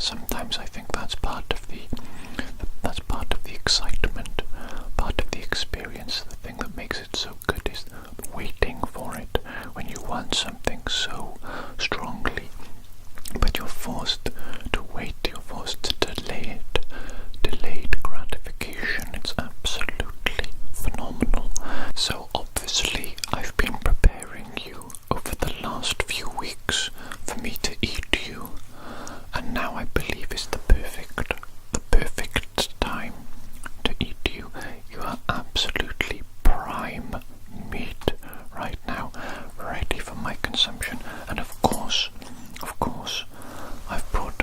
sometimes I think that's part of the excitement, part of the experience. The thing that makes it so good is waiting for it. When you want something so strongly, but you're forced to wait, you're forced to delay it. Delayed gratification, it's absolutely phenomenal. So obviously I've been preparing you over the last few weeks for me to eat you, and now I believe is the perfect time to eat you. You are absolutely prime meat right now, ready for my consumption. And of course, I've brought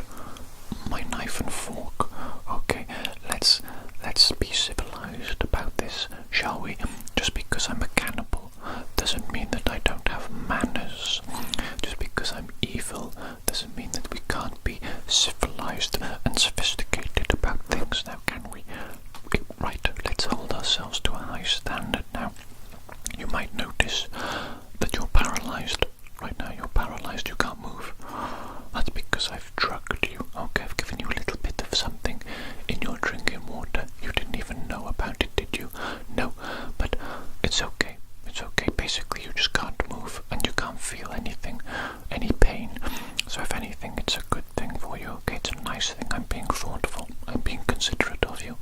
my knife and fork. Okay, let's be civilized about this, shall we? Just because I'm a cannibal doesn't mean that I don't have manners. Just because I'm evil doesn't mean that we can't be civilized and sophisticated about things now, can we? Right, let's hold ourselves to a high standard now. You might notice that you're paralyzed. Right now you're paralyzed, you can't move. That's because I've drugged you. Okay, I've given you a little bit of something in your drinking water. You didn't even know about it, did you? No, but it's okay. It's okay. Basically, you just can't move and you can't feel anything, any pain. So if anything, it's a good thing for you. Okay, it's a nice thing. I'm being thoughtful. I'm being considerate of you.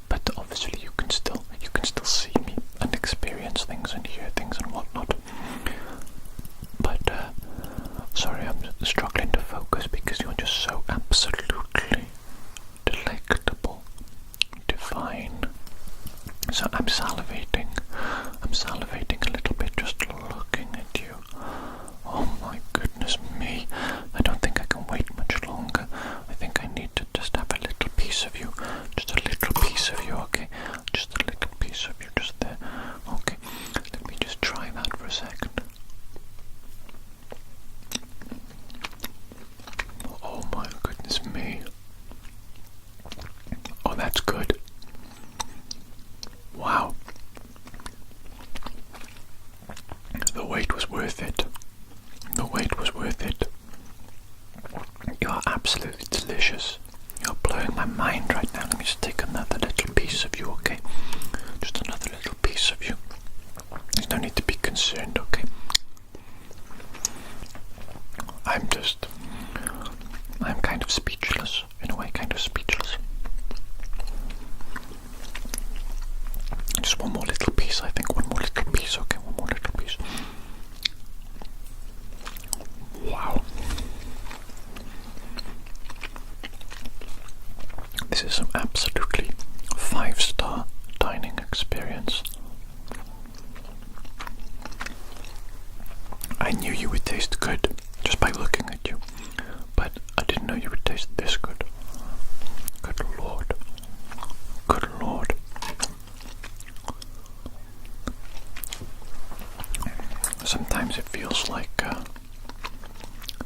But obviously, you can still see me and experience things and hear things and whatnot. But sorry, I'm struggling to focus because you're just so absolutely delectable, divine. So I'm salivating a little bit just looking at you. Oh my goodness me, I don't think I can wait much longer. I think I need to just have a little piece of you, just a little piece of you, okay? Just a little piece of you just there. Okay, let me just try that for a second. Oh my goodness me. Oh, that's good. Wow. The wait was worth it. The wait was worth it. You are absolutely delicious. You're blowing my mind right now. Let me just take another little piece of you, okay? Just another little piece of you. There's no need to be concerned, okay? I'm kind of speechless. In a way, kind of speechless. Just one more little piece, I think. One more little piece, okay? One more little piece. Wow. This is some absolutely 5-star dining experience. I knew you would taste good just by looking at you, but I didn't know you would taste this good. Good Lord. Good Lord. Sometimes it feels like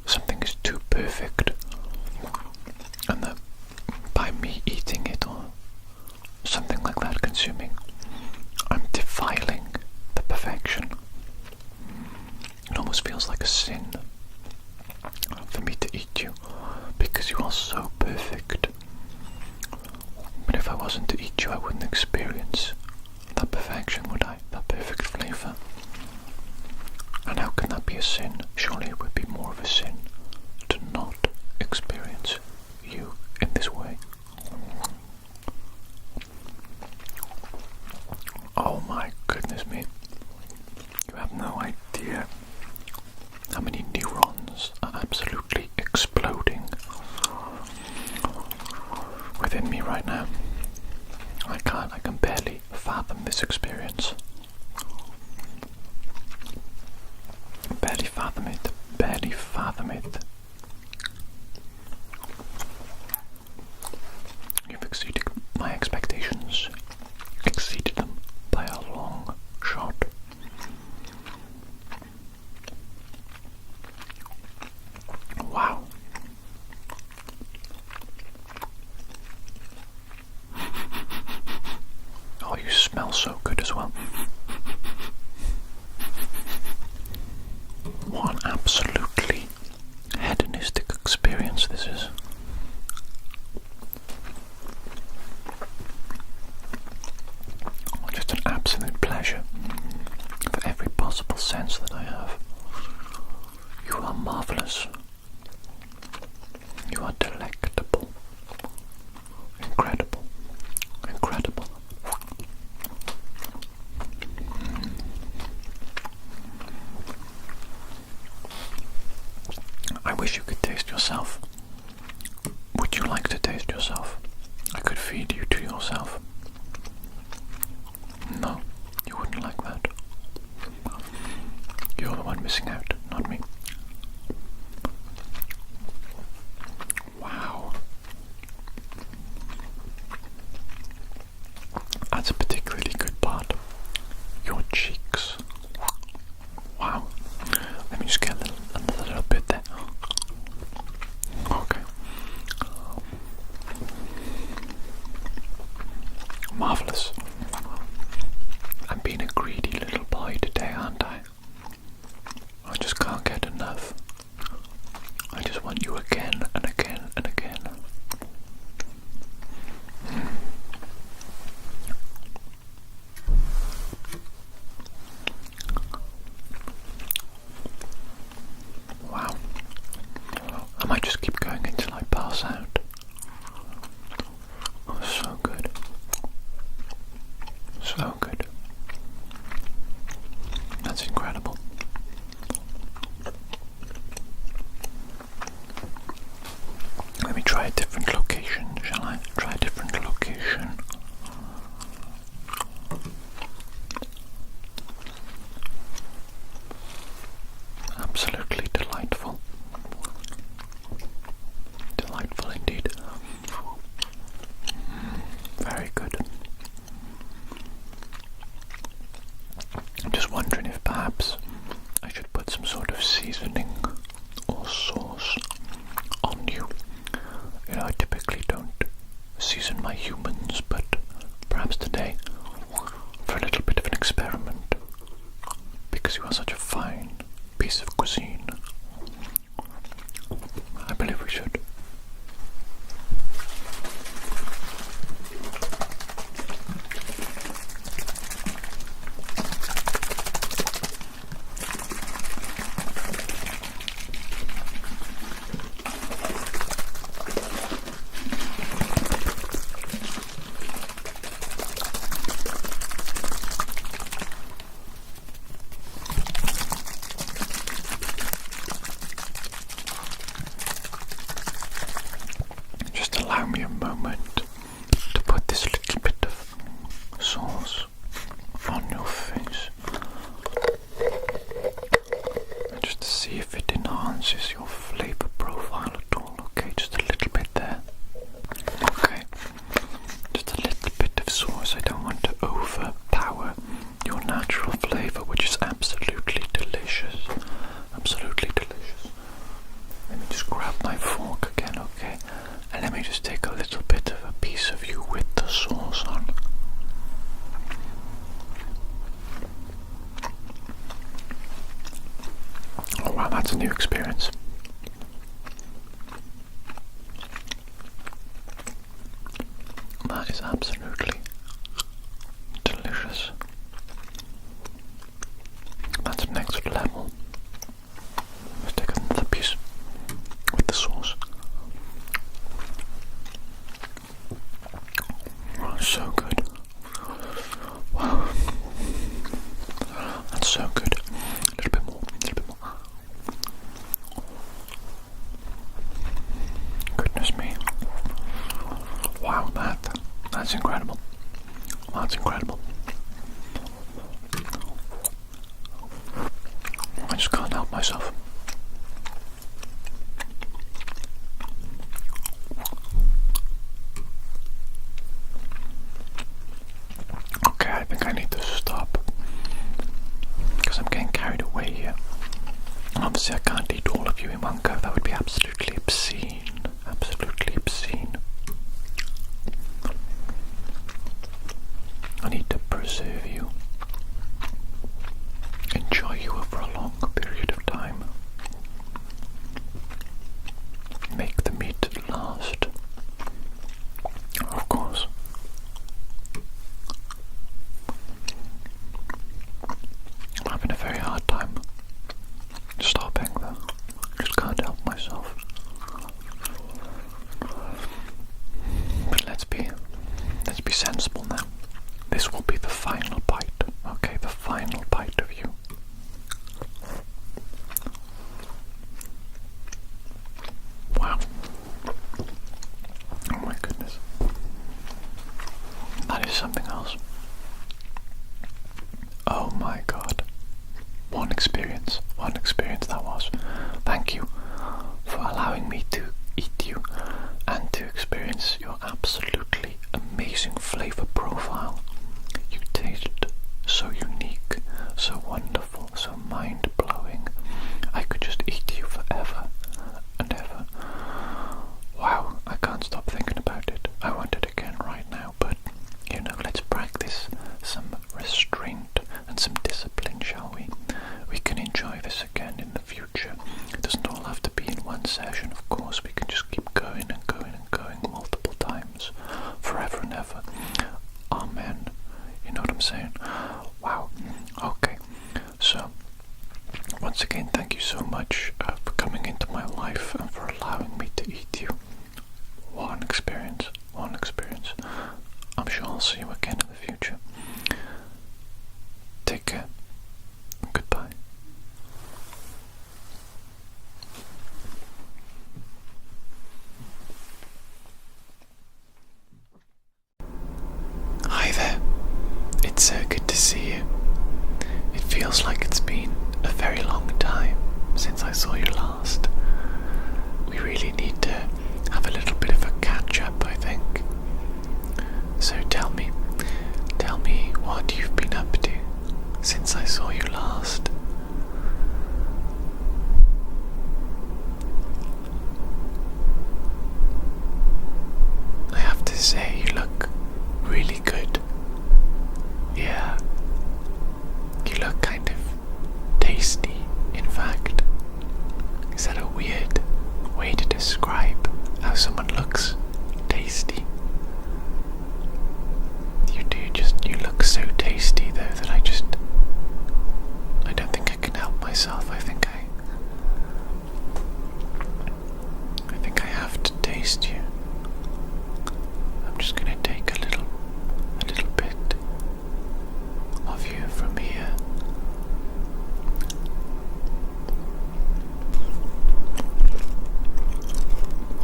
something is too perfect, and that by me eating it or something like that, consuming, I'm defiling the perfection. It almost feels like a sin for me to eat you because you are so perfect. But if I wasn't to eat you, I wouldn't experience that perfection, would I? That perfect flavour. And how can that be a sin? Surely it would be more of a sin to not experience you in this way. Oh my goodness me. You have no idea how many neurons are absolutely exploding within me right now. I can barely fathom this experience. Barely fathom it. Barely fathom it. You've exceeded my expectations. Exceeded them by a long shot. Wow. Oh, you smell so good as well. What an absolutely marvelous. You are delectable. Incredible. Incredible. I wish you could taste yourself. Would you like to taste yourself? I could feed you to yourself. No, you wouldn't like that. You're the one missing out, not me. Wow. That's a particularly good part. Your cheeks. Wow. Let me just get a little bit there. Okay. Marvelous. I'm being a greedy little boy today, aren't I? I just can't get enough. I just want you again and again and again. Wow. I might just keep going until I pass out. Oh, so good. So good. That's incredible. Let me try a different location, shall I? Try a different location. Absolutely delightful. Delightful indeed. Very good. I'm just wondering if perhaps I should put some sort of seasoning or sauce on you. You know, I typically don't season my humans, but perhaps today, for a little bit of an experiment, because you are such a fine piece of cuisine, I believe we should. Allow me a moment to put this little bit of sauce on your face, just to see if it enhances your flavor profile at all. Okay, just a little bit there. Okay, just a little bit of sauce. I don't want to overpower your natural flavor, which is absolutely delicious. Absolutely delicious. Let me just grab my fork again, okay? And let me just take a little bit of a piece of you with the sauce on. Oh wow, that's a new experience. That is absolutely delicious. That's next level. Let's take another piece with the sauce. So good. Wow. That's so good. A little bit more, a little bit more. Goodness me. Wow, that's incredible. That's incredible. I just can't help myself. I think I need to stop because I'm getting carried away here. And obviously I can't eat all of you in one go. That would be absolutely obscene. Absolutely obscene. I need to preserve you. Enjoy you over a long period of time. Make the meat last. Of course. I'm having a very hard time stopping though. so good to see you. It feels like it's been a very long time since I saw you last. We really need to have a little bit of a catch-up, I think. So tell me what you've been up to since I saw you last. I have to say, you look really good. Yeah, you look kind of tasty, in fact. Is that a weird way to describe how someone looks tasty? You look so tasty though that I don't think I can help myself. I think I have to taste you. I'm just gonna take a little bit of you from here.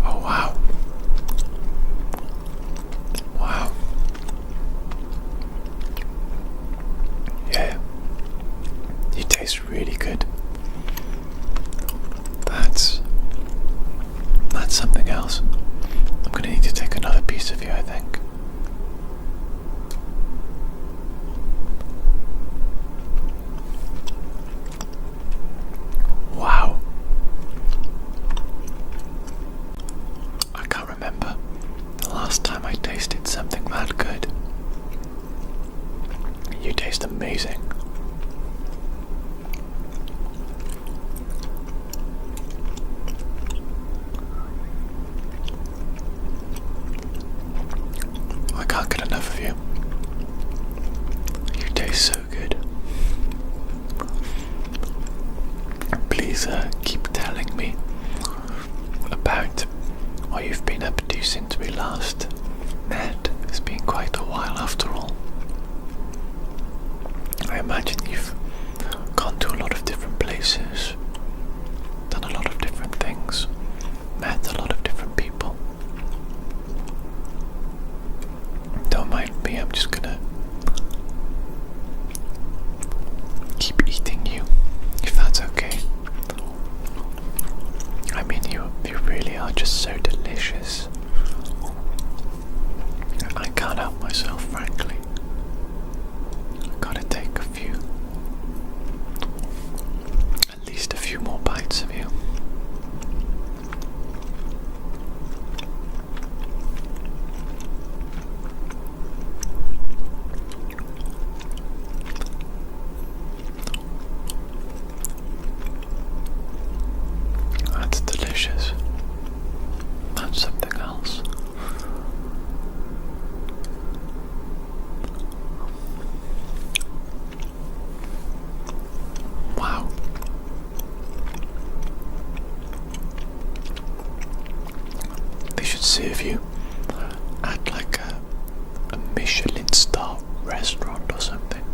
Oh wow. Wow. Yeah. You taste really good. That's something else. I'm gonna need to take another piece of you, I think. Wow. I can't remember the last time I tasted something that good. You taste amazing. I can't get enough of you. You taste so good. Please keep telling me about what you've been up to since we last met. It's been quite a while after all. I imagine you've gone to a lot of different places, done a lot of different things, met a lot of different people. Don't mind me, I'm just gonna keep eating you, if that's okay. I mean, you really are just so delicious. I can't help myself, frankly. I've gotta take at least a few more bites of you. That's delicious. That's something else. Wow. They should serve you at like a Michelin star restaurant or something.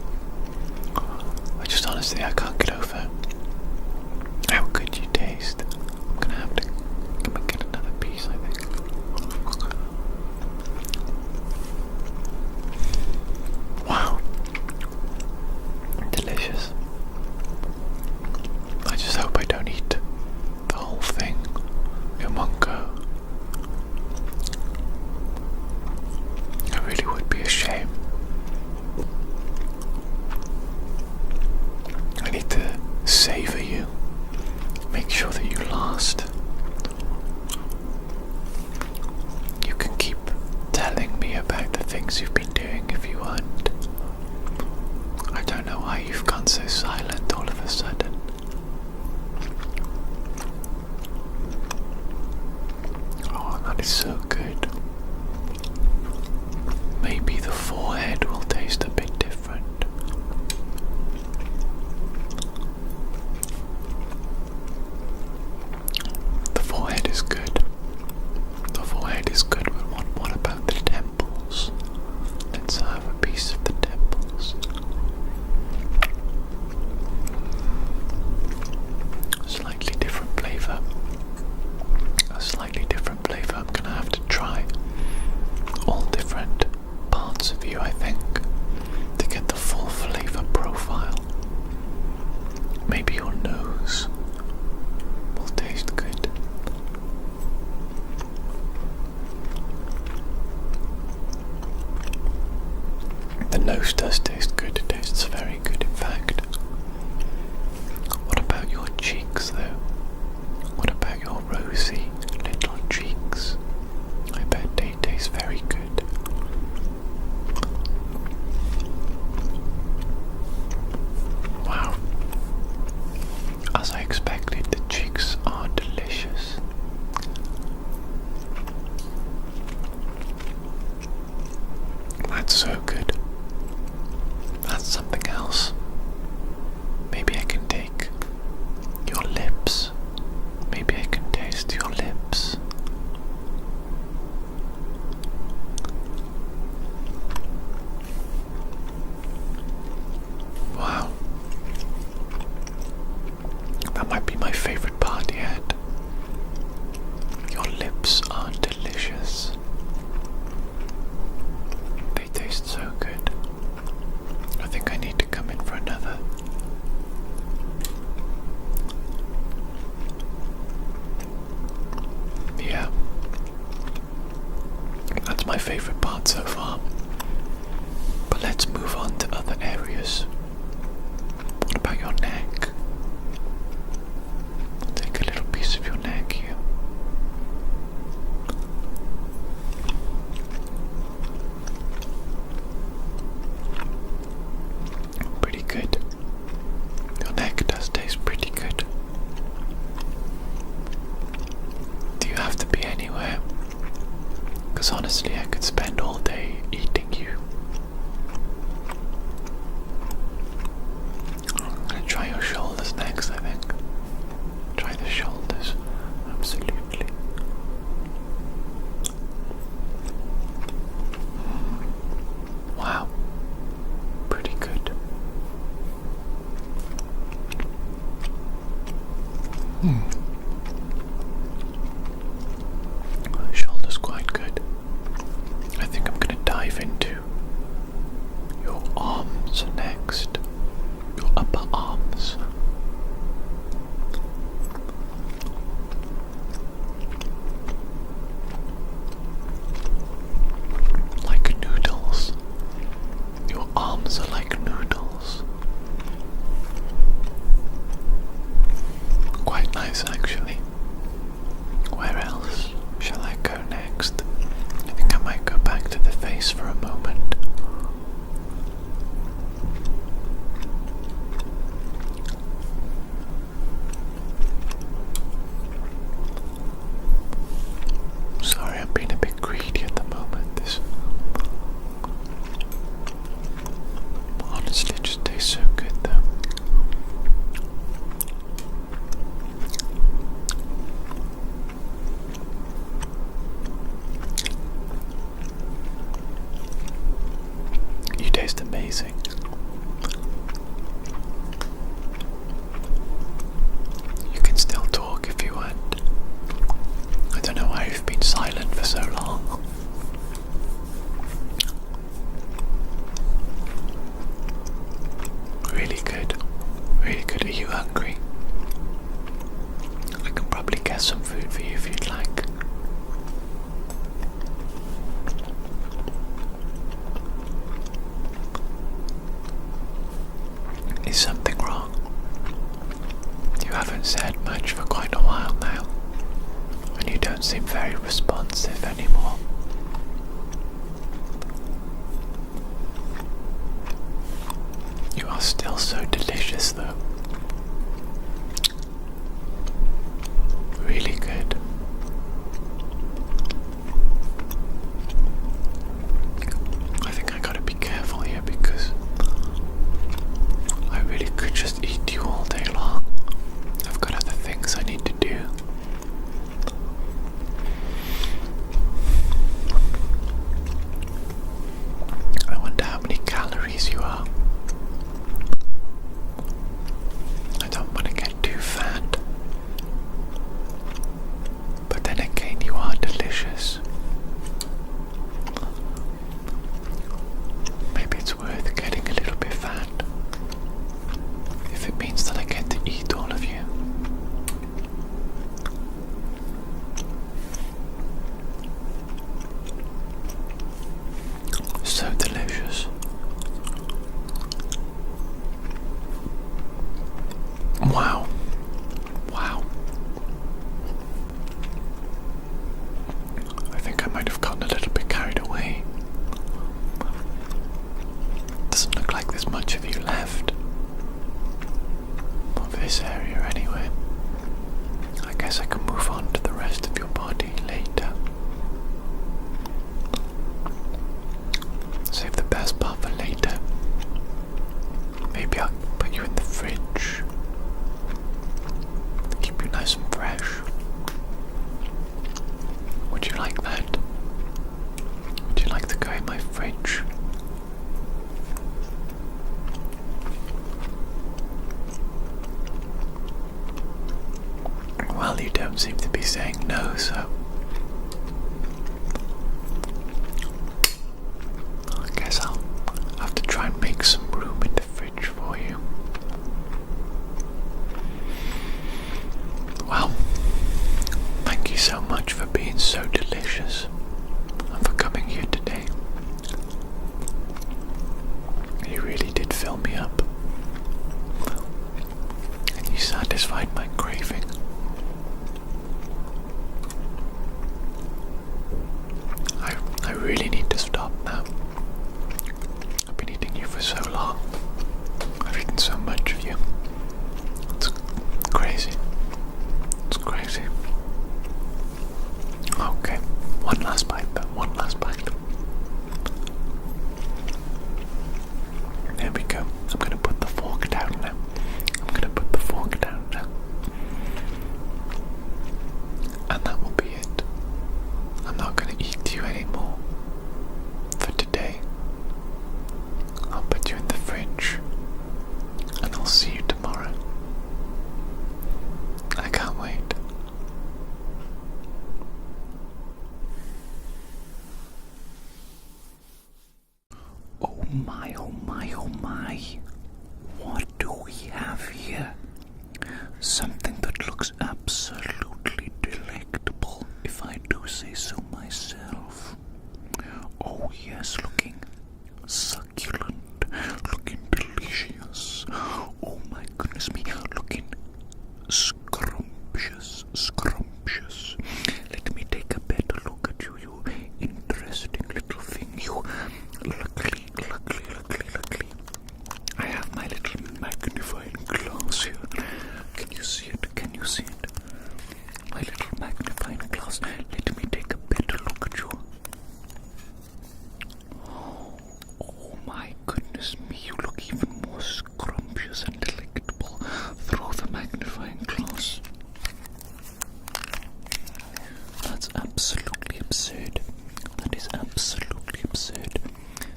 I can't get over how good you taste. I'm gonna have to come and get another piece, I think. Wow. Delicious. I just hope I don't eat the whole thing in one go. It really would be a shame. I need to savor you. Make sure that you last. You can keep telling me about the things you've been doing if you want. I don't know why you've gone so silent all of a sudden. Oh, that is so good. Maybe the forehead will taste a bit different. The forehead is good. The forehead is good, but what about the temples? Let's have a piece of the temples. Slightly different flavour. A slightly different flavour I'm gonna have to try. favourite part so far. But let's move on to other areas. What about your neck? I'll take a little piece of your neck here. Pretty good. Your neck does taste pretty good. Do you have to be anywhere? Because honestly, I could spend all day eating you. I'm gonna try your shoulders next, I think. Try the shoulders. Absolutely. Wow. Pretty good. Shoulders quite good. I think I'm gonna dive into your arms next. Your upper arms. Like noodles. Your arms are like noodles. Quite nice, actually. Where else shall I go next? I think I might go back to the face for a moment. Sorry, I'm being a bit greedy at the moment. This honestly just tastes so good though. You taste amazing. You can still talk if you want. I don't know why you've been silent for so long. Really good. Really good. Are you hungry? I can probably get some food for you if you'd like. Is something wrong? You haven't said much for quite a while now, and you don't seem very responsive anymore. You are still so delicious though. Really good. I think I gotta be careful here because I really could just eat you all day long. I've got other things I need to do. I wonder how many calories you are. I don't want to get too fat. But then again, you are delicious. Maybe it's worth getting a little bit fat. If it means that I get to eat all of you. So delicious. Wow. Wow. I think I might have gotten a little bit carried away. Doesn't look like there's much of you left. Of this area anyway. I guess I can move on to the rest of your body later. Save the best part for later. Maybe I'll put you in the fridge. Keep you nice and fresh. Would you like that? Would you like to go in my fridge? Well, you don't seem to be saying no, so I guess I'll have to try and make some room in the fridge for you. Well, thank you so much for being so delicious and for coming here to fill me up. And you satisfied my craving. I really need to stop now. I've been eating you for so long. I've eaten so much of you. It's crazy. It's crazy. Okay, one last bite then, one last bite. There we go. I'm gonna put the fork down now. I'm gonna put the fork down now. And that will be it. I'm not gonna eat you anymore. For today. I'll put you in the fridge. And I'll see you tomorrow. I can't wait. Oh my, oh my, oh my. What do we have here? Something that looks absolutely delectable, if I do say so myself. Oh yes, looking succulent, looking delicious. Oh my goodness me, looking scrumptious, scrumptious. Let me take a better look at you, you interesting little thing, you. Luckily. I have my little magnifying glass here. Can you see it? Can you see it? My little magnifying glass. Let me take a better look at you. Oh my goodness me, you look even more scrumptious and delectable through the magnifying glass. That's absolutely absurd. That is absolutely absurd.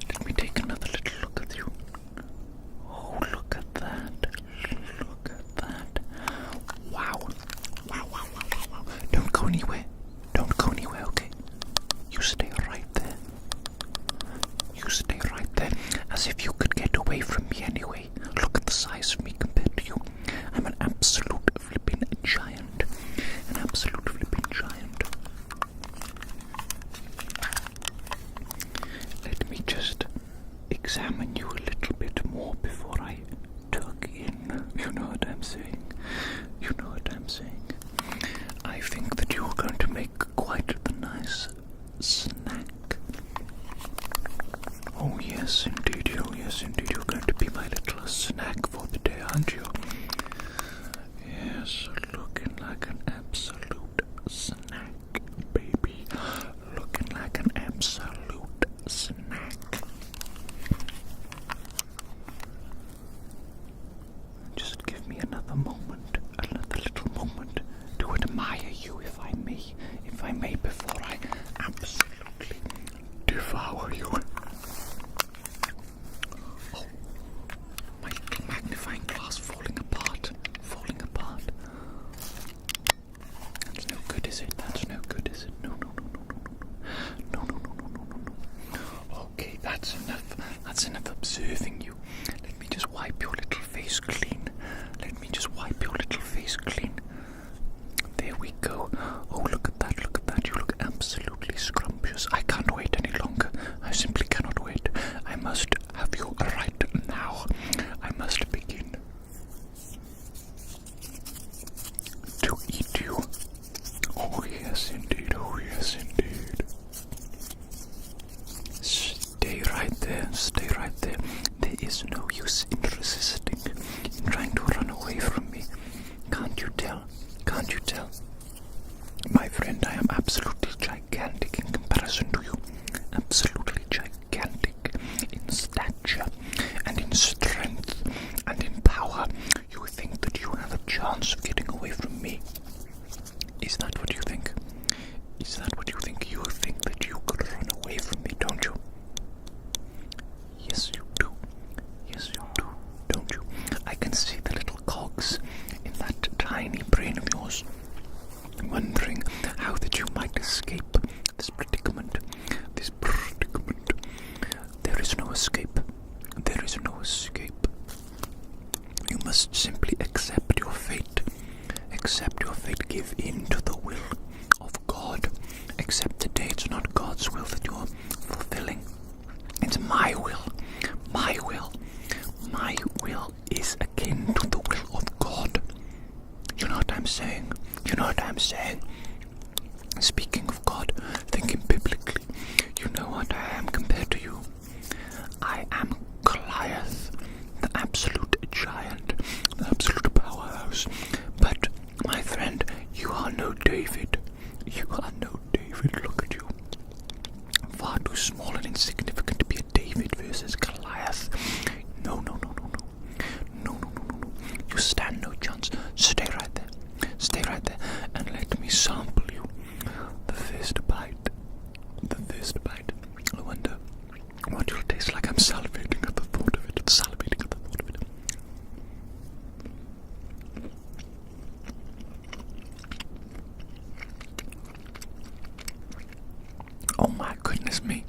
Let me take another little look at you. Oh, look at that. Look at that. Wow. Wow, wow, wow, wow, wow. Don't go anywhere. Don't go anywhere, okay? You stay right there. You stay right there. As if you could get away from me anyway. Look at the size of me compared to you. I'm an absolute flipping giant. An absolute flipping giant. Let me just examine you a little bit more before I tuck in. You know what I'm saying? You know what I'm saying? I think that you're going to make quite the nice snack. Oh yes, indeed. Oh yes, indeed. You're going to be my little snack for the day, aren't you? Yes, looking like an absolute snack, baby. Looking like an absolute snack. Just give me another moment, another little moment to admire you, if I may, before I absolutely devour you. Oh, my little magnifying glass falling apart, falling apart. That's no good, is it? That's no good, is it? No. Okay, that's enough. That's enough observing you. Let me just wipe your little face clean. Let me just wipe your little face clean. There we go. Oh, look at that, look at that. You look absolutely scrumptious. I can't wait any longer. I simply cannot wait. I must have you right now. I must begin to eat you. Oh, yes, indeed. Oh, yes, indeed. Stay right there. Stay right there. There is no use in resisting, in trying to run away from me. Can't you tell? Can't you tell? My friend, I am absolutely gigantic in comparison to you. Absolutely gigantic in stature and in strength and in power. You think that you have a chance of getting away from me? Is that what you think? Is that what you think? You think that you could run away from me, don't you? Yes, you do. Yes, you do, don't you? I can see the little cogs in that tiny brain of yours, wondering how that you might escape this predicament. This predicament. There is no escape. There is no escape. You must simply accept your fate. Accept your fate. Give in to the will of God. Except today it's not God's will that you're fulfilling. It's my will. My will. My You know what I'm saying? Speaking of God, thinking biblically, you know what I am compared to you? I am Goliath, the absolute giant, the absolute powerhouse. But, my friend, you are no David. You are no David, look at you. Far too small and insignificant to be a David versus Goliath. No. You stand no chance. Stay right there, and let me sample you. The first bite. I wonder what you'll taste like. I'm salivating at the thought of it. Oh my goodness me.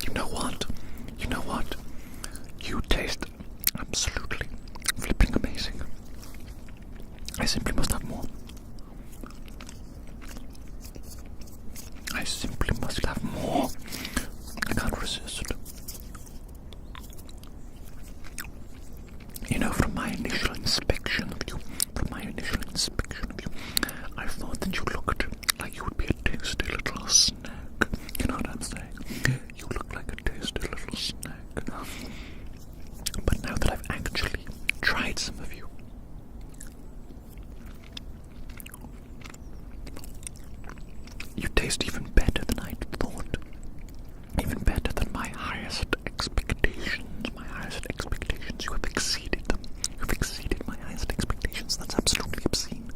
You know what? You taste absolutely flipping amazing. I simply must have more. I can't resist. You know, from my initial inspection of you, I thought that you looked like you would be a tasty little snack. You know what I'm saying? You look like a tasty little snack. But now that I've actually tried some of you, you taste even better than I thought. Even better than my highest expectations. You have exceeded them. You've exceeded my highest expectations. That's absolutely obscene.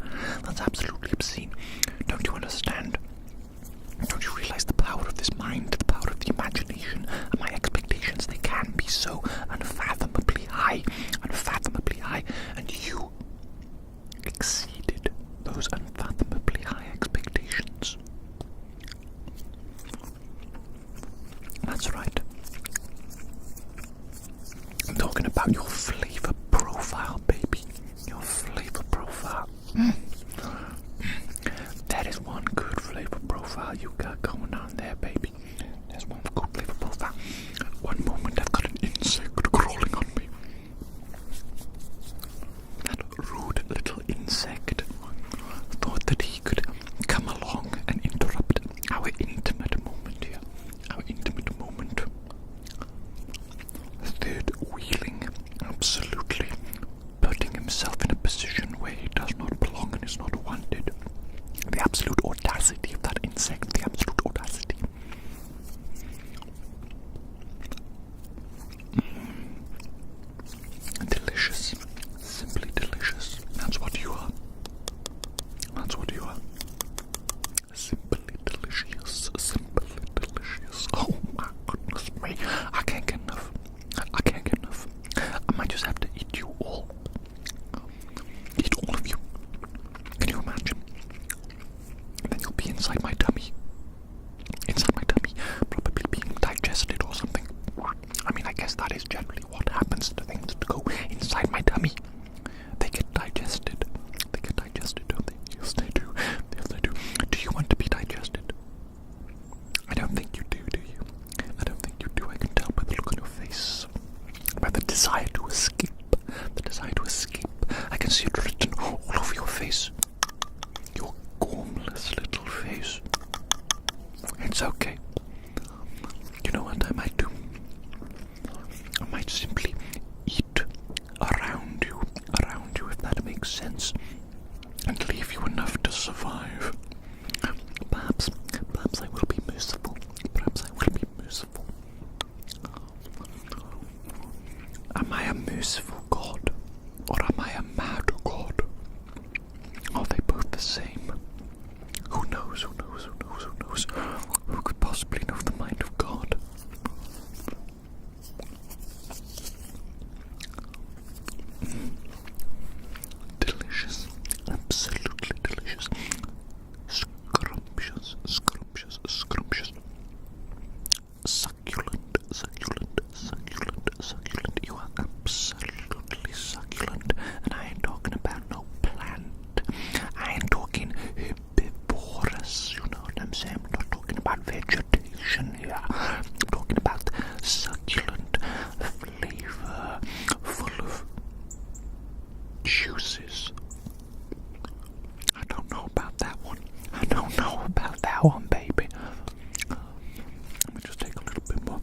Don't you understand? Don't you realize the power of this mind, the power of the imagination, and my expectations? They can be so unfathomably high, and you exceeded those unfathomably high expectations. That's right. I'm talking about your flavor profile, baby. Your flavor profile. That is one good flavor profile you got going on there, baby. There's one good flavor profile. One moment I've got an insect crawling on me. That rude little insect thought that he could come along and interrupt our intimate moment here. Third wheeling, absolutely putting himself in a position where he does not belong and is not wanted. The absolute audacity of that insect, the absolute audacity. Delicious, simply delicious. That's what you are. Simply delicious. Oh my goodness me. I can't get enough. I might just have to eat you all. Eat all of you. Can you imagine? And then you'll be inside my tummy. Probably being digested or something. I mean, I guess that is generally what happens to things that go inside my tummy. They get digested, don't they? Yes, they do. Do you want to be digested? I don't think you do you? I don't think you do. I can tell by the look on your face. By the desire to escape. I can see it written all over your face. Your gormless little face. It's okay. You know what I might do? I might simply eat around you, if that makes sense, and leave you enough to survive. Perhaps I will be merciful. Am I a merciful God, or am I a mad God? juices. I don't know about that one. I don't know about that one, baby. Let me just take a little bit more.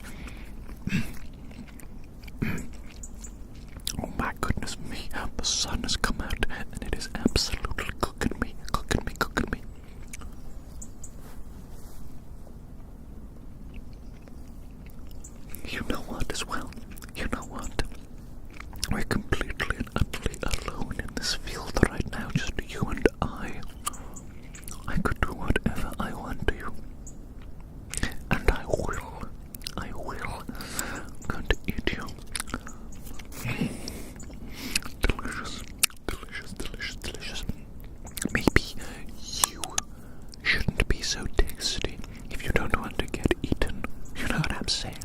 Oh my goodness me, the sun has come out and it is absolutely cooking me, cooking me, cooking me. You know what as well? You know what? We're completely and utterly alone in this field right now, just you and I. I could do whatever I want to you. And I will. I will. I'm going to eat you. Delicious. Delicious, delicious, delicious. Maybe you shouldn't be so tasty if you don't want to get eaten. You know what I'm saying?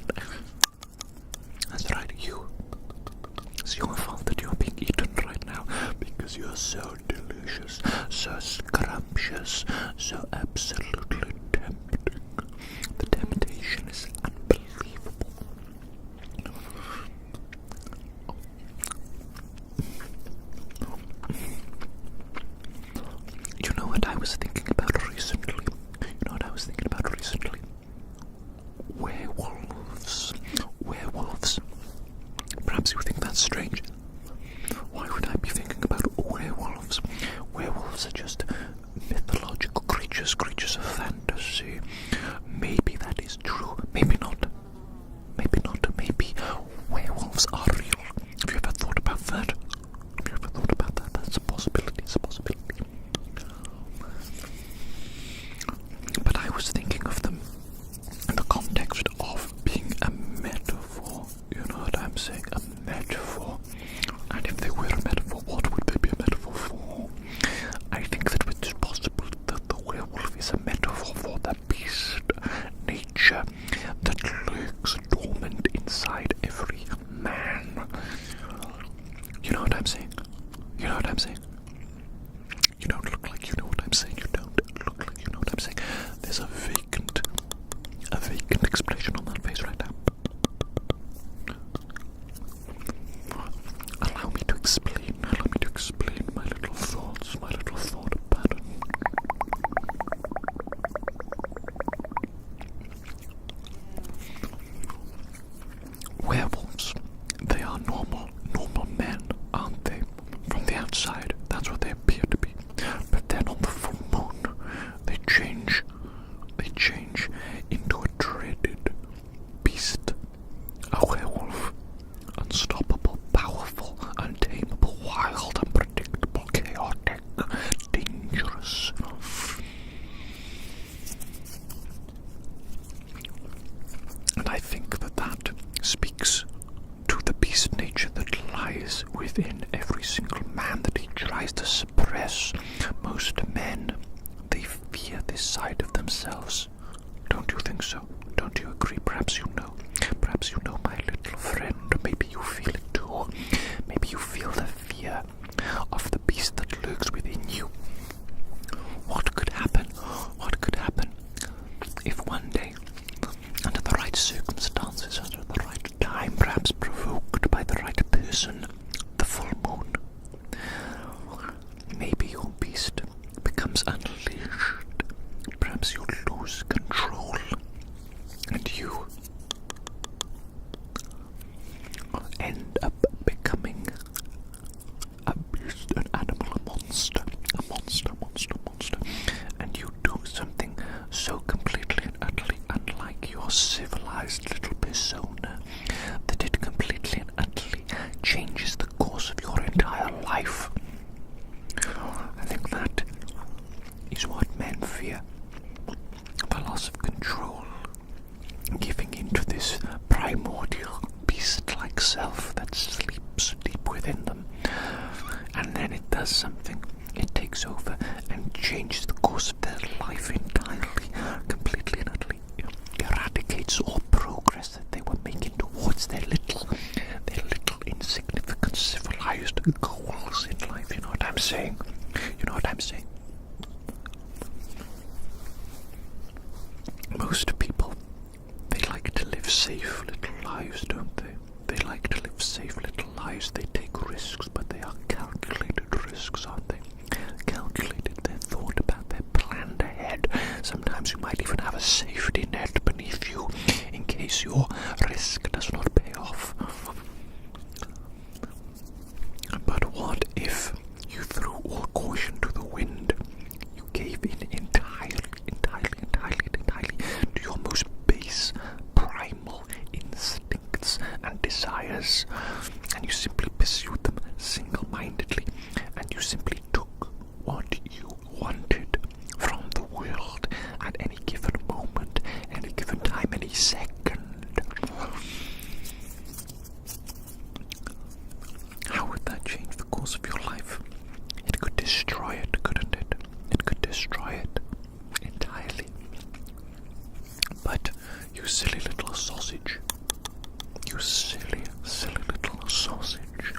That's right, you. It's your fault that you're being eaten right now because you're so delicious, so scrumptious, so absolutely tempting. The temptation is unbelievable. You know what I was thinking about recently? Werewolves. Werewolves. Perhaps you think that's strange. Why would I be thinking about werewolves? Werewolves are just mythological creatures, creatures of fantasy. Maybe that is true. Maybe not. Maybe not. Maybe werewolves are real. Have you ever thought about that? Have you ever thought about that? That's a possibility. It's a possibility. But I was thinking of them in the context of being a metaphor. You know what I'm saying? A metaphor. And if they were a metaphor, what would they be a metaphor for? I think that it's possible that the werewolf is a metaphor for the beast nature that lurks dormant inside every man. You know what I'm saying? You know what I'm saying? You don't look like you know what I'm saying. You don't look like you know what I'm saying. There's a vacant expression on that face right now. Allow me to explain my little thoughts, my little thought pattern. Werewolves, they are normal men, aren't they? From the outside, that's what they appear to be. But then on the full moon, they change into a dreaded beast, a werewolf. Unstoppable, powerful, untamable, wild, unpredictable, chaotic, dangerous. And I think that speaks to the beast nature that lies within every single man that he tries to suppress. Most men, they fear this side of themselves. Don't you think so? Don't you agree? Perhaps you know, my little friend. Maybe you feel it too. Maybe you feel the fear of the beast that lurks within you. What could happen? What could happen if one day, under the right circumstances, under the right time, perhaps provoked by the right person, the full moon, maybe your beast becomes unleashed. Perhaps you lose control, and you end up becoming a beast, an animal, a monster, and you do something so completely and utterly unlike your civilized little persona that it completely and utterly changes the course of your entire life. I think that is what men fear. The loss of control, giving into this primordial beast-like self that sleeps deep within them, and then it does something. It takes over and changes the course of their life entirely, completely and utterly eradicates all progress that they were making towards their little insignificant civilized goals in life. You know what I'm saying? You know what I'm saying? Most people, they like to live safe little lives, don't they? They like to live safe little lives. They take risks, but they are calculated destroy it, couldn't it? It could destroy it entirely. But you silly little sausage, you silly, silly little sausage,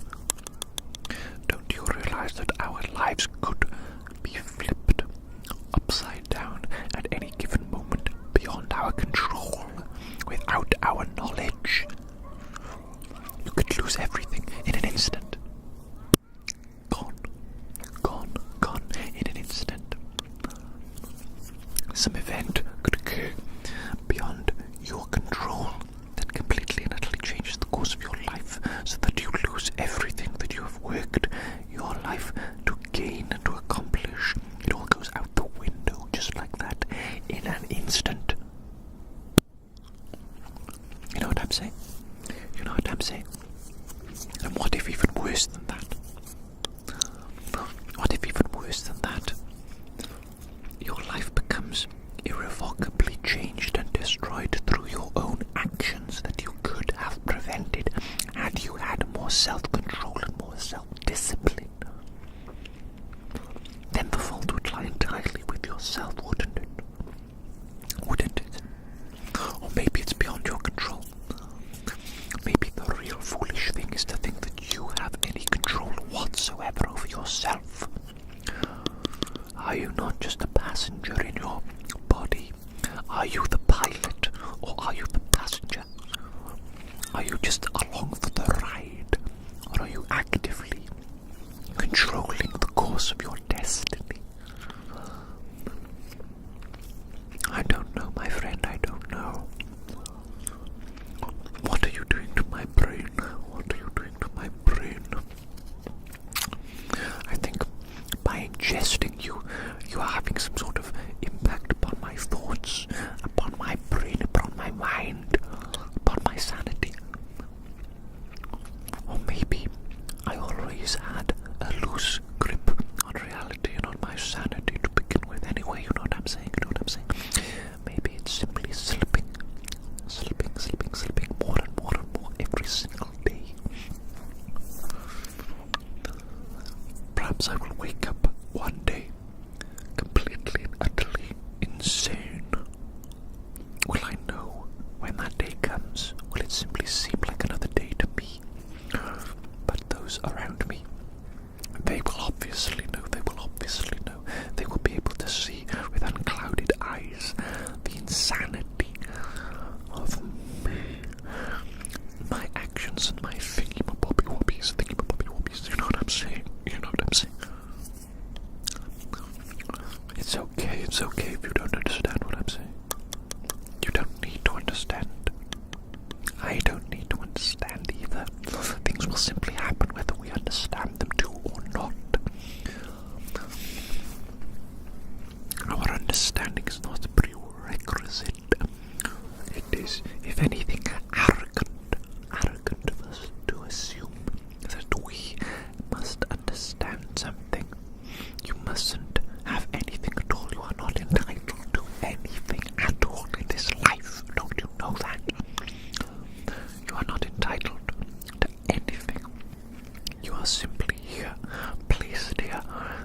don't you realize that our lives could be flipped upside down at any given moment beyond our control, without our knowledge? You could lose everything in an instant. Gone in an instant. Some event could occur beyond your control that completely and utterly changes the course of your life, so that you lose everything that you have worked your life to gain and to accomplish. It all goes out the window just like that in an instant. You know what I'm saying? You know what I'm saying? And what if even worse than that? What if even worse than that? Your life becomes irrevocably changed and destroyed through your own actions that you could have prevented had you had more self-control and more self-discipline. Then the fault would lie entirely with yourself, wouldn't it? Wouldn't it? Or maybe it's beyond your control. Maybe the real foolish thing is to think that you have any control whatsoever over yourself. Are you not just a passenger in your body? Are you the pilot, or are you the passenger? Are you just along for the ride, or are you actively controlling the course of your destiny? I don't know, my friend, I don't know. What are you doing to my brain? What are you doing to my brain? I think by ingesting you are having some sort of impact upon my thoughts, upon my brain, upon my mind, upon my sanity. Or maybe I always had a loose grip on reality and on my sanity to begin with anyway, you know what I'm saying? You know what I'm saying? Maybe it's simply slipping more and more and more every single day. Perhaps I will wake up one day completely and utterly insane. Will I know when that day comes? Will it simply seem like another day to me? But those around me, they will obviously know. They will be able to see with unclouded eyes the insanity of me, my actions and my thingy-ma-bobby-wobbies, you know what I'm saying? You know what I'm saying? It's okay if you don't understand what I'm saying. You don't need to understand. I don't need to understand either. Things will simply happen whether we understand them too or not. Our understanding is not a prerequisite. It is, if anything, arrogant of us to assume that we must understand something. You mustn't have anything at all. You are not entitled to anything at all in this life. Don't you know that? You are not entitled to anything. You are simply here, placed here,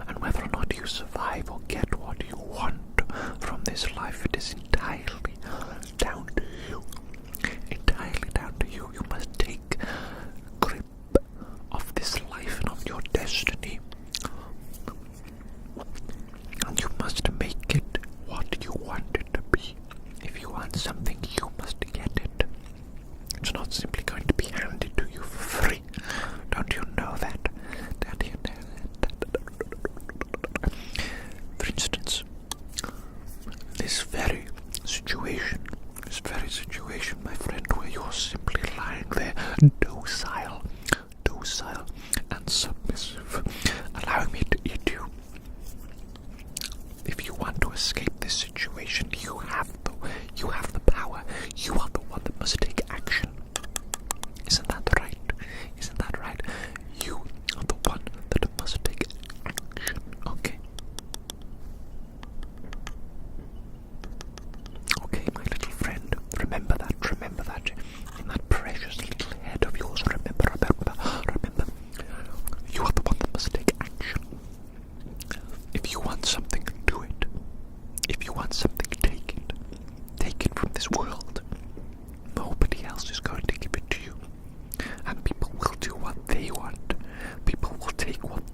and whether or not you survive or get what you want from this life, it is entirely down to you. Entirely down to you. You must take grip of this life and of your destiny. And you must make it what you want it to be. If you want something, you must get it. It's not simply going to be handed to you for free. Don't you know that? Don't you know that? For instance, this very situation, my friend, where you're simply lying there, docile and submissive, allowing me to eat you. If you want to escape this situation, you have the power. You are the one that must take action. Isn't that right? Isn't that right? You are the one that must take action. Okay. Okay, my little friend. Remember that. In that precious little head of yours. Remember. You are the one that must take action.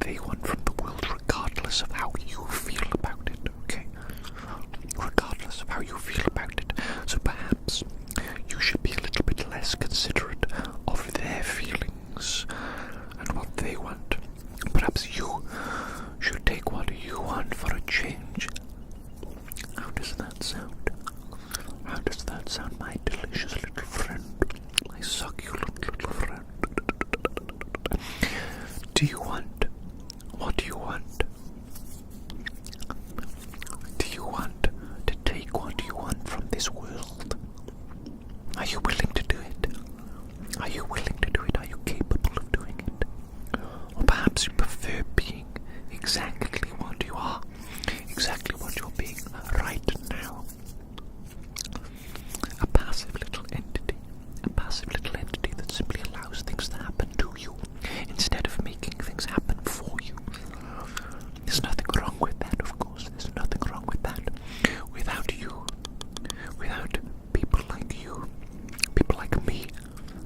they want from the world, regardless of how you feel about it, okay? Regardless of how you feel about it. So perhaps you should be a little bit less considerate of their feelings and what they want. Perhaps you should take what you want for a change. How does that sound? How does that sound, my delicious little friend? My succulent little friend. Do you want? What do you want? Do you want to take what you want from this world? Are you willing to do it? Are you willing to do it? Are you capable of doing it? Or perhaps you prefer being exactly what you are, exactly what you're being right now. A passive little entity that simply allows things to happen to you instead of making things happen for you. There's nothing wrong with that, of course. There's nothing wrong with that. Without you, without people like you, people like me,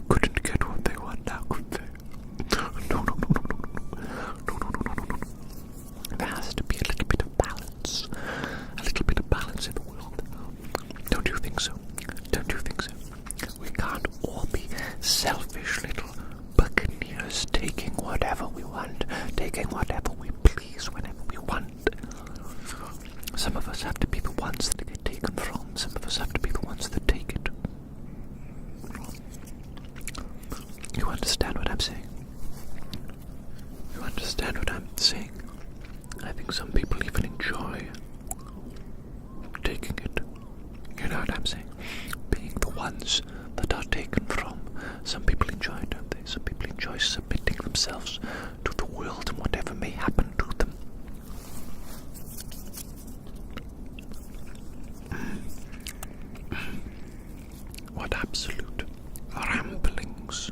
couldn't get what they want now, could they? No. There has to be a little bit of balance. A little bit of balance in the world. Don't you think so? Don't you think so? We can't all be selfish little buccaneers taking whatever we want, taking whatever we please whenever we want. Some of us have to be the ones that get taken from. Some of us have to be the ones that take it. You understand what I'm saying? You understand what I'm saying? I think some people even enjoy taking it. You know what I'm saying? Being the ones that are taken from. Some people enjoy it, don't they? Some people enjoy submitting themselves to the world and whatever may happen to them. What absolute ramblings.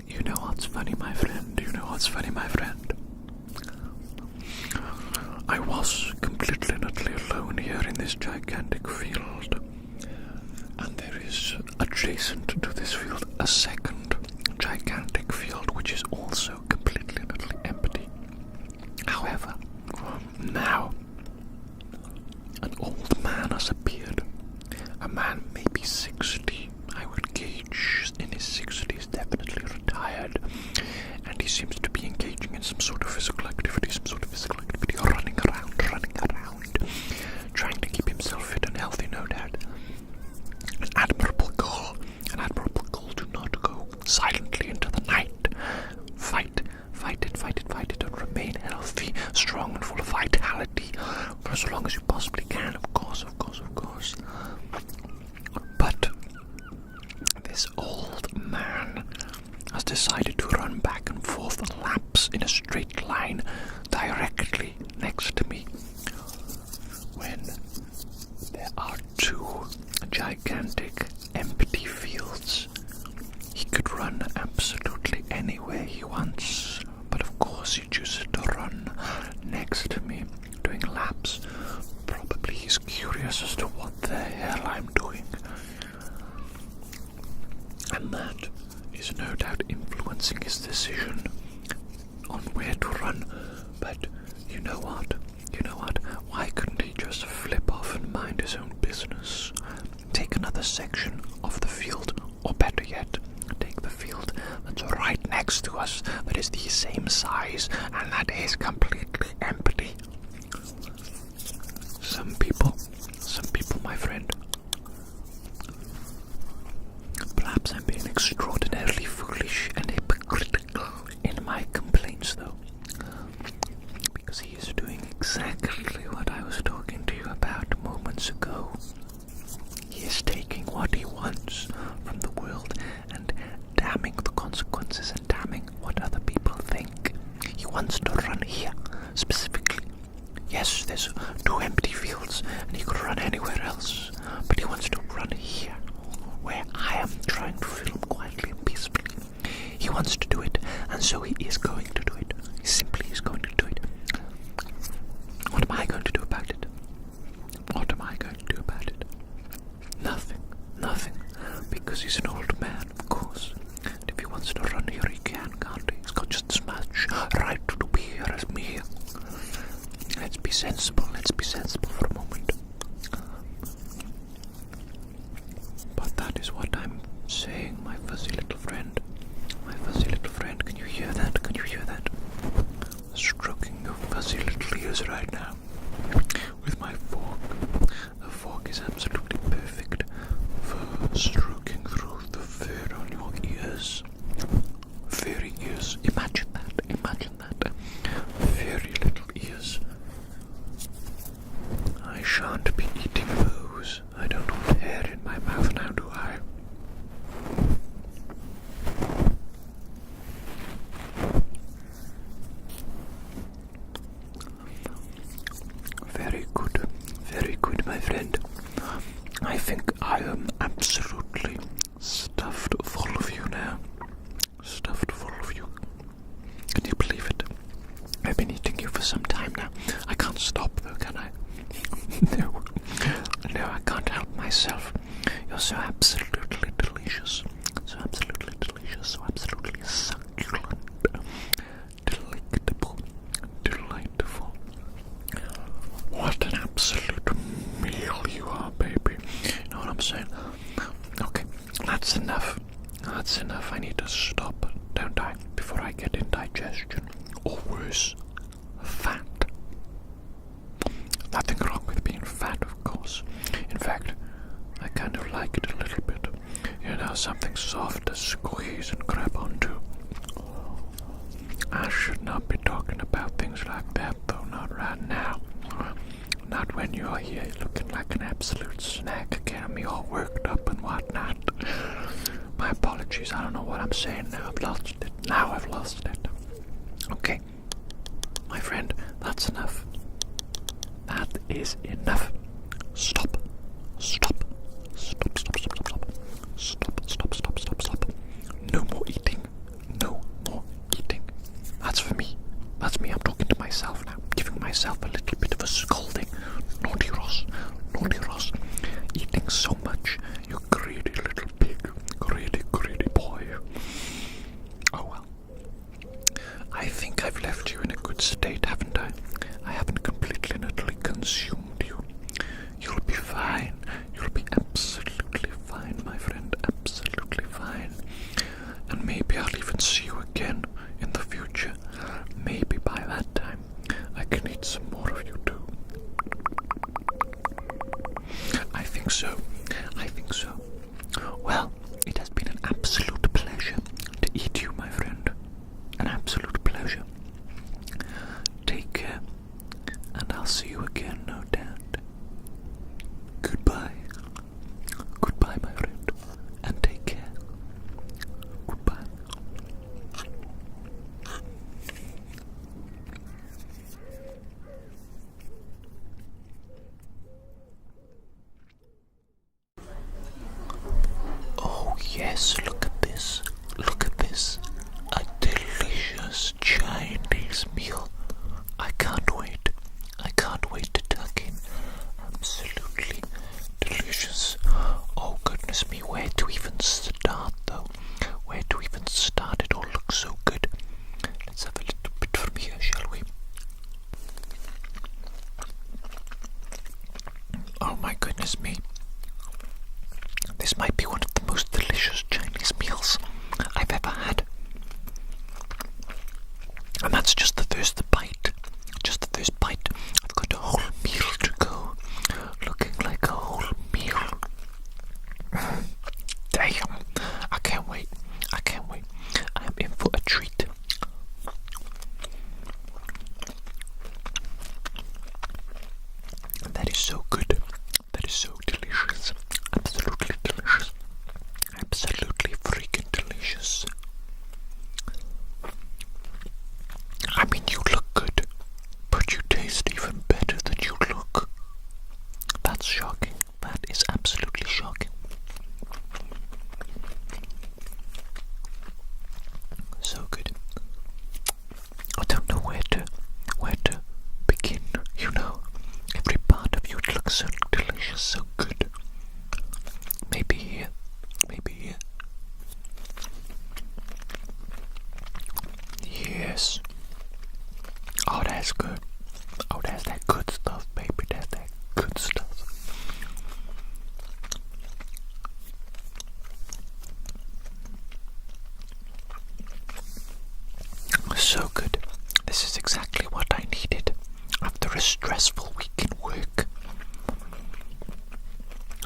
You know what's funny, my friend? You know what's funny, my friend? I was completely and utterly alone here in this gigantic field. And there is adjacent to this field a second gigantic field which is also completely and utterly empty. However, now an old man has appeared. A man maybe 60, I would gauge in his 60s, definitely retired, and he seems to be engaging in some sort of physical activity, running around, trying to keep himself fit and healthy, no doubt. An admirable goal to not go silently into the night. Fight it, and remain healthy, strong, and full of vitality for as long as you possibly can, of course. But this old man has decided to run back and forth laps in a straight line directly next to me, when there are two gigantic empty fields. He could run absolutely anywhere he wants, but of course he chooses to run next to me, doing laps. Probably he's curious as to what the hell I'm doing. And that is no doubt influencing his decision on where to run. But you know what? Why couldn't he just flip off and mind his own business? Take another section of the field, or better yet, take the field that's right next to us, that is the same size, and that is completely empty. Some people, my friend. Perhaps I'm being extraordinarily foolish and hypocritical in my complaints, though, because he is doing exactly what I was talking to you about moments ago. He is taking what he wants from the world and damning the consequences and damning what other people think. He wants to run here, specifically. Yes, there's two empty fields, and he could run anywhere else, but he wants to run here, where I am trying to film quietly and peacefully. He wants to do it, and so he is going to do it. He simply is going to do it. What am I going to do about it? What am I going to do about it? Nothing, because he's an old man, of course. And if he wants to run here, he can, can't he? He's got just as much sensible. Let's be sensible for a moment. But that is what I'm saying, my fuzzy little friend. My fuzzy little friend, can you hear that? Can you hear that? Stroking your fuzzy little ears right now with my fork. The fork is absolutely perfect for stroking through the fur on your ears. Furry ears. Imagine that. Imagine that. Furry little ears. I shan't be eating those. I don't want hair in my mouth now, do I? Very good, my friend. I think I am absolutely stuffed full of you now. Stuffed full of you. Can you believe it? I've been eating you for some time now. I can't stop though, can I? No, I can't help myself. You're so absolutely delicious. So absolutely delicious. So absolutely succulent. Delectable. Delightful. What an absolute meal you are, baby. You know what I'm saying? Okay, that's enough. That's enough. I need to stop, don't I? Before I get indigestion. Or worse, fat. Nothing wrong with being fat, of course. In fact, I kind of like it a little bit. You know, something soft to squeeze and grab onto. I should not be talking about things like that, though, not right now. Not when you're here looking like an absolute snack, getting me all worked up and whatnot. My apologies, I don't know what I'm saying now. I've lost it. Now I've lost it. Okay, my friend, that's enough. That is enough. Stop. Stop. Stop, stop, stop, stop, stop. Stop, stop, stop, stop, stop. No more eating. No more eating. That's for me. That's me. I'm talking to myself now. Giving myself a little bit of a scolding. Naughty Ross. Naughty Ross. Eating so much. You greedy little pig. Greedy, greedy boy. Oh well. I think I've left you in a good state, haven't I? I haven't completely and utterly consumed you. You'll be fine. You'll be absolutely fine, my friend. Absolutely fine. And maybe I'll even see you again in the future. Maybe by that time I can eat some more of you too. I think so. I think so. Well, it has been an absolute pleasure to eat you, my friend. An absolute pleasure. Take care, and I'll see you again, no doubt. Goodbye. Goodbye, my friend, and take care. Goodbye. Oh yes, look at this. Look at this. A delicious Chinese meal. I can't wait. I can't wait to tuck in. Absolutely delicious. Oh goodness me, where to even start though? Where to even start? It all looks so good. Let's have a little bit from here, shall we? Oh my goodness me. This might be one of the most delicious Chinese meals I've ever had. And that's just the first bite. Just the first bite. I've got a whole meal to go. Looking like a whole meal. Damn. I can't wait. I can't wait. I am in for a treat. That is so good. That is so delicious. Absolutely delicious. Absolutely freaking delicious. I mean, you look good, but you taste even better than you look. That's shocking. That is absolutely shocking. So good. I don't know where to begin, you know. Every part of you looks so delicious, so good. Maybe here. Maybe here. Yes. Oh, that's good. Oh, that's that good This is exactly what I needed after a stressful week in work.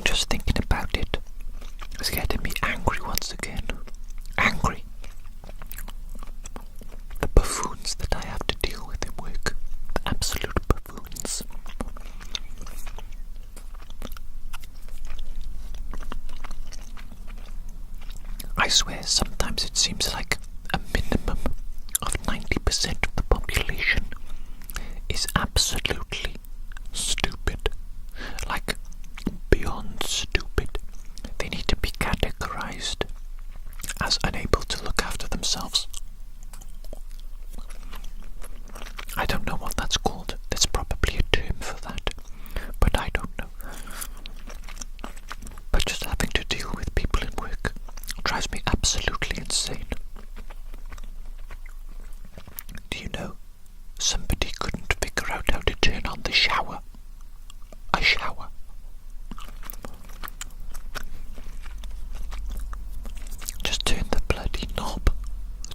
Just thinking about it is getting me angry once again. Angry. The buffoons that I have to deal with in work. The absolute buffoons. I swear sometimes it seems like a minimum of 90% of the population is absolutely stupid. Like, beyond stupid. They need to be categorized as unable to look after themselves. I don't know what that's called. There's probably a term for that, but I don't know. But just having to deal with people in work drives me absolutely insane. Do you know, somebody couldn't figure out how to turn on the shower. A shower. Just turn the bloody knob.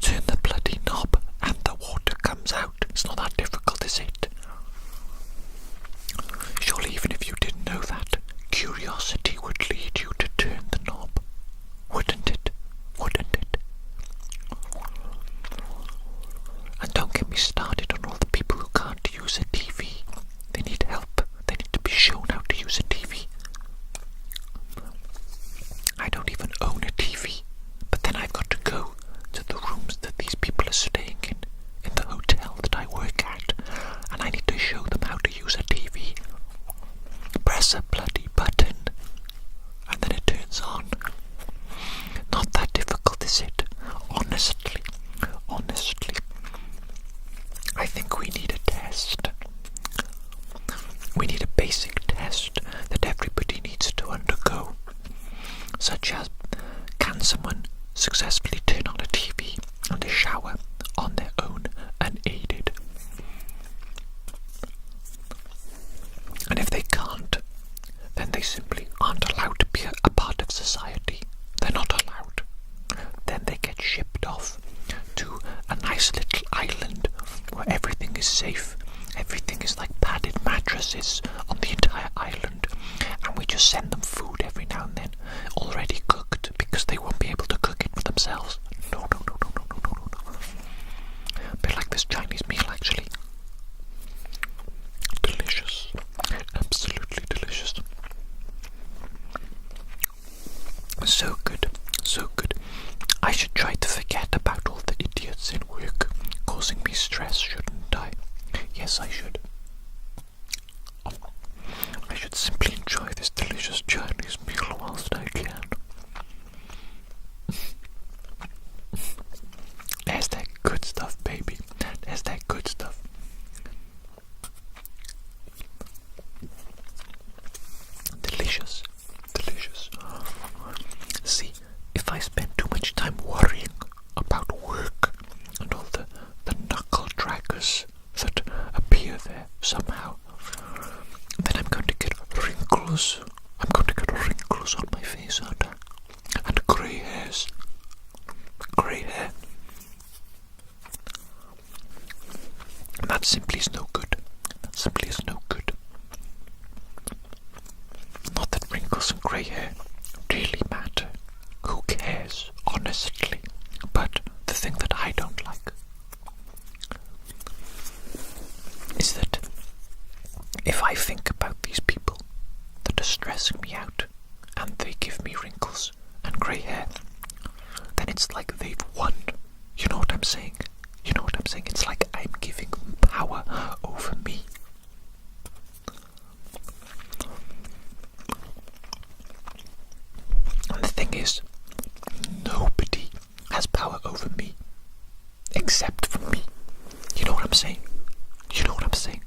Turn the bloody knob and the water comes out. It's not that difficult, is it? Surely even if you didn't know that, curiosity would lead you to turn the knob. Wouldn't it? Wouldn't it? And don't get me started on all the people who can't use a TV. They need help. They need to be shown how to use a TV. I don't even own a TV, but then I've got to go to the rooms that these people are staying in the hotel that I work at, and I need to show them how to use a TV. Press a bloody button, and then it turns on. Not that difficult, is it? Honestly. I think we need a test. We need a basic test that everybody needs to undergo, such as, can someone successfully turn on a TV and a shower on their own unaided? And if they can't, then they simply aren't allowed to be a part of society. They're not allowed. Then they get shipped off to a nice little island where everything is safe. Everything is like padded mattresses on the entire island, and we just send them food every now and then, already cooked, because they won't be able to cook it for themselves. No. A bit like this Chinese meal, actually. Delicious. Absolutely delicious. So good. So good. I should try to forget about all the idiots in work causing me stress, shouldn't I? Yes, I should. I should simply enjoy this delicious Chinese meal whilst I can. There's that good stuff, baby. There's that good stuff. Delicious. Delicious. See, if I spend too much time worrying about work and all the knuckle draggers that appear there somehow, then I'm going to get wrinkles. I'm going to get wrinkles on my face, aren't I? And grey hairs. Grey hair. And that simply is no good. That simply is no good. Not that wrinkles and grey hair really matter. Who cares, honestly? But the thing that I don't like is that if I think about these people that are stressing me out and they give me wrinkles and grey hair, then it's like they've won. You know what I'm saying? You know what I'm saying? It's like I'm giving them power over me. And the thing is, nobody has power over me except for me. You know what I'm saying? You know what I'm saying?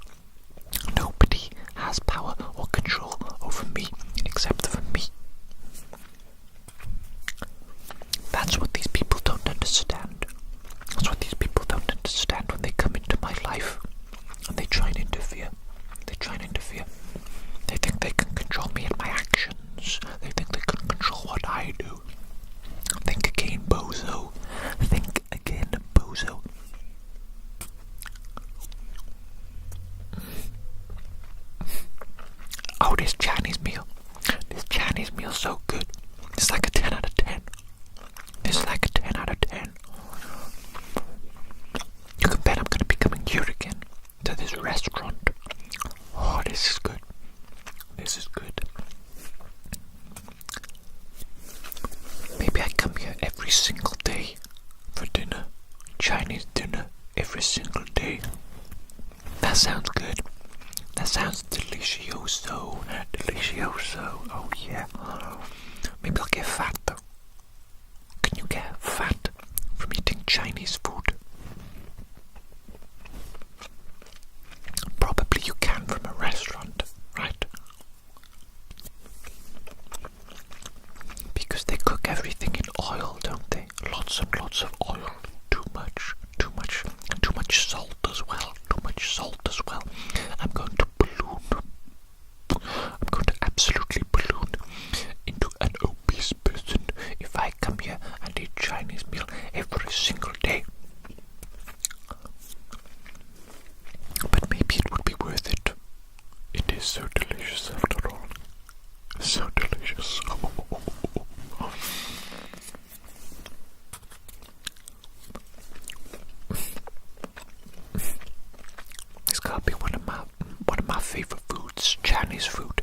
Nobody has power or control over me except for me. That's what these people don't understand. That's what these people don't understand when they come into my life and they try and interfere. They try and interfere. They think they can control me and my actions. They think they can control what I do. Think again, bozo. Think again, bozo. Oh, this Chinese meal. This Chinese meal's so good. It's like a 10 out of 10. It's like a 10 out of 10. You can bet I'm going to be coming here again to this restaurant. Oh, this is good. This is good. Maybe I come here every single day for dinner. Chinese dinner every single day. That sounds good. That sounds delicioso. Delicioso. Oh yeah. Maybe I'll get fat though. Can you get fat from eating Chinese food? Probably you can from a restaurant, right? Because they cook everything in oil, don't they? Lots and lots of oil. Too much, and too much salt as well. Too much salt as well. I'm going to balloon. I'm going to absolutely balloon into an obese person if I come here and eat Chinese meal every single day. But maybe it would be worth it. It is so delicious after all. So delicious. It's gotta be one of my favorite foods, Chinese food.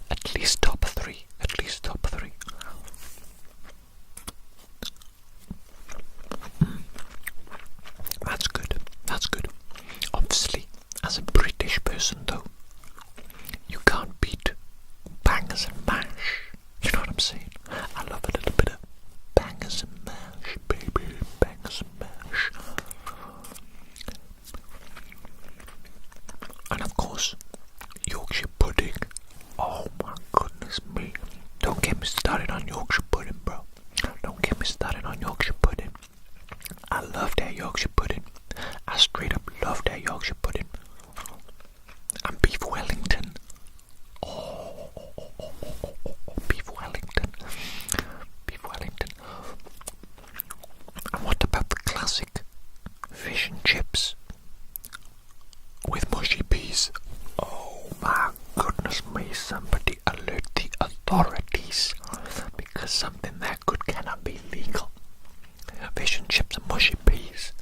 At least top 3. At least top 3. That's good. That's good. Obviously, as a British person though, you can't beat bangers and mash. You know what I'm saying? I love a little bit of bangers and mash, baby. Bangers and mash. And of course, Yorkshire pudding. Oh my goodness me. Don't get me started on Yorkshire pudding, bro. Don't get me started on Yorkshire pudding. I love that Yorkshire pudding. I straight up love that Yorkshire pudding. And beef Wellington. Oh, beef Wellington. Beef Wellington. And what about the classic fish and chips with mushy peas? Oh my goodness me, somebody alert the authorities, because something that good cannot be legal. Fish and chips and mushy peas.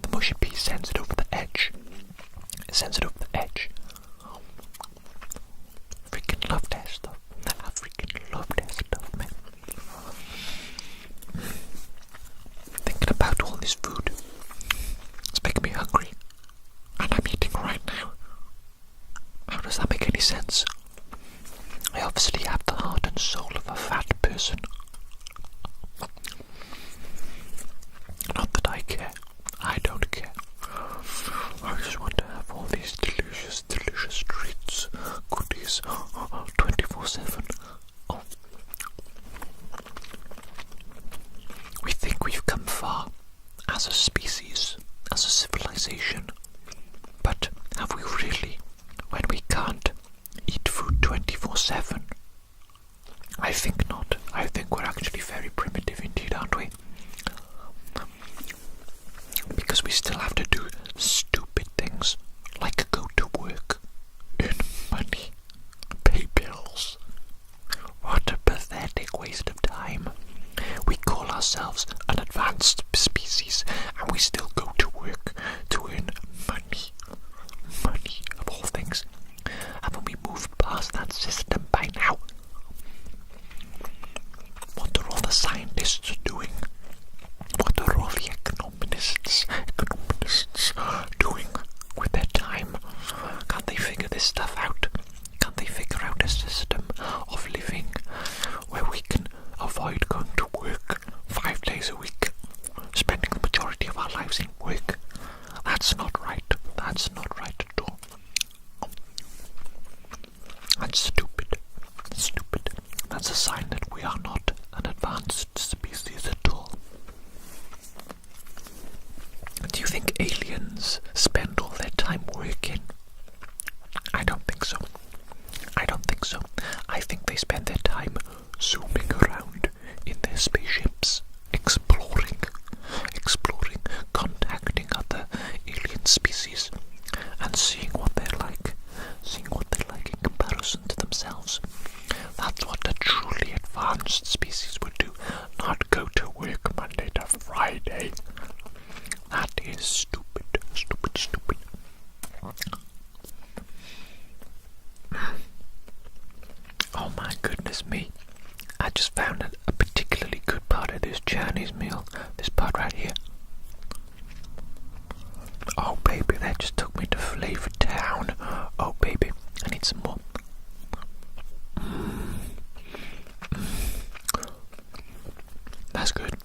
The mushy peas sends it over the edge. It sends it over the edge. Freaking love that stuff. I freaking love that stuff, man. Thinking about all this food, it's making me hungry. And I'm eating right now. How does that make any sense? I obviously have the heart and soul of a fat person. Not that I care. I don't care. I just want to have all these delicious, delicious treats, goodies, 24/7. Oh. We think we've come far as a species, as a civilization. But have we really, when we can't eat food 24/7? I think not. I think we're actually very primitive indeed, aren't we? Because we still have to do stupid things like go to work, earn money, pay bills. What a pathetic waste of time. We call ourselves an advanced species and we still go to work to earn money. Money, of all things. Haven't we moved past that system by now? What are all the scientists doing? What are all the economists doing with their time? Can't they figure this stuff out? Can't they figure out a system of living where we can avoid going to work 5 days a week, spending the majority of our lives in work? That's not right. That's not right at all. That's stupid. Stupid. That's a sign that we are not an advanced species at all. Do you think aliens spend all their time working? I don't think so. I don't think so. I think they spend their time zooming around in their spaceships, exploring, contacting other alien species, and seeing what they're like in comparison That just took me to Flavor Town. Oh, baby, I need some more. That's good.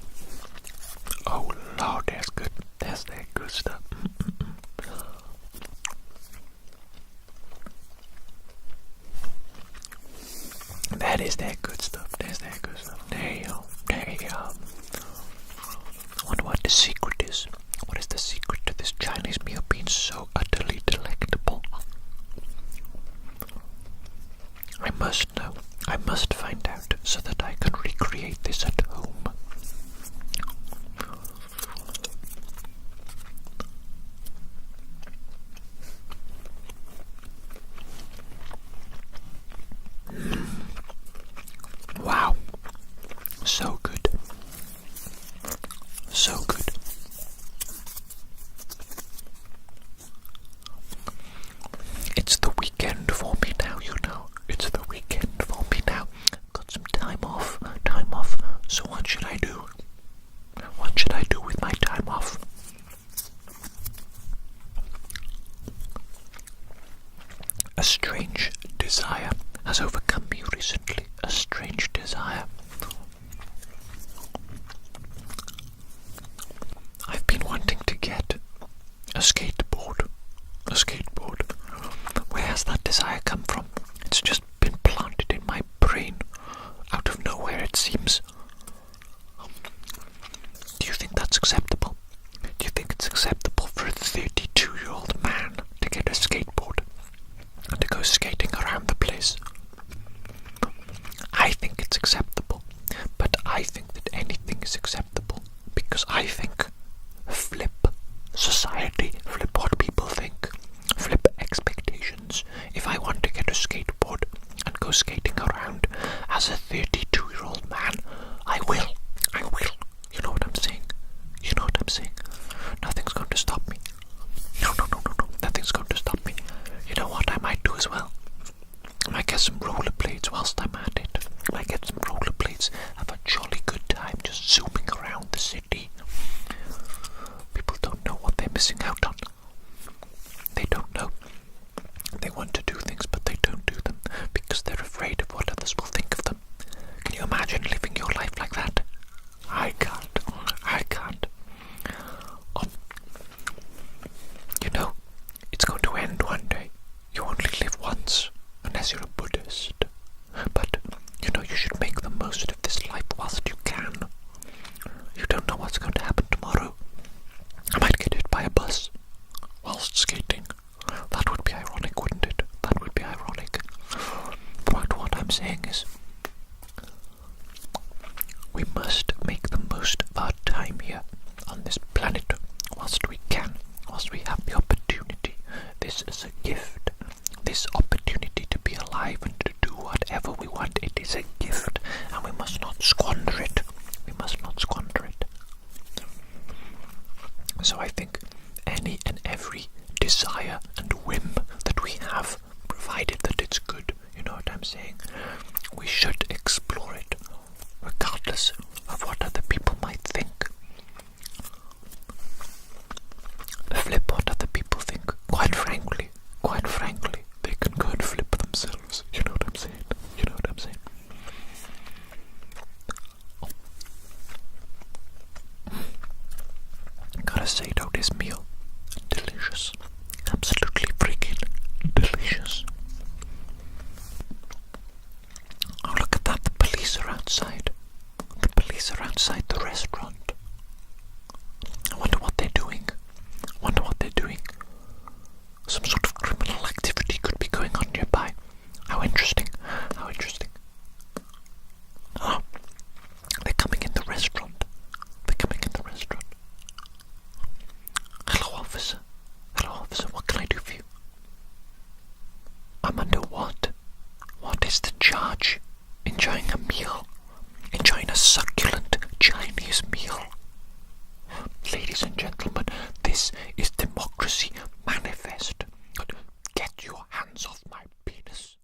Oh, Lord, that's good. That's that good stuff. That is that good stuff. That's that good stuff. There you go. There you go. I wonder what the secret is. What is the secret to this Chinese meal being so utterly delectable? I must know. I must find out so that I can recreate this at home. Wow. So good. So good. It's the weekend for me now, you know. It's the weekend for me now. Got some time off. So what should I do? What should I do with my time off? A strange desire has overcome me recently. A strange desire. I've been wanting to get a skateboard. A skateboard. Where has that desire come from? It's just been planted in my brain. Out of nowhere, it seems. Do you think that's acceptable? Do you think it's acceptable for a 32-year-old man to get a skateboard and to go skating around the place? I think it's acceptable, but I think that anything is acceptable because I think flip society, flip what people think, flip expectations. If I want to get a skateboard and go skating around as a 32-year-old man, I will. You know what I'm saying? Nothing's going to stop me. No. Nothing's going to stop me. You know what I might do as well? I might get some rollerblades whilst I'm at it. I might get some rollerblades, have a jolly good time just zooming around the city. People don't know what they're missing out on. They don't know. They want to do things, but they don't do them because they're afraid of what others will think of them. Can you imagine living your life like that? I can't. You know, it's going to end one day. You only live once, unless you're a Buddhist. But, you know, you should make the most of this life whilst you can. You don't know what's going to happen tomorrow. I might get hit by a bus whilst skating. That would be ironic, wouldn't it? That would be ironic. But what I'm saying is, we must make the most of our time here on this planet whilst we can, whilst we have the opportunity. This is a gift. This opportunity to be alive and to do whatever we want, it is a gift, and we must not squander it. We must not squander it. So I think any and every desire and whim that we have, provided that it's good, you know what I'm saying, we should explore it, regardless of what other people might think. Flip what other people think. Quite frankly, they can go and flip themselves. You know what I'm saying? Gotta say though, this meal, delicious. Absolutely freaking delicious. Oh, look at that, the police are outside. The police are outside the restaurant. I wonder what they're doing. Some sort of criminal activity could be going on nearby. How interesting. Oh, they're coming in the restaurant. Hello, officer, what can I do for you? I'm under what? What is the charge? Enjoying a meal. Enjoying a succulent Chinese meal. Ladies and gentlemen, this is democracy manifest. Get your hands off my penis.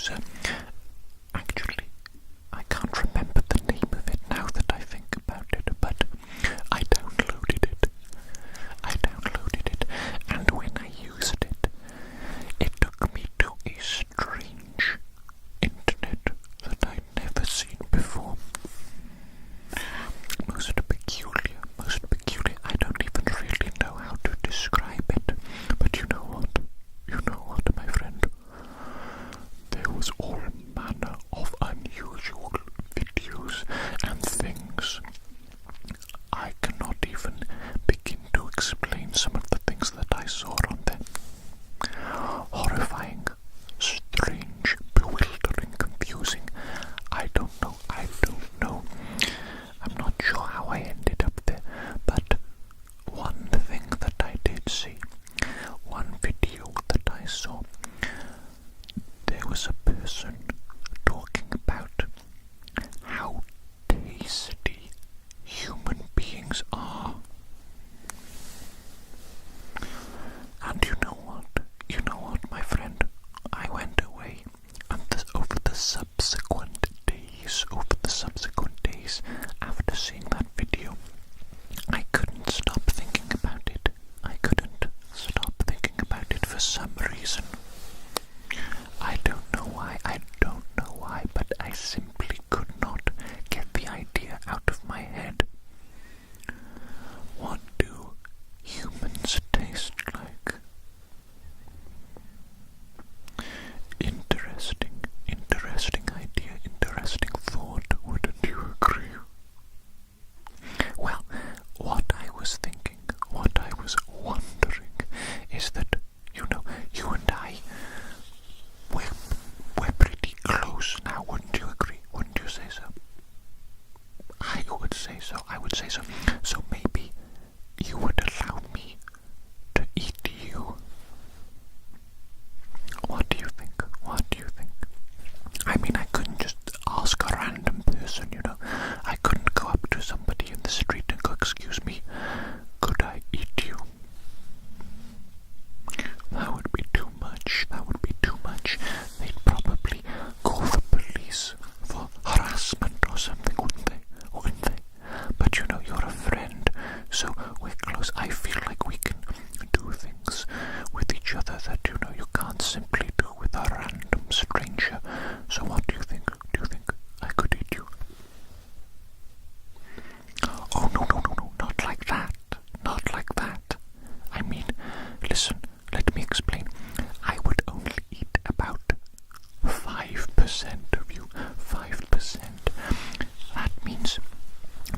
user. Actually, I can't remember the name of it now that I think about it, but I downloaded it. And when I used it, it took me to a strange internet that I'd never seen before. Most peculiar. I don't even really know how to describe it. But you know what? My friend? There was all manner of unusual videos and things. I cannot even begin to explain some of the things that I saw on there. Horrifying, strange, bewildering, confusing. I don't know. I'm not sure how I ended up there, but one thing that I did see, one video that I saw, there was a person talking about how tasty human beings are. And you know what, my friend? I went away, and over the subsequent days after seeing that video, I couldn't stop thinking about it. For some reason. I don't know why, but I simply could not get the idea out of my head. What do humans taste like? Interesting idea, interesting thought, wouldn't you agree? Well, what I was thinking, what I was wondering is that, you and I, we're pretty close now, wouldn't you agree? Wouldn't you say so? I would say so. So maybe you would allow me to eat you. What do you think? I mean, I couldn't just ask a random person, I couldn't go up to somebody in the street and go, "Excuse me, could I eat you?" That would be too much. They'd probably call the police for harassment or something, wouldn't they? But you're a friend, so we're close. I feel like we can do things with each other that you can't simply do with a random stranger. So what do you think? Do you think I could eat you? Oh, no, not like that. I mean, listen, let me explain. I would only eat about 5% of you. 5%. That means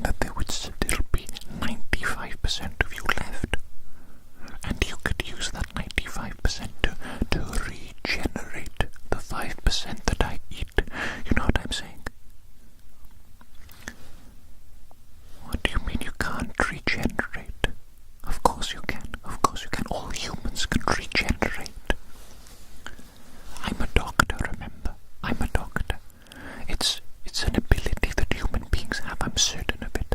that there would still be 95% of you left. And you could use that 95% to regenerate the 5% that I eat. You know what I'm saying? What do you mean you can't regenerate? Of course you can. All humans can regenerate. I'm a doctor, remember? It's an ability that human beings have. I'm certain of it.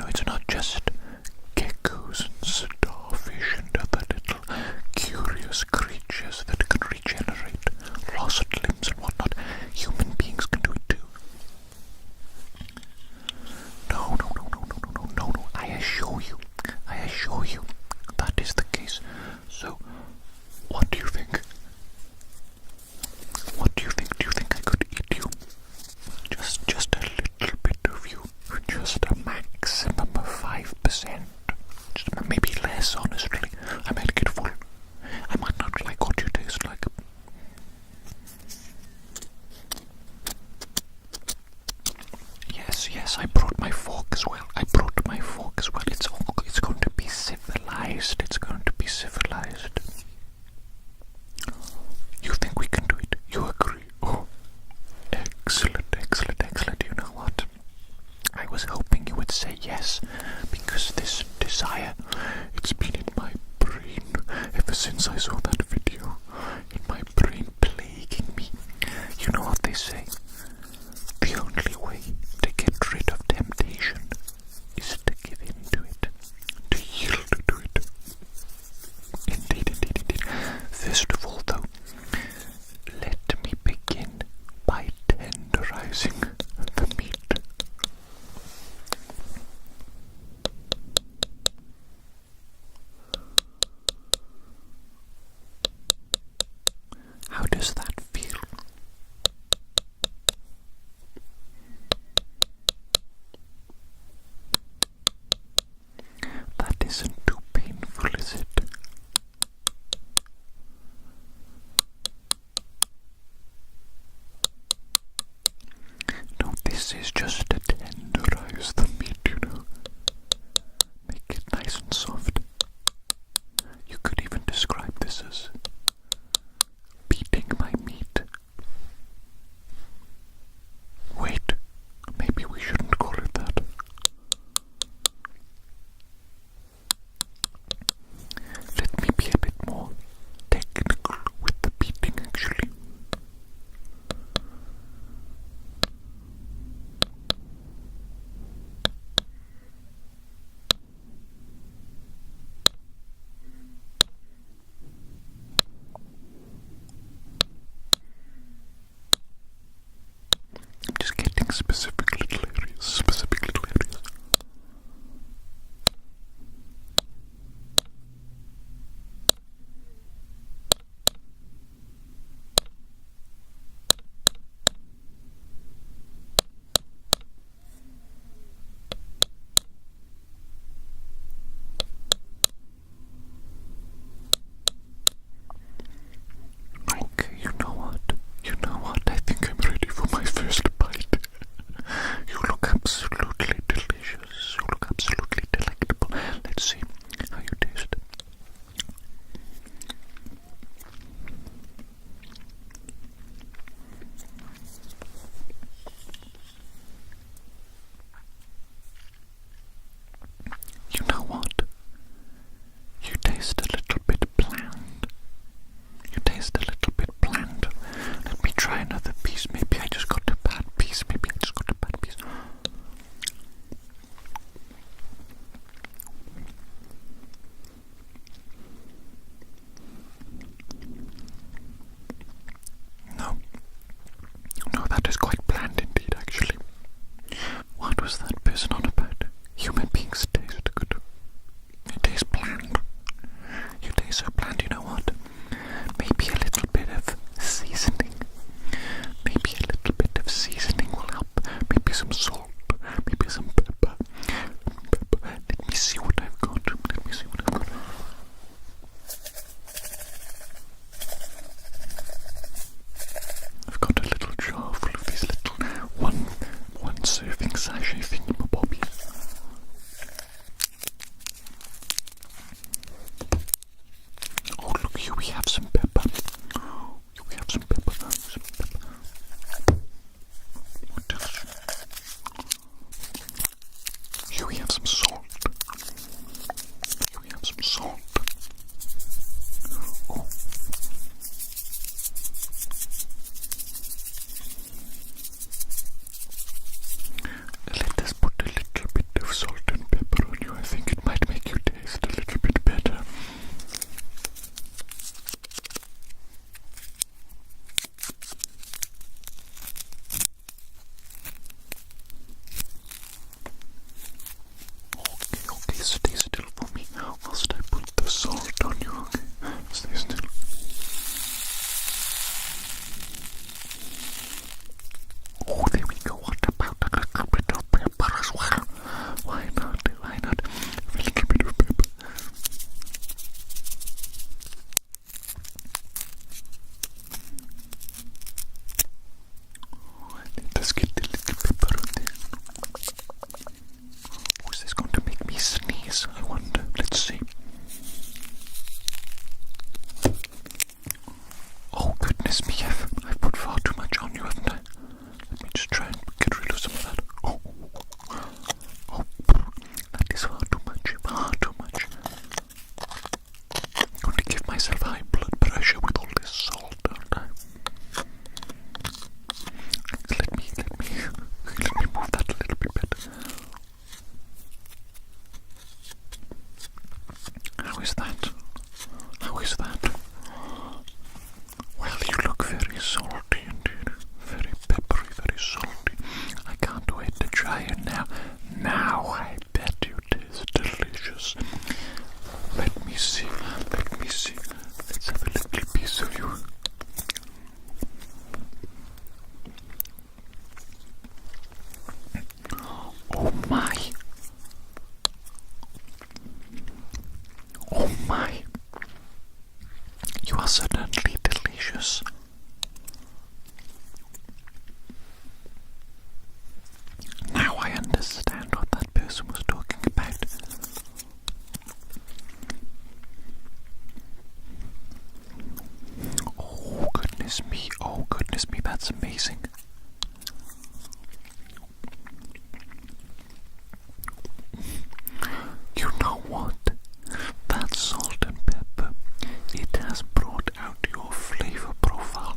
It's not just geckos and starfish and other little curious creatures that can regenerate lost limbs and whatnot. Human beings can do it too. No. I assure you, that is the case. So, what do you think? Do you think I could eat you? Just a little bit of you. Just a maximum of 5%. Just maybe less, honestly. I might get full. I might not like what you taste like. Yes, I brought my fork as well. It's going to be civilized. You think we can do it? You agree? Oh, excellent. You know what? I was hoping you would say yes, because this desire, it's been in my brain ever since I saw that video. In my brain, plaguing me. You know what they say? The only way to get rid of temptation is to give in to it, to yield to it. Indeed. First of all, though, let just to tenderize the meat, you know. Make it nice and soft. You could even describe this as beating my meat. Wait, maybe we shouldn't call it that. Let me be a bit more technical with the beating, actually. I'm just getting specific little areas. Okay, you know what? I think I'm ready for my first bite. amazing. You know what? That salt and pepper, it has brought out your flavor profile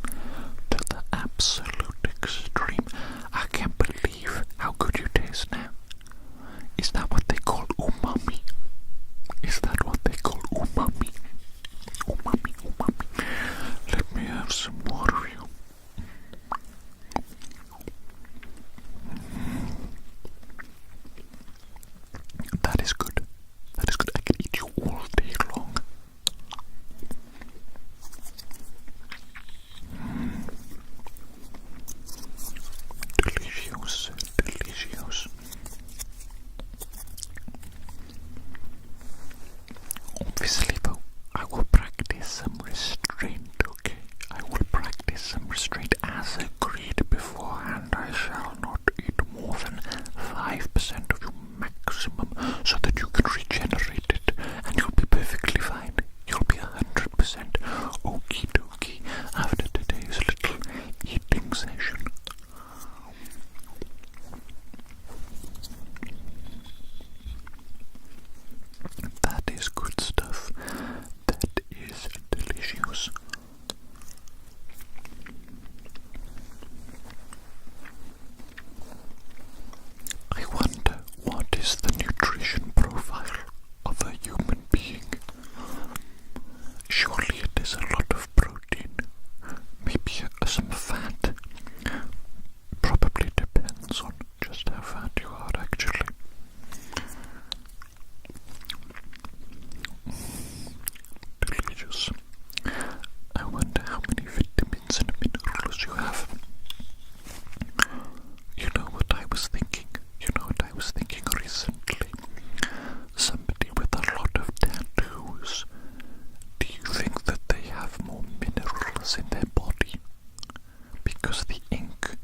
to the absolute extreme. I can't believe how good you taste now. Is that what they call umami? Is that what they call umami? Umami, umami. Let me have some more of you. That is good. That is good. I can eat you all day long. Delicious, delicious. Obviously, though, I will practice some restraint, okay? I will practice some restraint as agreed beforehand. I shall not eat more than 5% of your maximum so that you can regenerate it and you'll be perfectly fine. You'll be 100% okie dokie after today's little eating session. That is good stuff. That is delicious. I wonder what is the nutrition profile of a human being. Surely it is a lot of protein, maybe some fat. Probably depends on just how fat you are, actually. Delicious. I wonder how many vitamins and minerals you have. You know what I was thinking? Recently? Somebody with a lot of tattoos. Do you think that they have more minerals in their body? Because the ink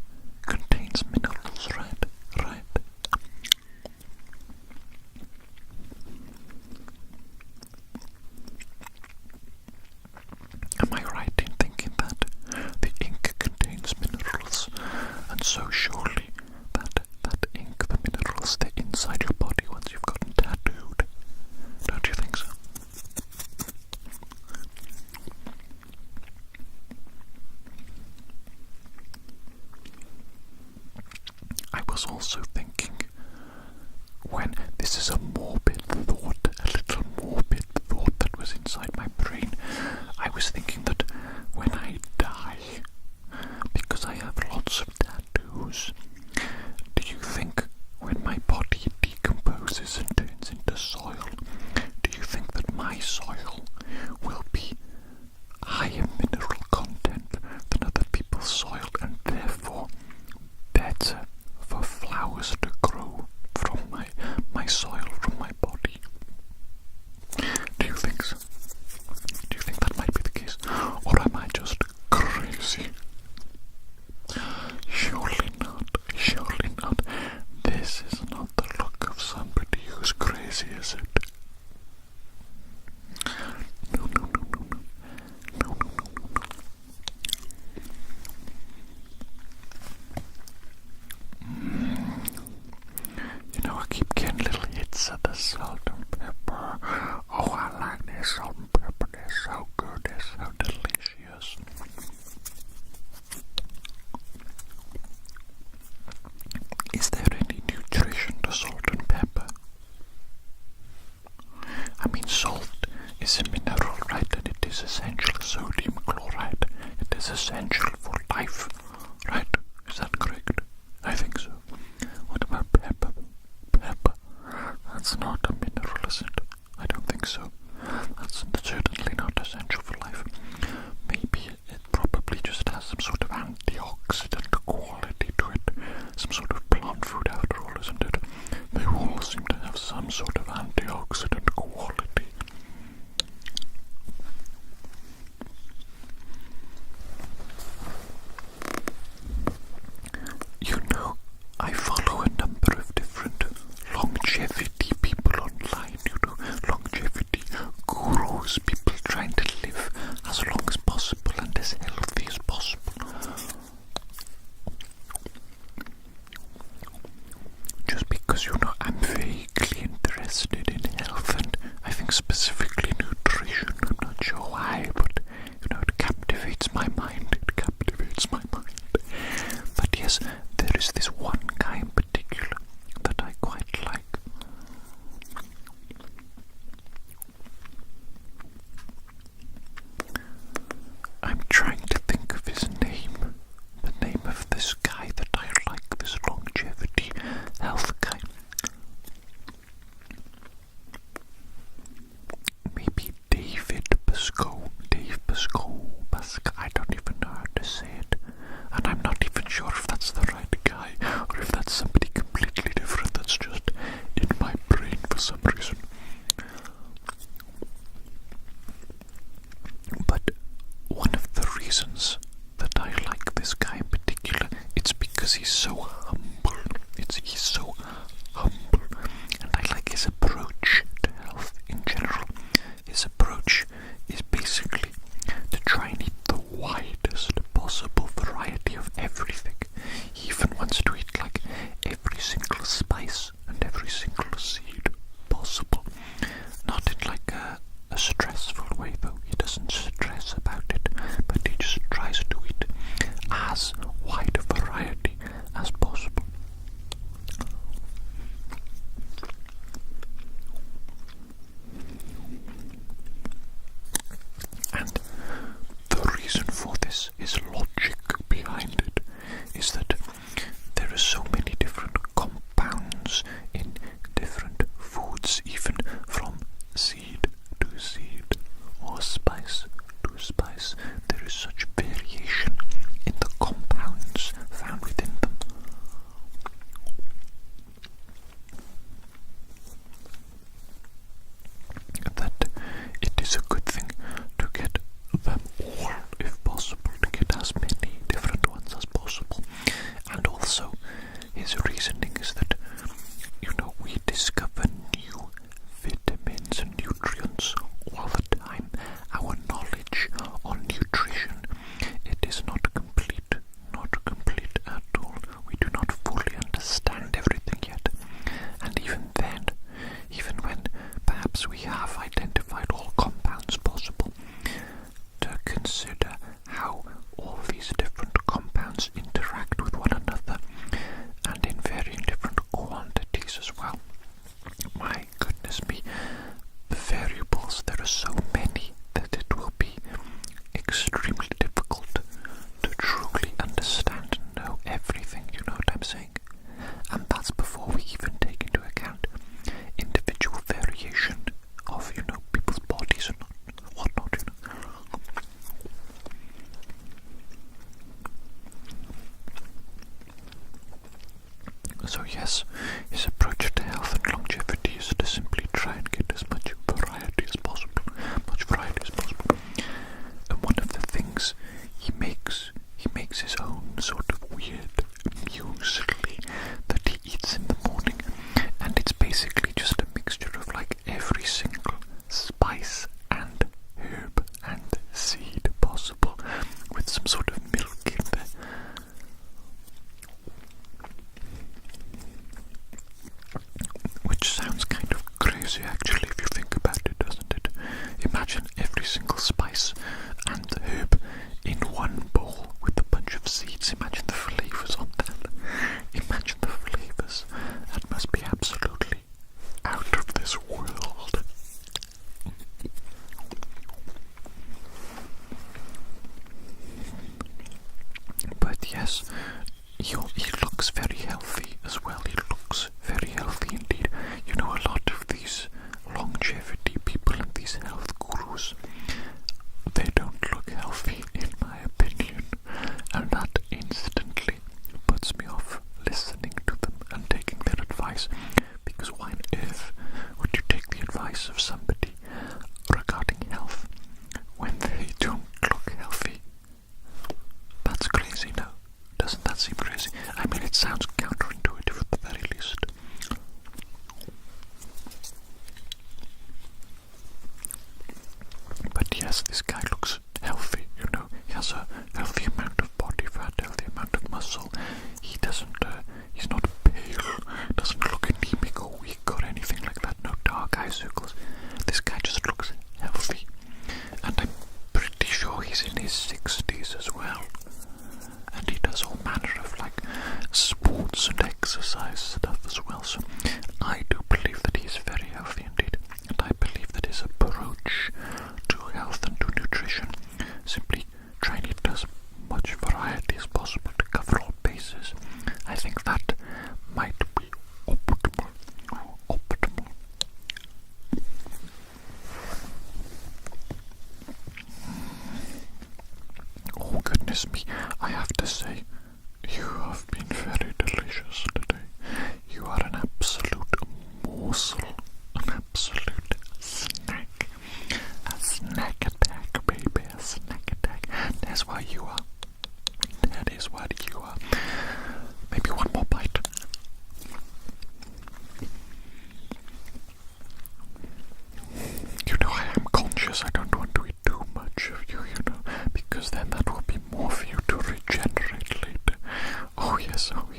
contains minerals, right? Am I right in thinking that the ink contains minerals, and so surely that ink, the minerals, they're inside your body once you've gotten tattooed? Don't you think so? I was also thinking, when this is a morbid thought, a little morbid thought that was inside my brain, I was thinking that when I die, because I have lots of tattoos, do you think when my body decomposes and turns into soil, do you think that my soil will be higher mineral content than other people's soil and therefore better for flowers to grow from my soil, from my body? Do you think so? Do you think that might be the case? Or am I just crazy? Surely not. because, I'm vaguely interested in health and I think specifically nutrition. I'm not sure why, but, it captivates my mind. But yes, there is this one guy in particular that I quite like. I'm trying to think of his name. The name of this guy that I like, this longevity health guy. Maybe Dave Pascoe, I don't even know how to say it. And I'm not even sure if that's the right guy, or if that's somebody completely different that's just in my brain for some reason. But one of the reasons that I like this guy in particular, it's because he's so humble. He's so humble. And I like his approach to health in general. His approach is basically to try and eat the widest possible variety of everything. He even wants to eat like every single spice and every single seed possible. Not in like a stressful way though. He doesn't stress about it, but he just tries to eat as wide a variety as possible. And the reason for this, his logic behind it, is that there are so many different compounds in different foods, even from seed to seed or spice to spice. There is such variation in the compounds found within them. That it is a good thing to get them all, if possible, to get as many different ones as possible. And also, his reasoning is that, we discover new vitamins and nutrients all the time. Our knowledge on nutrition, it is not complete at all. We do not fully understand everything yet. And even then, even when perhaps we have identified all compounds possible, to consider how all these different compounds interact with one another, and in very different quantities as well. My goodness me, the variables, there are so many that it will be extremely difficult to truly understand and know everything, you know what I'm saying? And that's before we even take into account individual variation of, people's bodies and whatnot, So yes, his approach to health and longevity is to simply try and get as much variety as possible. And one of the things he makes his own sort of weird muesli that he eats in the morning, and it's basically just a mixture of like every single spice and herb and seed possible, with some sort of milk in there. Which sounds kind of crazy actually if you think about it, doesn't it? Imagine every single spice and herb in one bowl with a bunch of seeds. Imagine the flavours on that. Imagine the flavours. That must be absolutely out of this world. But yes, he looks very healthy as well. He looks very healthy indeed. A lot of these longevity people and these health gurus, they don't look healthy in my opinion, and that instantly puts me off listening to them and taking their advice, because why on earth would you take the advice of somebody regarding health when they don't look healthy? That's crazy, no? Doesn't that seem crazy? I mean, it sounds counterintuitive at the very least. But yes, this guy looks healthy, He has a healthy amount of body fat, healthy amount of muscle. He's not pale, doesn't look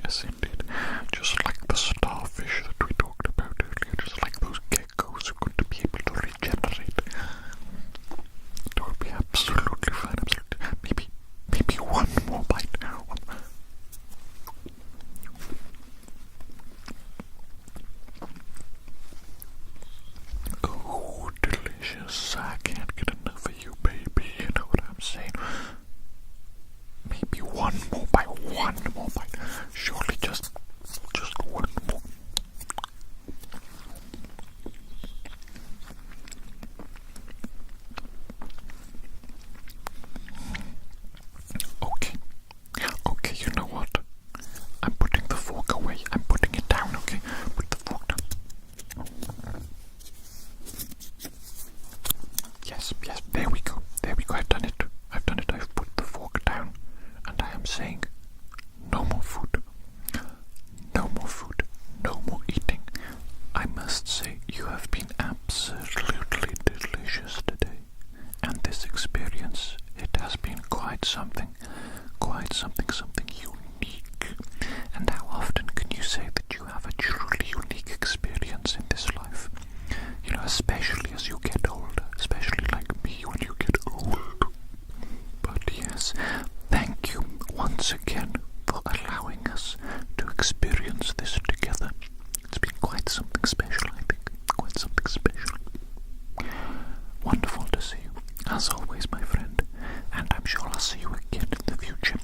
yes indeed. Just like the starfish that we talked about earlier, just like those geckos are going to be able to regenerate. It will be absolutely fine, absolutely. Maybe one more bite. Oh, delicious. I can't get enough of you, baby. You know what I'm saying? Maybe one more bite. Surely just one more. Okay, you know what? I'm putting the fork away. I'm putting it down, okay? Put the fork down. Yes, there we go. I've done it. I've put the fork down. And I am saying, no more food. No more eating. I must say, you have been absolutely delicious today. And this experience, it has been quite something unique. And how often can you say that you have a truly unique experience in this life? You know, especially as you get older, especially like me when you get old. But yes, thank you once again for allowing us to experience this together. It's been quite something special, I think. Quite something special. Wonderful to see you, as always, my friend. And I'm sure I'll see you again in the future.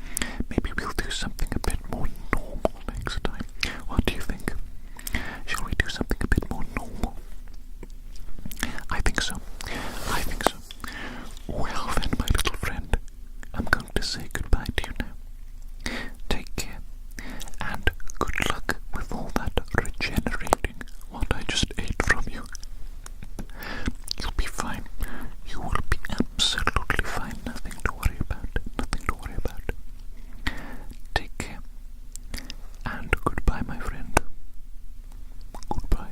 Maybe we'll do something a bit more normal next time. What do you think? Shall we do something a bit more normal? I think so. Well then, my little friend, I'm going to say goodbye to you now. Take care, and good luck with all that regenerating what I just ate from you. You'll be fine. You will be absolutely fine. Nothing to worry about. Take care, and goodbye, my friend. Goodbye.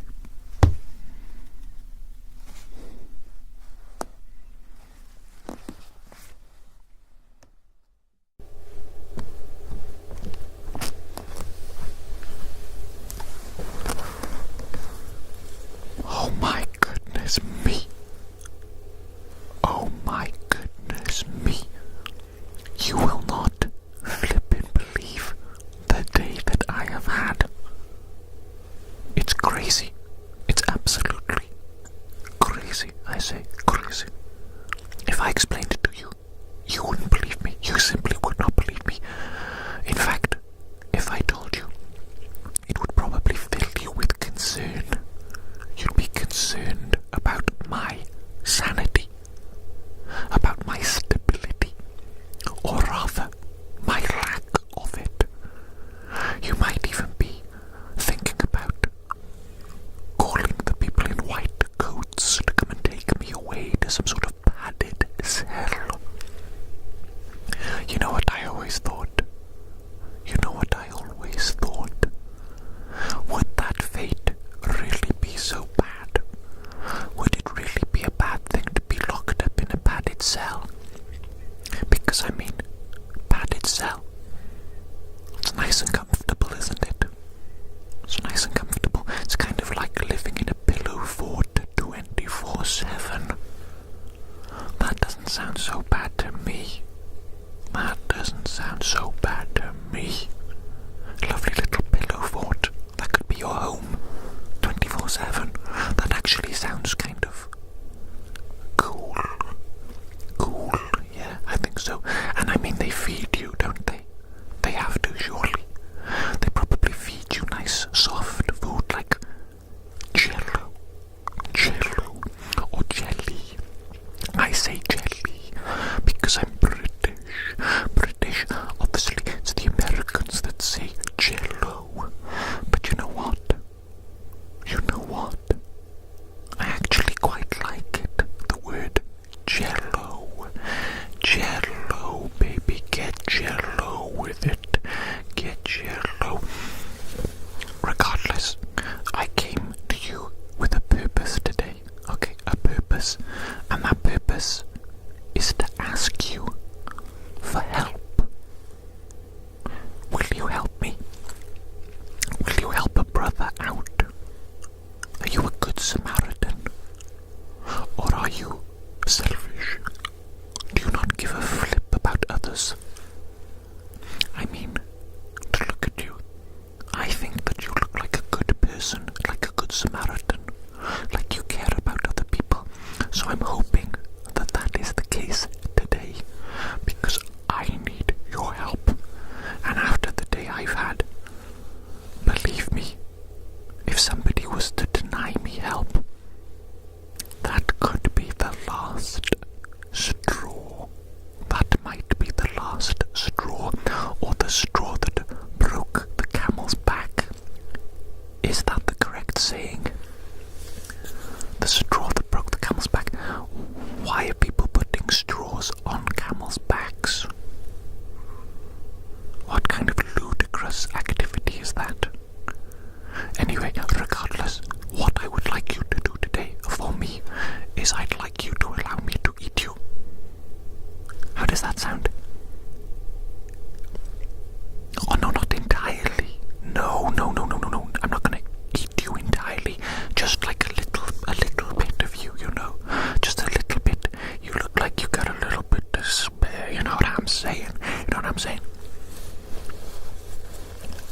Oh my goodness me. You will not flippin' believe the day that I have had. It's crazy. It's absolutely crazy. I say crazy. If I explained it to you, you wouldn't believe me. You simply would not believe me. In fact, if I told you, it would probably fill you with concern. You'd be concerned about my sanity, about my stability, or rather, my lack of it. You might even be thinking about calling the people in white coats to come and take me away to some sort of padded cell. You know what I always thought? You know what I always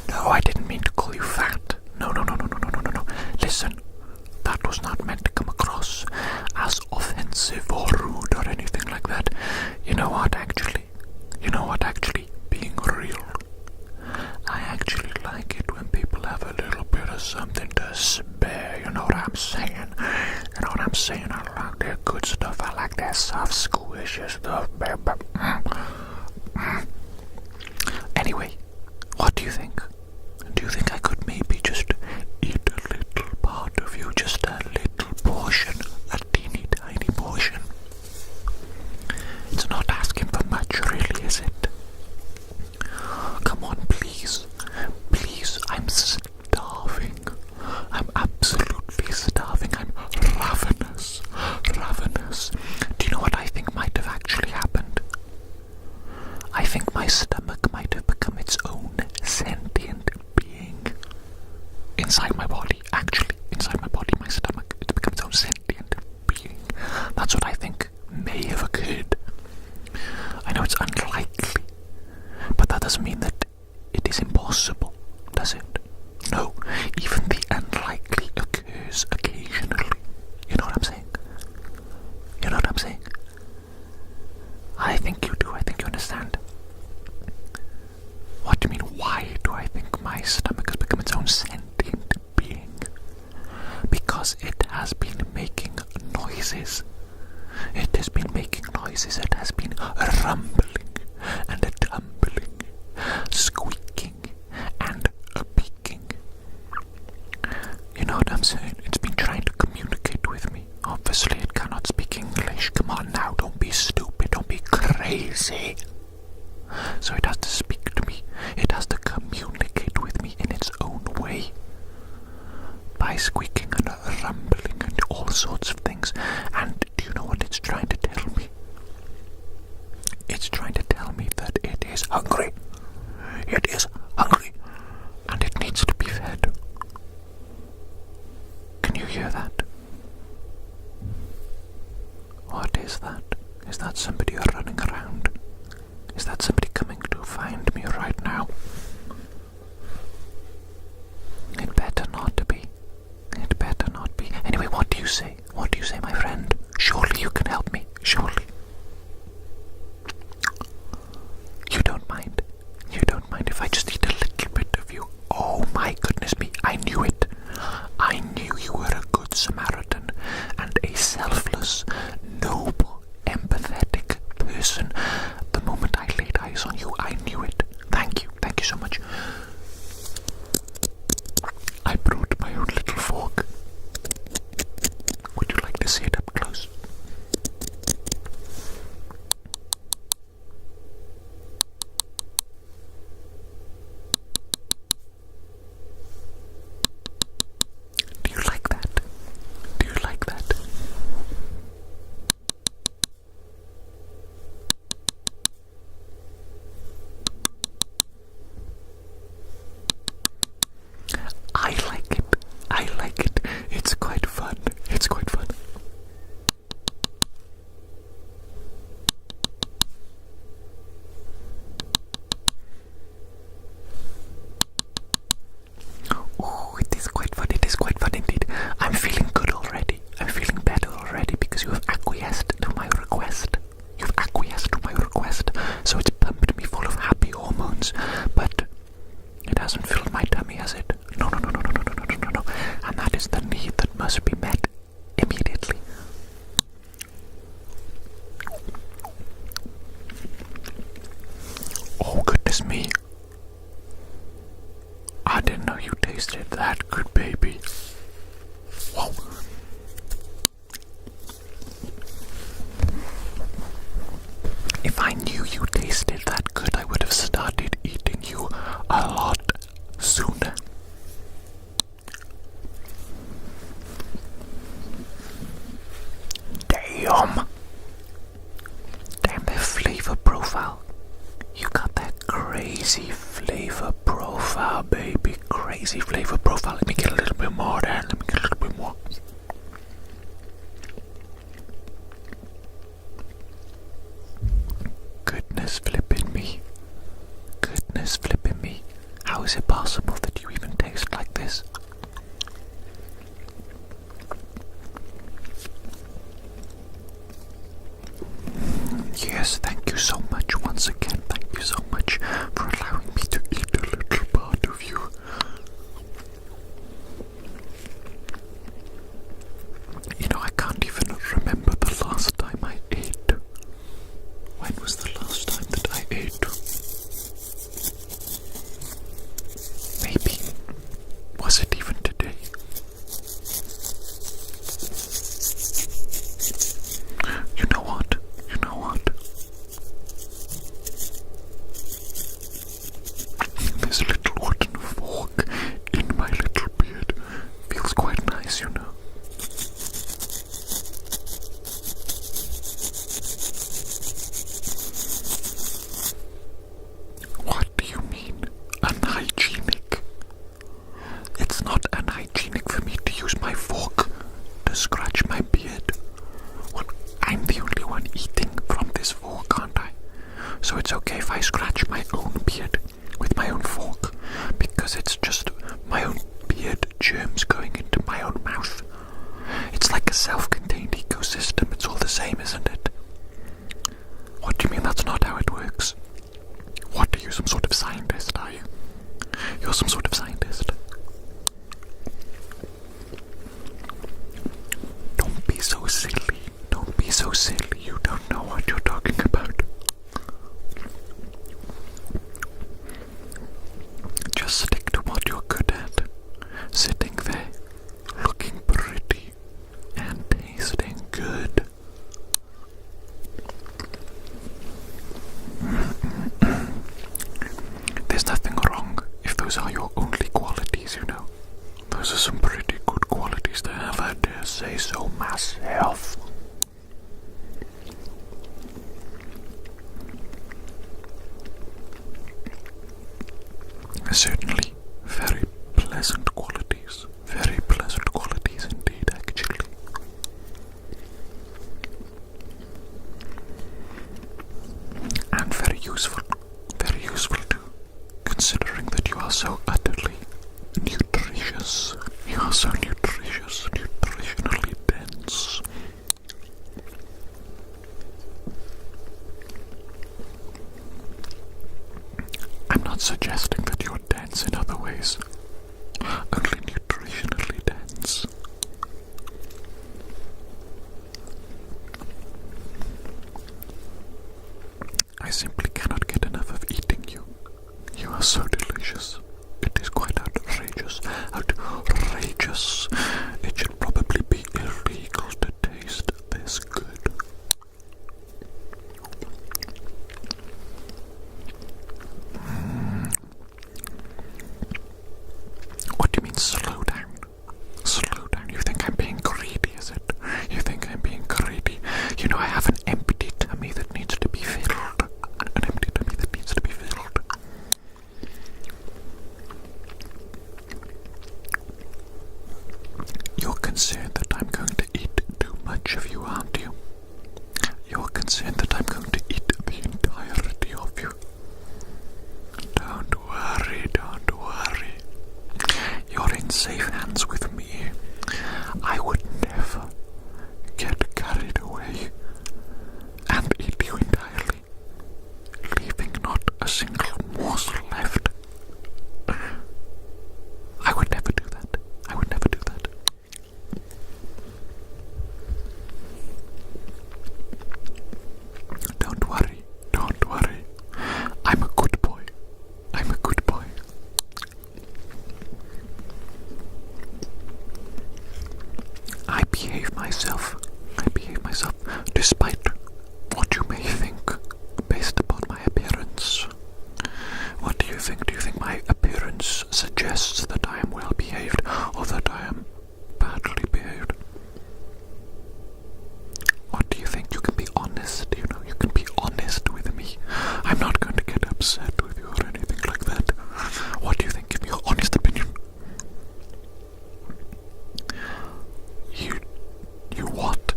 No, I didn't mean to call you fat. No. Listen, that was not meant to come across as offensive or rude or anything like that. You know what, actually, being real, I actually like it when people have a little bit of something to spare, you know what I'm saying? I like their good stuff, I like their soft, squishy stuff, Anyway, what do you think? Do you think I could maybe just eat a little part of you, just a little portion, a teeny tiny portion? It's not asking for much, really, is it? Come on, please, I'm starving. I'm absolutely starving. I'm ravenous. Do you know what I think might have actually happened? I think my stomach might have become its own sentient being. Inside my body, my stomach, it's become its own sentient being. That's what I think may have occurred. I know it's unlikely, but that doesn't mean that it is impossible, does it? No, even the unlikely occurs occasionally. You know what I'm saying? I think you do. I think you understand. What do you mean, why do I think my stomach has become its own sentient being? Because it has been making noises. It has been rumbling and a tumbling, squeaking and a peaking. You know what I'm saying? It's been trying to communicate with me. Obviously, it cannot speak English. Come on now, don't be stupid, don't be crazy. So it has to speak to me. It has to communicate with me in its own way. By squeaking and rumbling and all sorts of things. And do you know what it's trying to tell me? It's trying to tell me that it is hungry. It is hungry. And it needs to be fed. Can you hear that? What is that? Is that somebody running around? Is that somebody coming to find me right now? It better not be. Anyway, what do you say? My friend? Surely you can help me. Surely. You don't mind if I just eat a little bit of you? Oh my goodness me, I knew it. I knew you were a good Samaritan and a selfless, noble, empathetic person. The moment I laid eyes on you, I knew it. Thank you so much. I brought my own little fork. Would you like to see it up close? Do you like that? I like it. It's quite fun. Oh, it is quite fun indeed. I'm feeling good already. I'm feeling better already because you have acquiesced to my request. So it's pumped me full of happy hormones, but it hasn't filled my tummy, has it? No. And that is the need that must be met immediately. Oh, goodness me. I didn't know you tasted that good, baby. Whoa. If I knew you tasted that good, I would have started eating you a lot sooner. Damn their flavor profile. You got that crazy flavor profile, baby. Crazy flavor profile. Let me get a little bit more there. Goodness flipping me. How is it possible that you even taste like this? Yes, thank you so much once again. Thank you so much for allowing me to eat a little part of you. You know, I can't even remember the last time I ate. When was the last time that I ate? Maybe. Was it even today? You know what? This little wooden fork in my little beard feels quite nice, you know. What do you mean, unhygienic? It's not unhygienic for me to use my fork to scratch my beard. Well, I'm the only one eating from this fork, aren't I? So it's okay if I scratch my own beard with my own fork, because it's just my own beard germs going into my own mouth. It's like a self-contained ecosystem. It's all the same, isn't it? What do you mean that's not how it works? What, are you some sort of scientist, are you? You're some sort of scientist. Don't be so silly. Don't be so silly. You don't know what you're talking about. Just stick to what you're good at. Sitting there, looking pretty, and tasting good. There's nothing wrong if those are your only qualities, you know. Those are some pretty good qualities to have, I dare say so myself. Certainly, very pleasant qualities indeed, actually. And very useful too, considering that you are so utterly nutritious. You are so nutritionally dense. I'm not suggesting that you're dense in other ways, only nutritionally dense. I simply cannot get enough of eating you. You are so delicious. It is quite outrageous. Outrageous. It should probably be illegal to taste this good. What do you mean slow down? Slow down? You think I'm being greedy, is it? You think I'm being greedy? You know, I have an empty tummy that needs to be filled. An empty tummy that needs to be filled. You're concerned that I'm going to eat too much of you, aren't you? You're concerned that I'm going to eat the entirety of you. Don't worry. You're in safe hands with me. I would never get carried away and eat you entirely, leaving not a single morsel left. I would never do that. Don't worry. I'm a good boy. I behave myself despite what you may think based upon my appearance. What do you think? Do you think my appearance suggests that I am well behaved or that I am badly behaved? What do you think? You can be honest, you know, you can be honest with me. I'm not going to get upset with you or anything like that. What do you think? Give me your honest opinion. You what?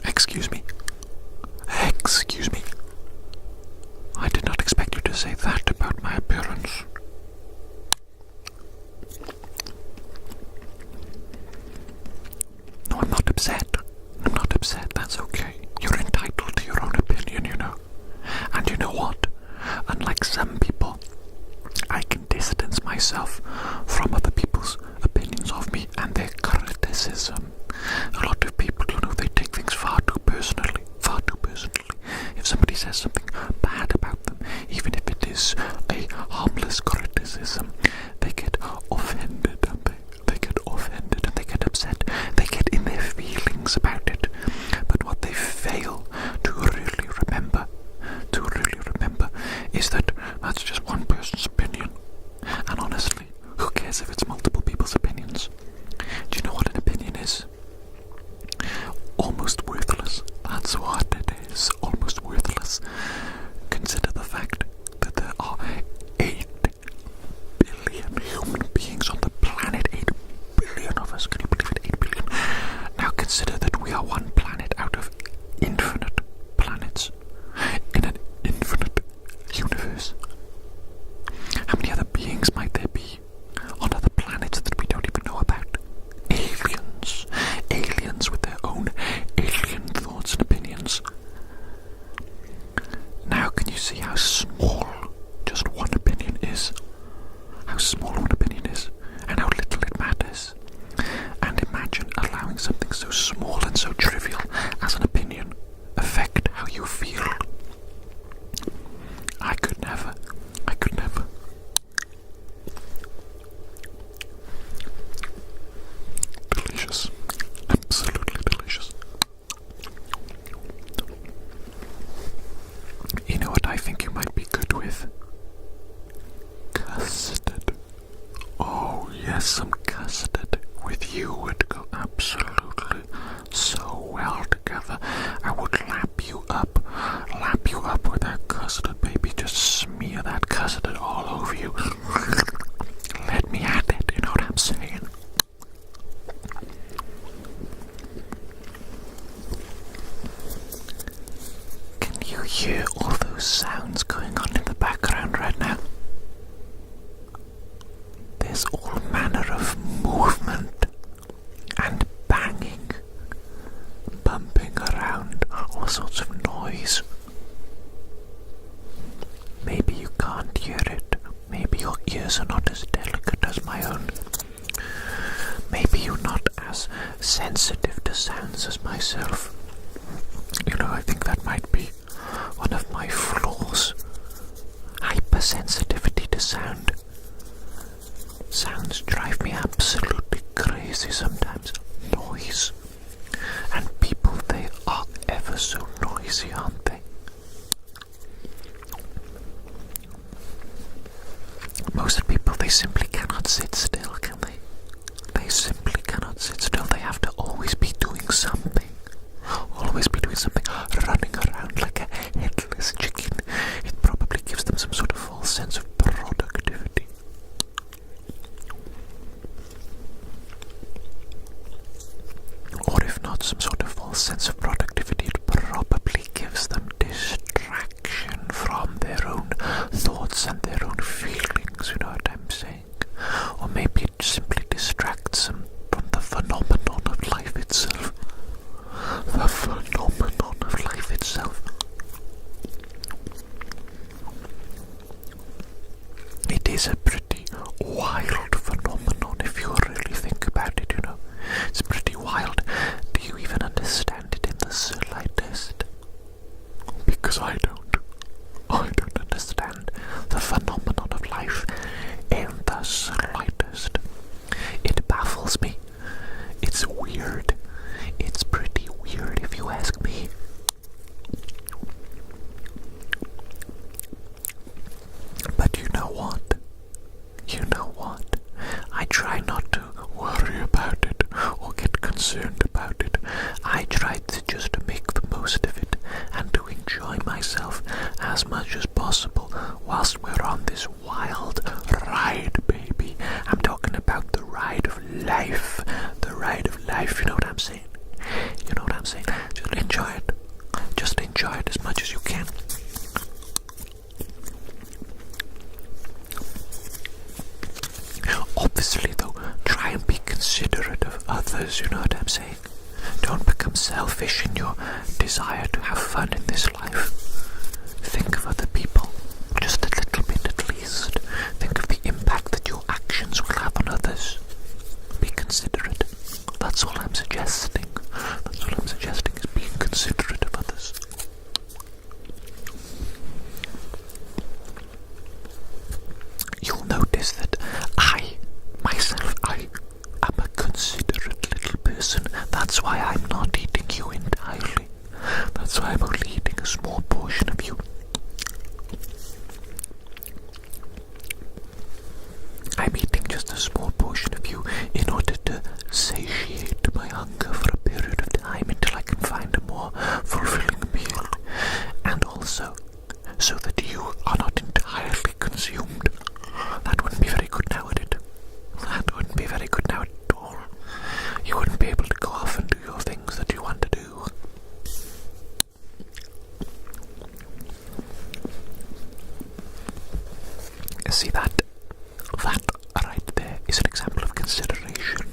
Excuse me. I did not expect you to say that about my appearance. No, I'm not upset. I'm not upset, that's okay. You're entitled to your own opinion, you know. And you know what? Unlike some people, I can distance myself from other people's opinions of me and their criticism. A lot of people, you know, they take things far too personally. Far too personally. If somebody says something bad about them, even if it is a harmless criticism, they get offended, don't they? They get offended and they get upset. They get in their feelings about it. But what they fail to really remember is that that's just one person's opinion. And honestly, who cares if it's multiple people's opinions? Do you know what an opinion is? Almost worthless. That's what it is. Almost worthless. Consider the fact that there are 8 billion human beings on the planet. 8 billion of us. Can you believe it? 8 billion. Now consider that we are one planet out of infinite planets in an infinite universe. How many other beings might there be on other planets that we don't even know about? Aliens. Aliens with their own alien thoughts and opinions. Now can you see how small just one opinion is? How small one opinion is, and how little it matters. And imagine allowing something so small and so trivial as an opinion affect how you feel. I could never. Delicious. Absolutely delicious. You know what I think you might be good with? Custard. Oh yes, some custard with you would go absolutely so well together. I would lap you up with that custard, baby. Just smear that custard all over you. Let me at it, you know what I'm saying? Can you hear all those sounds going on in the background right now? There's all manner of movement and banging, bumping around, all sorts of noise. Maybe you can't hear it. Maybe your ears are not as delicate as my own. Maybe you're not as sensitive to sounds as myself. You know, I think that might be one of my flaws. Hypersensitivity to sound. Sounds drive me absolutely crazy sometimes. Noise. And people, they are ever so noisy, aren't they? Most people, they simply cannot sit still, can they? They simply cannot sit still. They have to always be doing something. Always be doing something. Running around like a headless chicken. It probably gives them some sort of false sense of productivity. Or if not some sort of false sense of productivity, it probably gives them distraction from their own thoughts and their own feelings, you know what I'm saying? Or maybe it simply distracts them from the phenomenon of life itself. The phenomenon of life itself. It is a pretty wild phenomenon if you really think about it, you know. It's pretty wild. Do you even understand it in the slightest? Because I don't. I don't understand the phenomenon of life in the slightest. It baffles me. It's weird. It's pretty weird if you ask me. But you know what? I try not to worry about it or get concerned about it. I try to just make the most of it and to enjoy myself as much as possible whilst we're on this wild ride, baby. I'm talking about the ride of life. The ride of life, you know what I'm saying? You know what I'm saying? Just enjoy it. Just enjoy it as much as you can. Obviously, though, try and be considerate of others, you know what I'm saying? Don't become selfish in your desire to have fun in this life. Think of other people, just a little bit at least. Think of the impact that your actions will have on others. Be considerate. That's all I'm suggesting. That's all I'm suggesting, is being considerate of others. You'll notice that I am a considerate little person. That's why I'm not eating you entirely. That's why I'm only eating a small portion of you. I'm eating just a small portion of you in order to satiate my hunger for a period of time until I can find a more fulfilling meal. And also, so that you are not entirely consumed. That wouldn't be very good now, would it? That wouldn't be very good now at all. You wouldn't be able to go off and do your things that you want to do. See that right there is an example of consideration.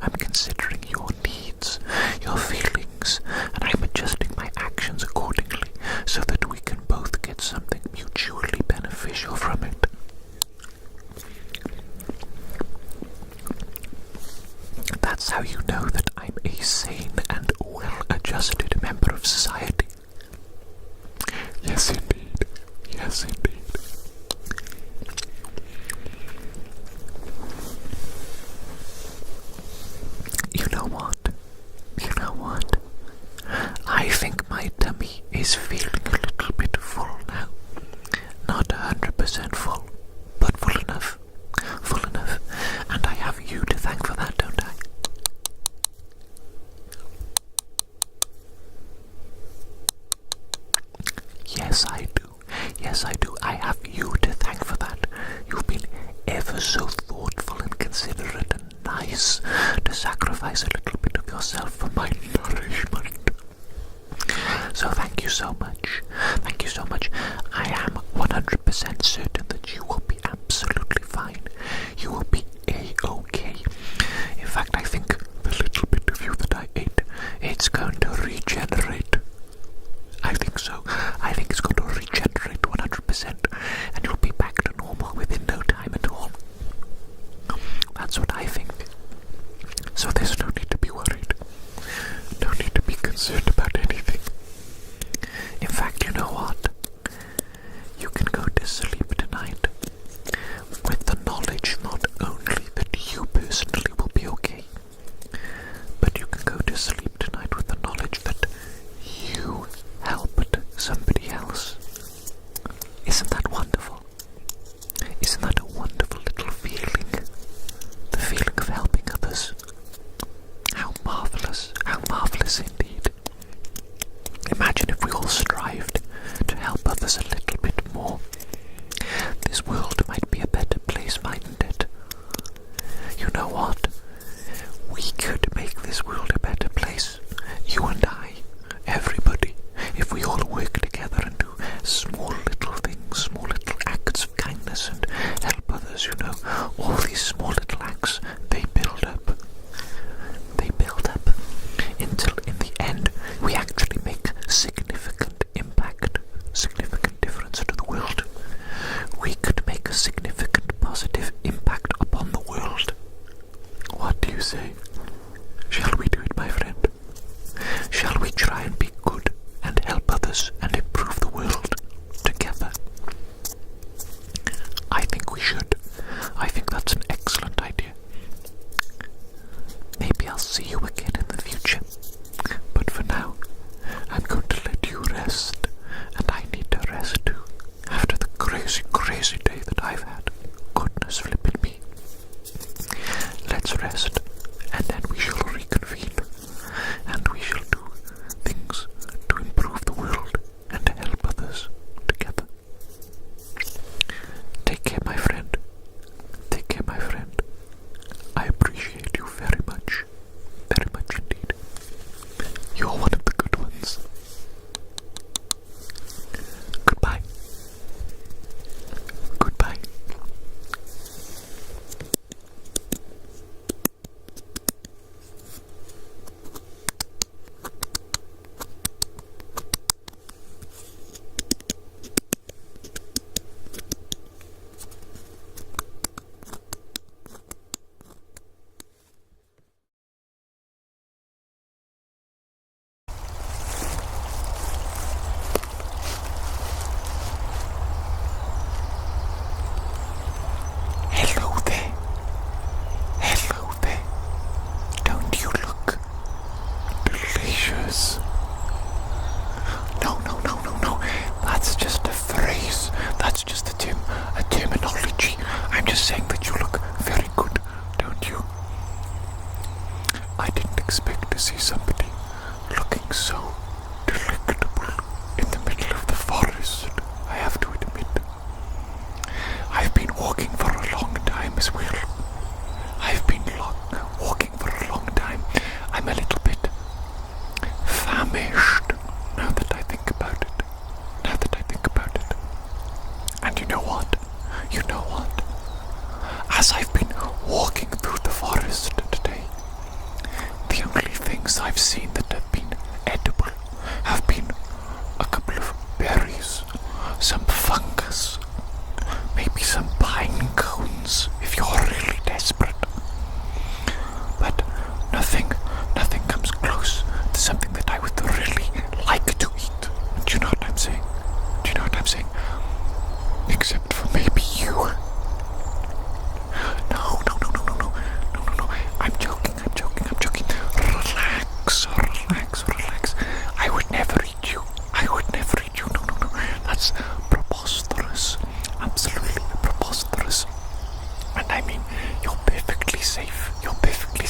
I'm considering your needs, your feelings, and I'm adjusting my actions accordingly so that we can both get something mutually beneficial from it. That's how you know that I'm a sane and well-adjusted member of society. Yes, indeed. Yes, indeed. You know what? I think my tummy is feeling a little bit full now. Not 100% full, but full enough. Full enough. And I have you to thank for that, don't I? Yes, I do. Yes, I do. I have you to thank for that. You've been ever so thoughtful and considerate and nice to sacrifice a little bit of yourself for my nourishment. So thank you so much. Thank you so much. I am 100% certain that you will be absolutely fine. You will be A-okay. In fact, I think the little bit of you that I ate, it's going to regenerate. I think so. I think it's going to regenerate 100%, and you'll be back to normal within no time at all. That's what I think. So there's no need to be worried. No need to be concerned about anything. In fact, you know what? You can go to sleep tonight with the knowledge not only that you personally will be okay, but you can go to sleep tonight with the knowledge that you helped somebody else. Isn't that wonderful? Isn't that a wonderful little feeling? The feeling of helping others. How marvelous indeed. Imagine if we all strived to help others a little bit more. This world might be a better place, mightn't it? You know what? We could make this world a better place. You and I, everybody, if we all work together and do small little things, small little acts of kindness and help others, you know, all these small little acts, they build up. They build up until in the end we actually make significant impact, significant difference to the world. We could make a significant positive impact upon the world. What do you say? Shall we do it, my friend? Shall we try and be good and help others and improve the world together? I think we should. I think that's an excellent idea. Maybe I'll see you again in the future. But for now, I'm going to let you rest. And I need to rest too. After the crazy day that I've had. Goodness flipping me. Let's rest and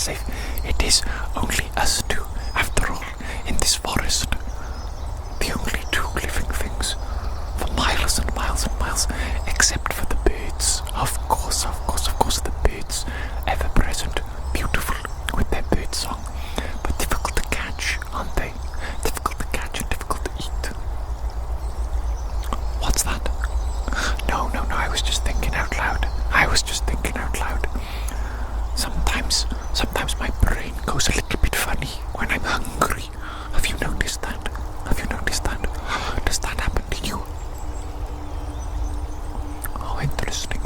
safe. It is only us two, after all, in this forest. The only two living things for miles and miles and miles, except for the birds. Of course, the birds, ever present, beautiful with their bird song, but difficult to catch, aren't they? Difficult to catch and difficult to eat. What's that? No, I was just thinking out loud. Sometimes my brain goes a little bit funny when I'm hungry. Have you noticed that? Does that happen to you? Oh, interesting.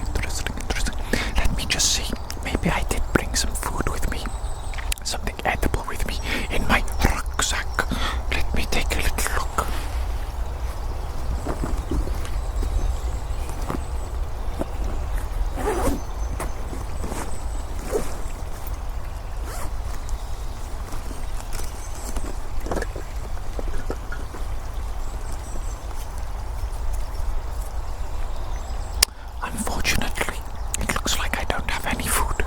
Let me just see. Maybe I did bring some food with me. Something edible with me in my rucksack. Let me take a little look. Unfortunately, it looks like I don't have any food.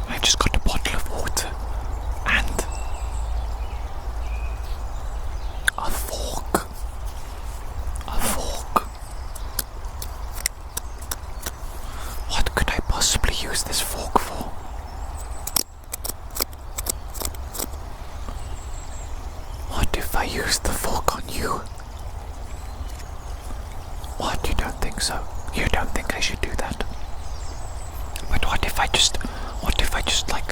I just got a bottle of water and a fork. What could I possibly use this fork for? What if I use the fork on you? What, you don't think so? You don't think I should do that? But what if I just like,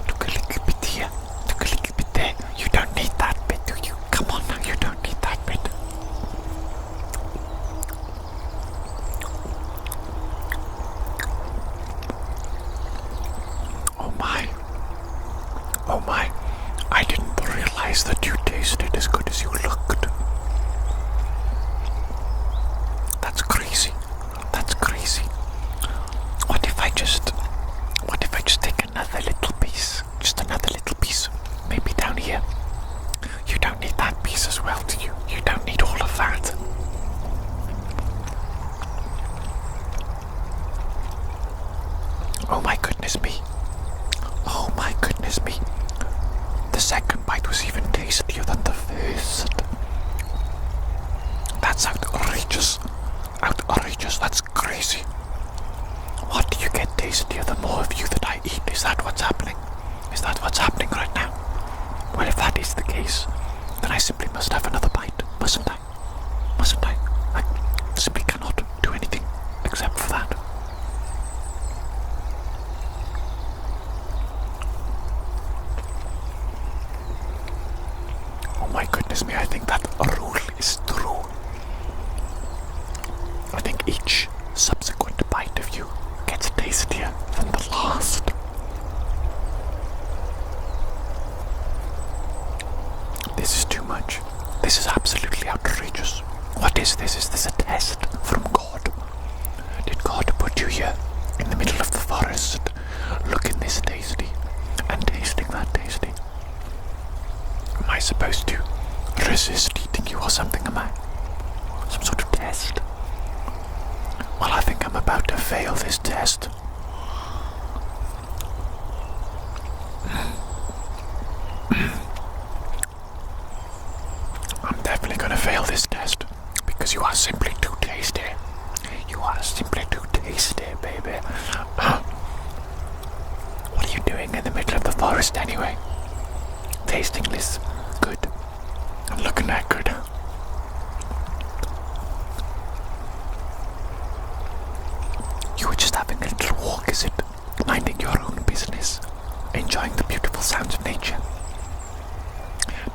look a little bit here, look a little bit there? You don't need that bit, do you? Come on now, you don't need that bit. Oh my, I didn't realize that you tasted as good as you looked. That's crazy. What if I just take another little piece? Just another little piece. Maybe down here. You don't need that piece as well, do you? You don't need all of that. Oh my goodness me. The second bite was even tastier than the first. That's outrageous. That's crazy. What do you get tastier the more of you that I eat? Is that what's happening? Is that what's happening right now? Well, if that is the case, then I simply must have another bite, mustn't I? I simply cannot do anything except for that. Oh my goodness me, I think that rule is true. I think each subsequent bite of you gets tastier than the last. This is too much. This is absolutely outrageous. What is this? Is this a test from God? Did God put you here in the middle of the forest, looking this tasty and tasting that tasty? Am I supposed to resist eating you or something? Am I? Some sort of test? Well, I think I'm about to fail this test. I'm definitely gonna fail this test because you are simply too tasty. You are simply too tasty, baby. What are you doing in the middle of the forest anyway? Tasting this good and looking that good. You were just having a little walk, is it? Minding your own business, enjoying the beautiful sounds of nature.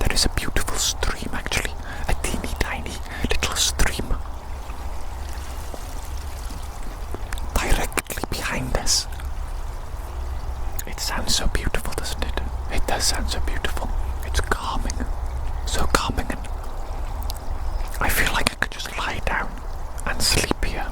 There is a beautiful stream, actually, a teeny tiny little stream directly behind us. It sounds so beautiful, doesn't it? It does sound so beautiful. It's calming, so calming, and I feel like I could just lie down and sleep here.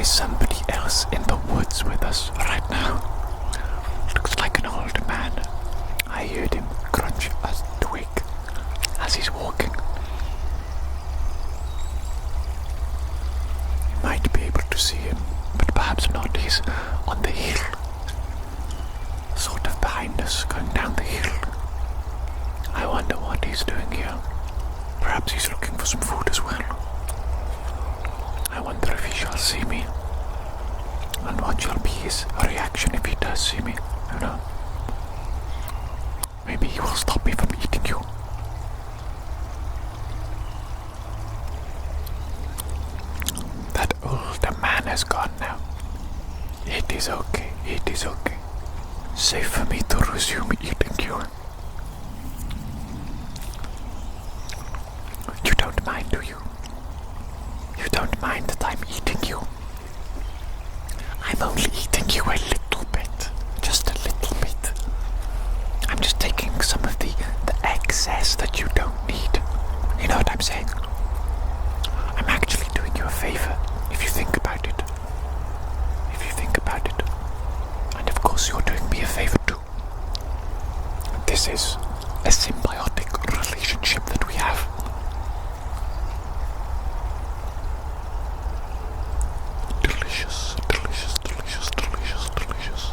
is somebody else in the woods with us right now. Looks like an old man. I heard him crunch a twig as he's walking. You might be able to see him, but perhaps not. He's on the hill, sort of behind us, going down the hill. I wonder what he's doing here. Perhaps he's looking for some food as well. I wonder if he shall see me, and what shall be his reaction if he does see me, you know. Maybe he will stop me from eating you. That older man has gone now. It is okay, it is okay. Safe for me to resume eating you. You don't mind, do you? You don't mind that I'm eating you? I'm only eating you a little bit. Just a little bit. I'm just taking some of the excess that you don't need. You know what I'm saying? I'm actually doing you a favor, if you think about it. If you think about it. And of course you're doing me a favor too. This is a symbiotic relationship that we have. Delicious, delicious, delicious, delicious, delicious.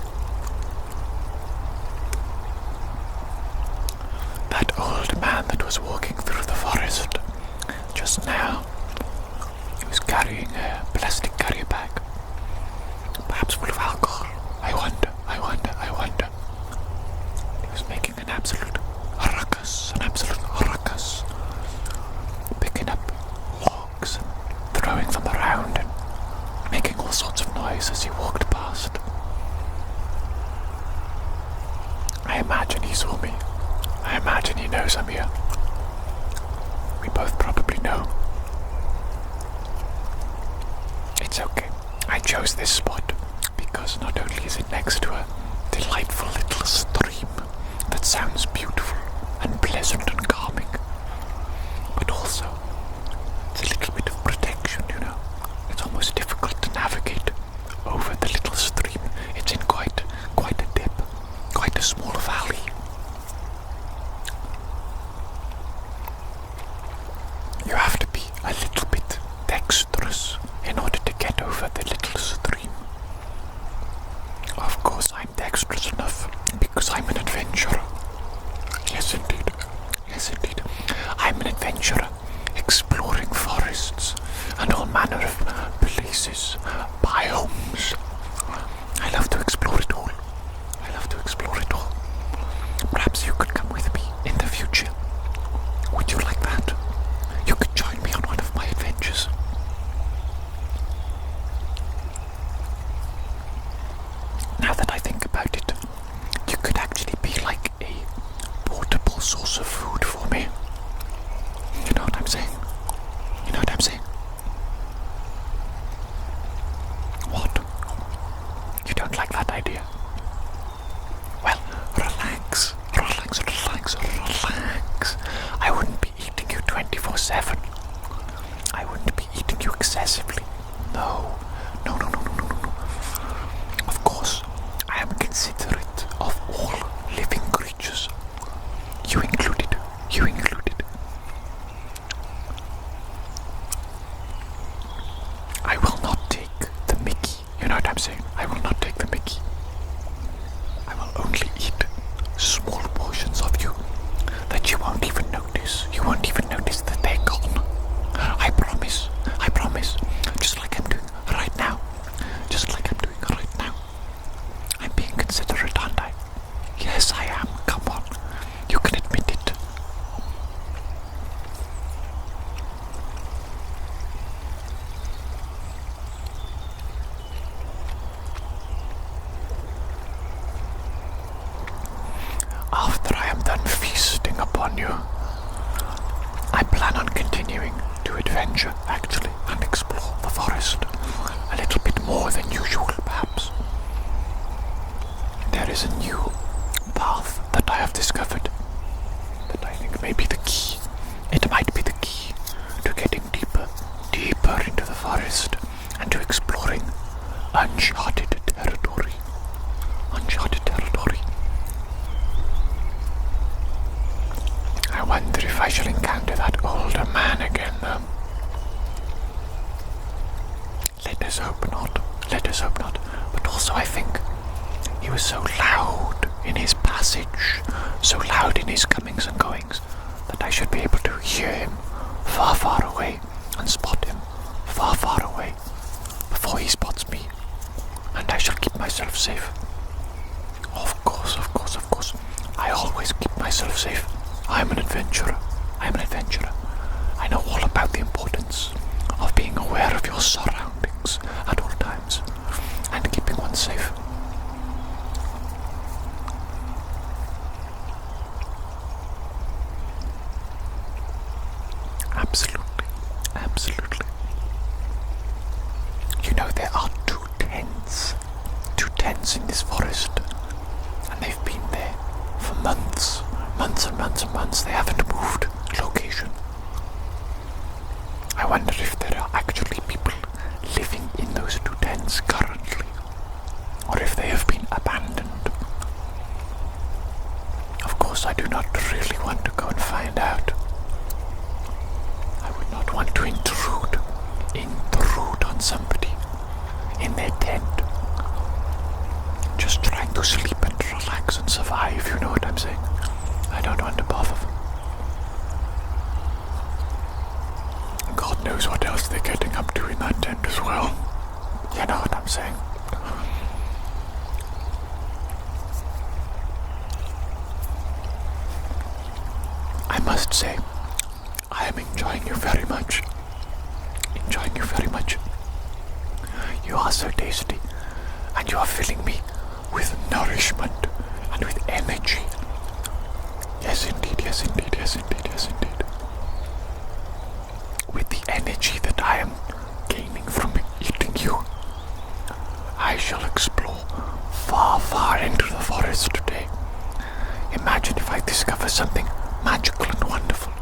That old man that was walking through the forest just now, he was carrying a plastic carrier bag, perhaps full of alcohol. I wonder. He was making an absolute ruckus, picking up logs and throwing them around and making all sorts of noise as he walked past. I imagine he saw me. I imagine he knows I'm here. We both probably know. It's okay. I chose this spot because not only is it next to a delightful little stream that sounds beautiful and pleasant and calming, but also it's a little bit of protection, you know. It's almost difficult to navigate over the little stream. It's in quite a dip, quite a small valley. You have to be a little bit dexterous in order to get over the little stream. Of course, I'm dexterous enough because I'm an adventurer. Yes, indeed. Yes, indeed. I'm an adventurer, exploring forests and all manner of places, biomes. I love to explore it all. Perhaps you could come with me in the future. Would you like that? You could join me on one of my adventures. Now that I think about it, you could actually be like a portable source of food for me. You know what I'm saying? What? You don't like that idea? Well, relax. I wouldn't be eating you 24/7. I wouldn't be eating you excessively. No. Of course, I am considerate of all living creatures. You included. I will not take the mickey. You know what I'm saying? I will not take the mickey. I will only eat small portions of you that you won't even notice. You won't even notice that they're gone. I promise. Just like I'm doing right now. I'm being considerate, aren't I? Yes, I am. Come on. You can admit it. After I am done feasting upon you, I plan on continuing to adventure, actually, and explore the forest a little bit more than usual, perhaps. There is a new path that I have discovered that I think may be the key. It might be the key to getting deeper into the forest and to exploring us hope not. Let us hope not. But also I think he was so loud in his passage, so loud in his comings and goings, that I should be able to hear him far, far away and spot him far, far away before he spots me, and I shall keep myself safe. Of course, of course, of course. I always keep myself safe. I am an adventurer. I am an adventurer. I know all about the importance of being aware of your surroundings at all times and keeping one safe. Absolutely, absolutely. You know, there are two tents in this forest, and they've been there for months and months and months. They haven't moved location. I wonder if there are actually people living in those two tents currently, or if they have been abandoned. Of course, I do not really want to go and find out. I would not want to intrude on somebody in their tent, just trying to sleep and relax and survive, you know what I'm saying? I don't want to bother them. God knows what else they're getting up to in that tent as well. You know what I'm saying? I must say, I am enjoying you very much. Enjoying you very much. You are so tasty, and you are filling me with nourishment and with energy. Yes indeed, yes indeed, yes indeed, yes indeed. With the energy that I am gaining from eating you, I shall explore far, far into the forest today. Imagine if I discover something magical and wonderful.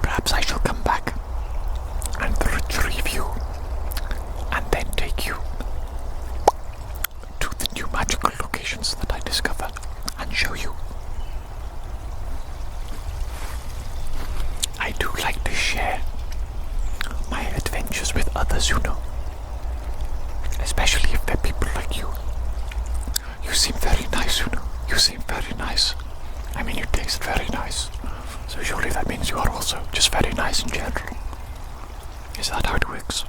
Perhaps I shall come back and retrieve you, and then take you to the new magical locations that I discover and show you. I do like to share my adventures with others, you know. Especially if they're people like you. You seem very nice, you know. You seem very nice. I mean, you taste very nice. So surely that means you are also just very nice in general. Is that how it works?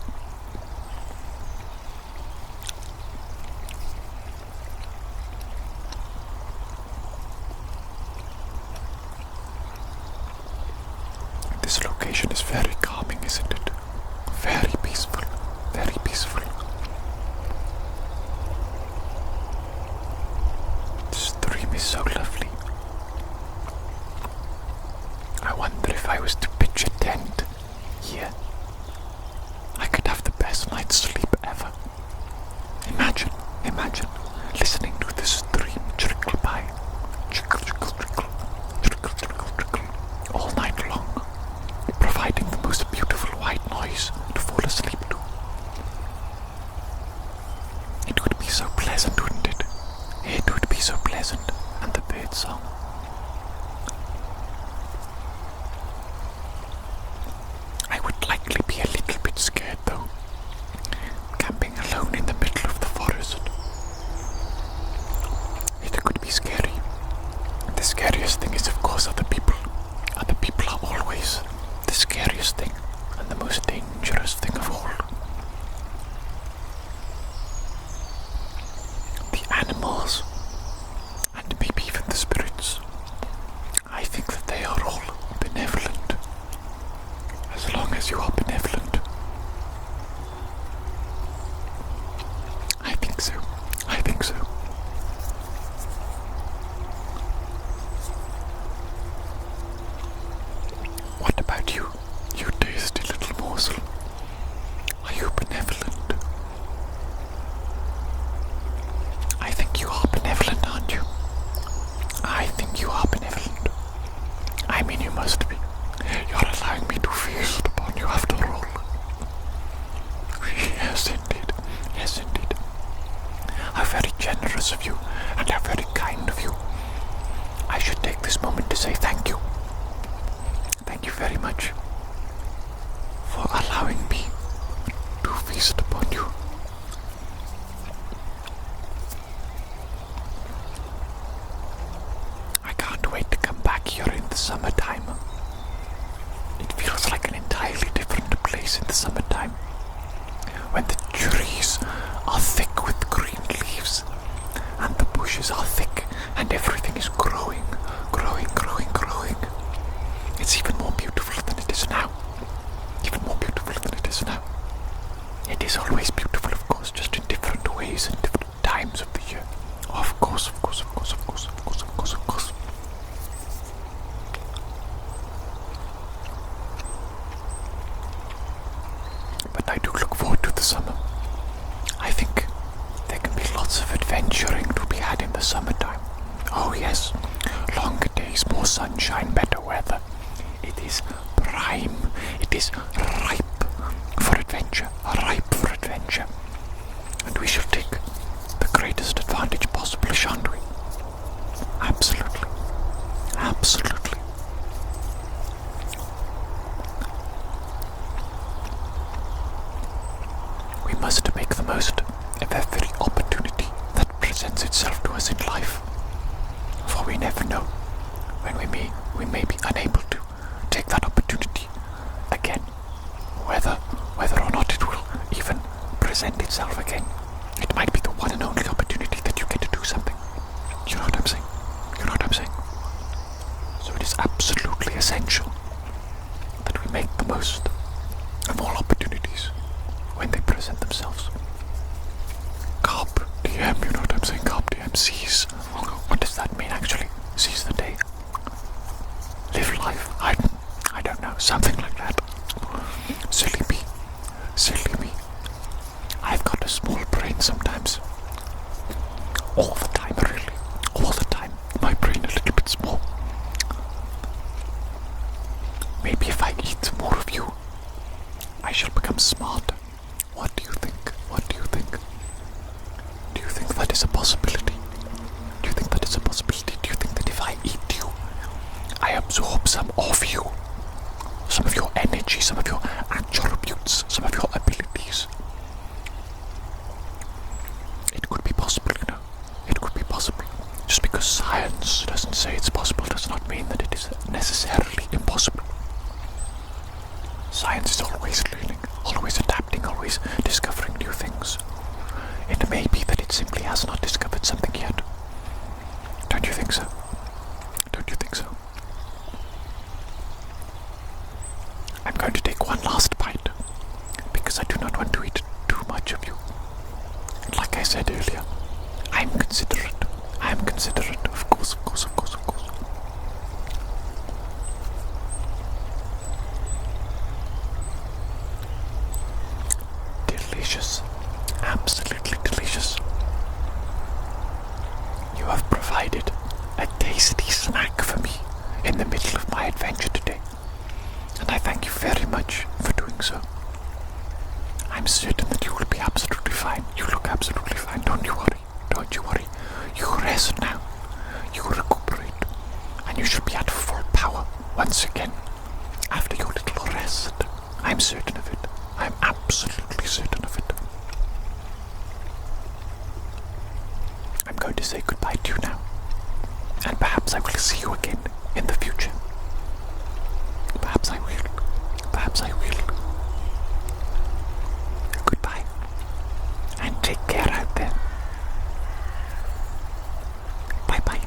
This location is very calming, isn't it? Very peaceful, very peaceful. This stream is so lovely. I wonder if I was to pitch a tent here, I could have the best night's sleep ever. Imagine listening to the stream trickle by, trickle, trickle, trickle, trickle, trickle, trickle, all night long, providing the most beautiful white noise to fall asleep to. It would be so pleasant, wouldn't it? It would be so pleasant, and the bird song. I would likely be a little bit scared though, camping alone in the middle of the forest. It could be scary. The scariest thing is, of course, other people. Other people are always the scariest thing and the most dangerous thing of all. The animals, and maybe even the spirits. I think that they are all benevolent. As long as you are benevolent. I think so. I think so. What about you? You tasty little morsel. Are you benevolent? I think you are benevolent, aren't you? I think you are benevolent. I mean, you must be. You're allowing me to feast upon you after all. Yes, indeed. Yes, indeed. How very generous of you, and how very kind of you. I should take this moment to say thank you. Thank you very much for allowing me feast upon you. I can't wait to come back here in the summertime. It feels like an entirely different place in the summertime, when the trees are thick with green leaves, and the bushes are thick, and everything is growing. It's even more beautiful than it is now. It is always beautiful, of course, just in different ways and different times of the year. Of course. But I do look forward to the summer. I think there can be lots of adventuring to be had in the summertime. Oh yes, longer days, more sunshine, better weather. It is prime, it is ripe for adventure, and we shall take the greatest advantage possible, shan't we? Absolutely. We must make the most of every opportunity that presents itself to us in life, for we never know when we may be unable to take that opportunity again, whether or not it will even present itself again. It might be the one and only opportunity that you get to do something. You know what I'm saying? So it is absolutely essential that we make the most of all opportunities when they present themselves. Carpe diem, you know what I'm saying? Carpe diem, seize. What does that mean actually? Seize the day. Live life. I don't know, something like that. Silly me. I've got a small brain sometimes. All the time, really. All the time. My brain a little bit small. Maybe if I eat more of you, I shall become smarter. What do you think? Do you think that is a possibility? Do you think that if I eat you, I absorb some of you? Some of your energy, some of your attributes, some of your abilities. It could be possible, you know. It could be possible. Just because science doesn't say it's possible does not mean that it is necessarily impossible. Science is always learning, always adapting, always discovering new things. It may be that it simply has not discovered something yet. Don't you think so? I'm going to take one last bite, because I do not want to eat too much of you. Like I said earlier, I am considerate, of course. Delicious, absolutely delicious. You have provided a tasty snack for me in the middle of my adventure today, and I thank you very much for doing so. I'm certain that you will be absolutely fine. You look absolutely fine. Don't you worry. You rest now. You recuperate. And you should be at full power once again after your little rest. I'm certain of it. I'm absolutely certain of it. I'm going to say goodbye to you now. And perhaps I will see you again in the future. Perhaps I will. Goodbye. And take care out there. Bye-bye.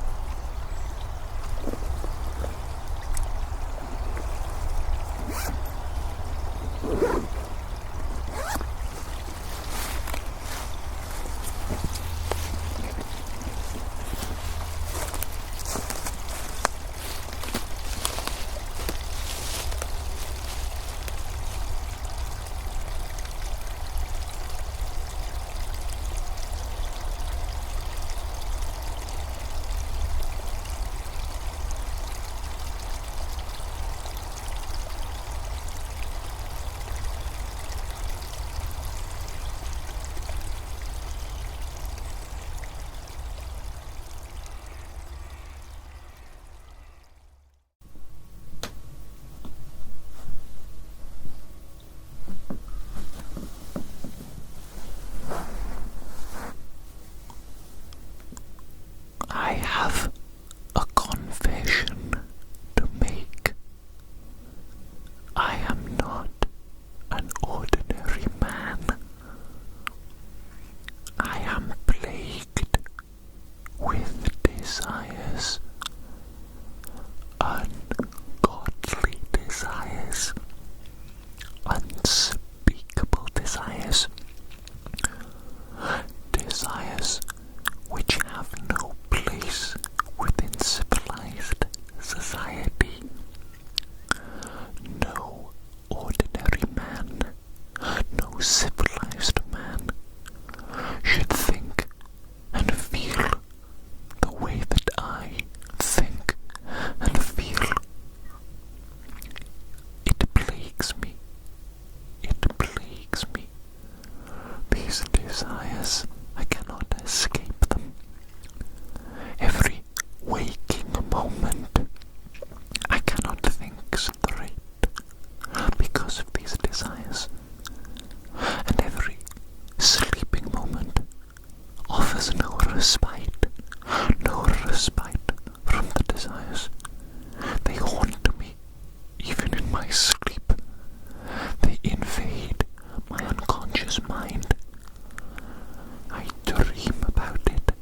civilized man should think and feel the way that I think and feel. It plagues me. It plagues me. These desires, I cannot escape them. Every waking moment, I cannot think straight because of these desires. And every sleeping moment offers no respite from the desires. They haunt me, even in my sleep. They invade my unconscious mind. I dream about it.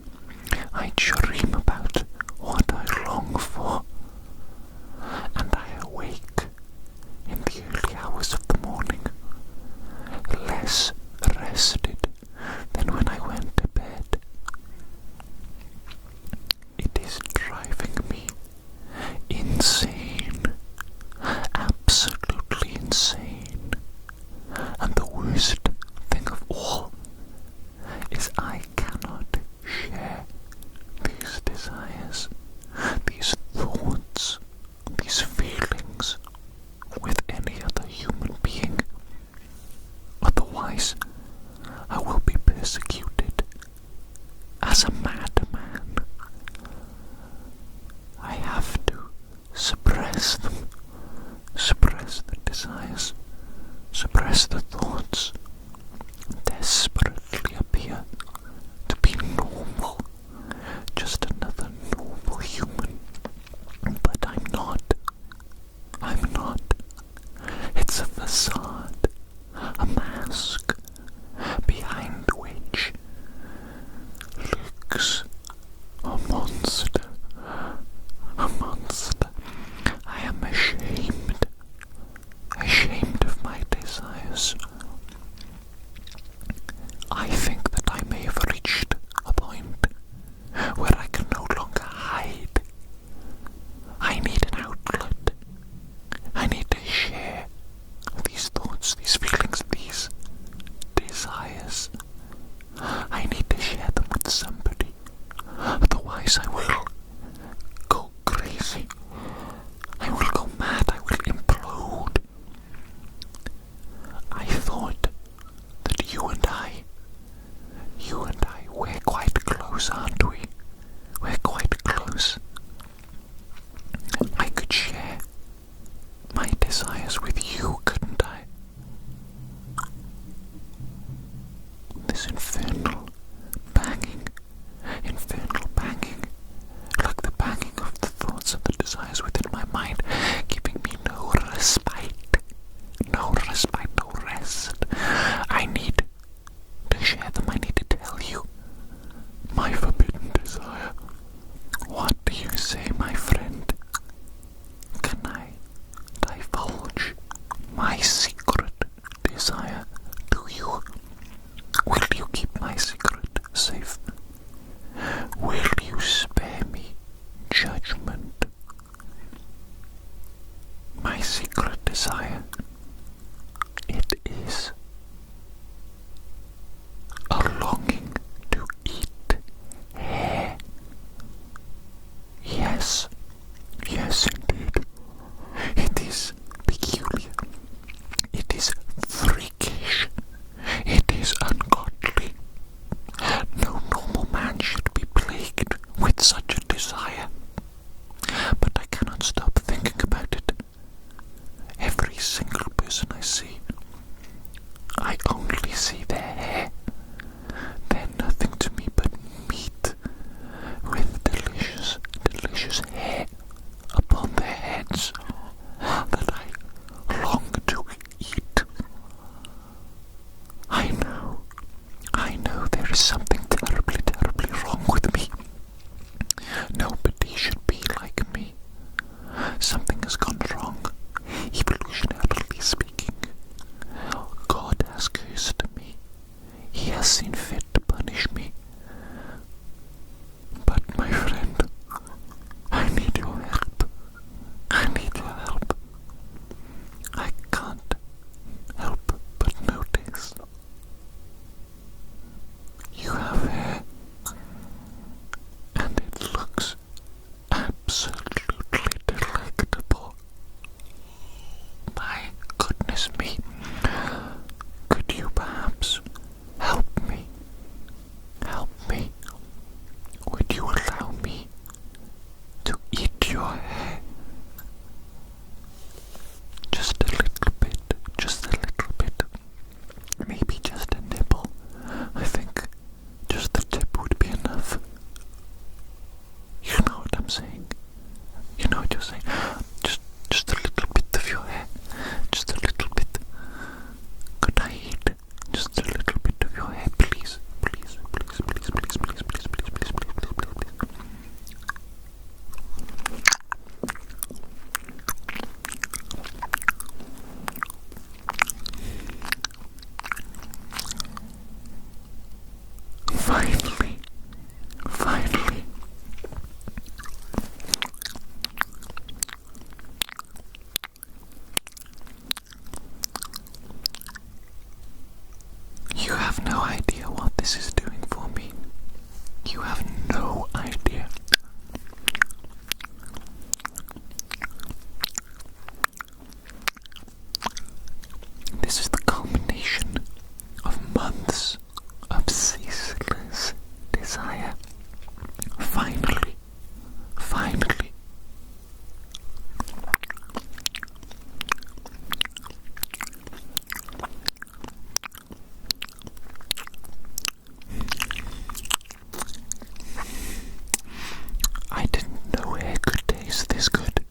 I dream about what I long for. And I awake in the early hours of the morning, less rested than when I went to bed. It is driving me insane, absolutely insane. And the worst thing of all is I cannot share these desires, these thoughts, these feelings with any other human being. Otherwise, I will be persecuted as a madman. I have to suppress them, suppress the desires, suppress the thoughts, desperately appear to be normal, just another normal human. But I'm not. I'm not. It's a facade, a mask, behind which lurks a monster. A monster. I am ashamed of my desires. I think that I may have reached a point where I can no longer hide. I need an outlet. I need to share these thoughts, these feelings, these desires. I need to share them with somebody. Otherwise I will go crazy. I will go mad. I will implode. I thought that you and I, we're quite close, aren't we? We're quite close. I could share my desires with you, couldn't I? This infernal banging, like the banging of the thoughts and the desires within my mind, giving me no respite, no rest. I need to share them. I need to tell you my forbidden desire. What do you say, my friend? Can I divulge my secret desire to you? Will you keep my secret safe? Will you spare me judgment? My secret desire, it is a longing to eat hair. Yes indeed. It is peculiar. It is freakish. It is ungodly. No normal man should be plagued with such a desire. But I cannot stop thinking about it. Every single person I see, I only see their hair. They're nothing to me but meat with delicious hair upon their heads that I long to eat. I know there is something terribly wrong with me. Nobody should be like me. Something has gone wrong, evolutionarily speaking. God has cursed me. He has seen fit to punish me. But my friend, I need your help. I can't help but notice this is doing for me. You have no idea. This is the culmination of months of ceaseless desire. Finally, I didn't know hair could taste this good.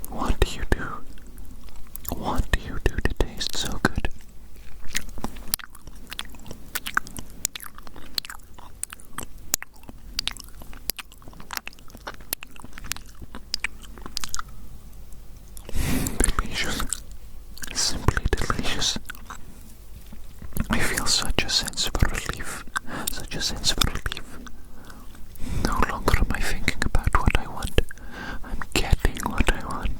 What do you do? What do you do to taste so good? Delicious. Simply delicious. I feel such a sense of relief. Such a sense of relief. No longer am I thinking about what I want. I'm getting what I want.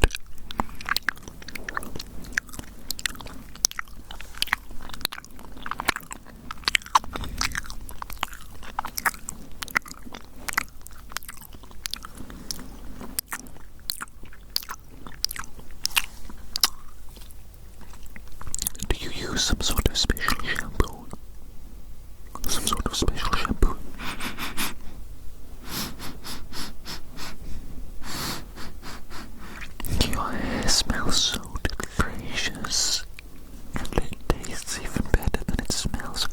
Do you use some sort of special shampoo? Some sort of special shampoo? Your hair smells so delicious. It tastes even better than it smells.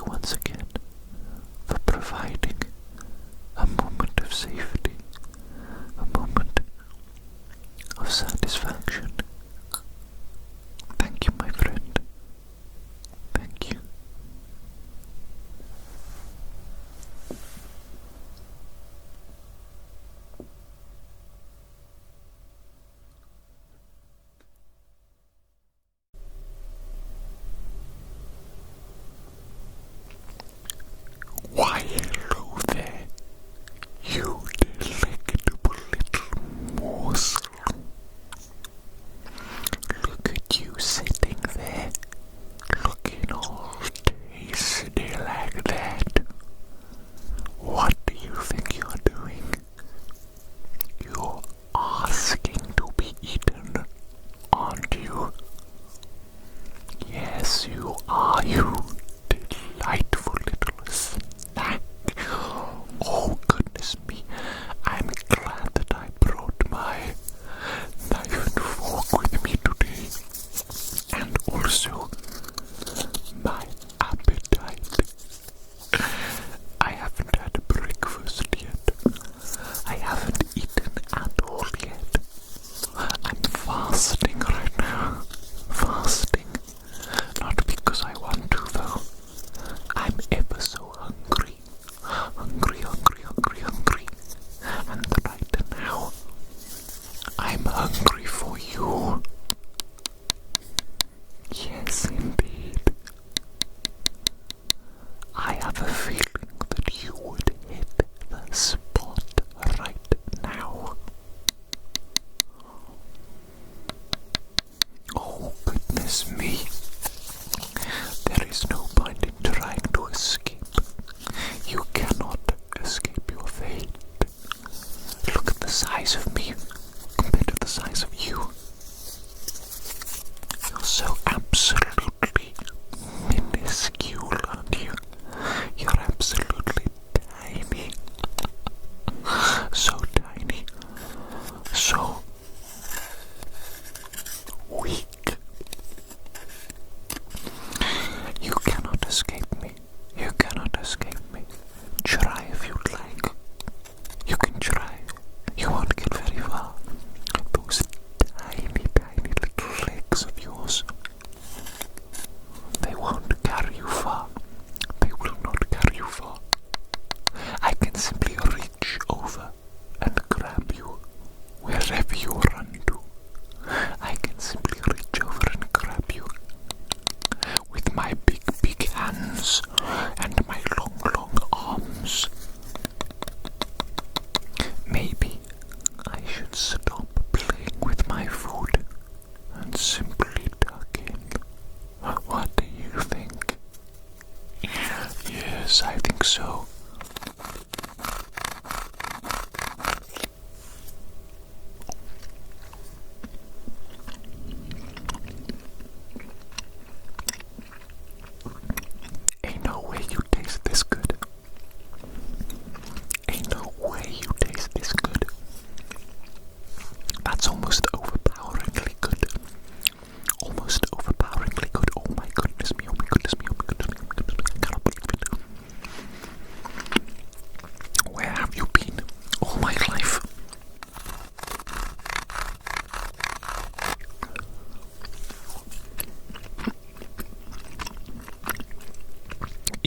once again for providing a moment of safety, a moment of satisfaction. Thank you, my friend. Thank you. Why, hello there, you delectable little morsel. Look at you sitting there, looking all tasty like that. What do you think you're doing? You're asking to be eaten, aren't you? Yes, you are, you delightful little snack. Oh, goodness me, I'm glad that I brought my knife and fork with me today, and also my appetite. I haven't had breakfast yet. I haven't eaten at all yet. I'm fasting right now. Fasting. Not because I want to, though. I'm ever so hungry. Hungry. And right now, I'm hungry for you. Yes, indeed. I have a feeling that you would hit the spot right now. Oh, goodness me. There is no point in trying to escape. You cannot escape your fate. Look at the size of me compared to the size of you. You're so absolutely minuscule, aren't you? You're absolutely tiny. So tiny. So weak. You cannot escape me. You cannot escape me. Try if you'd like. You can try. You won't get very far. Those tiny little legs of yours, they won't carry you far. They will not carry you far. I can simply reach over and grab you wherever you run to. I can simply reach over and grab you with my big hands and my long arms. Maybe I should stop playing with my food and simply tuck in. What do you think? Yes, I think so. Ain't no way you taste this good. Ain't no way you taste this good. That's almost overpoweringly good. Almost overpoweringly good. Oh my goodness me, oh my goodness me, oh my goodness me, oh my goodness me. I cannot believe it. Where have you been all my life?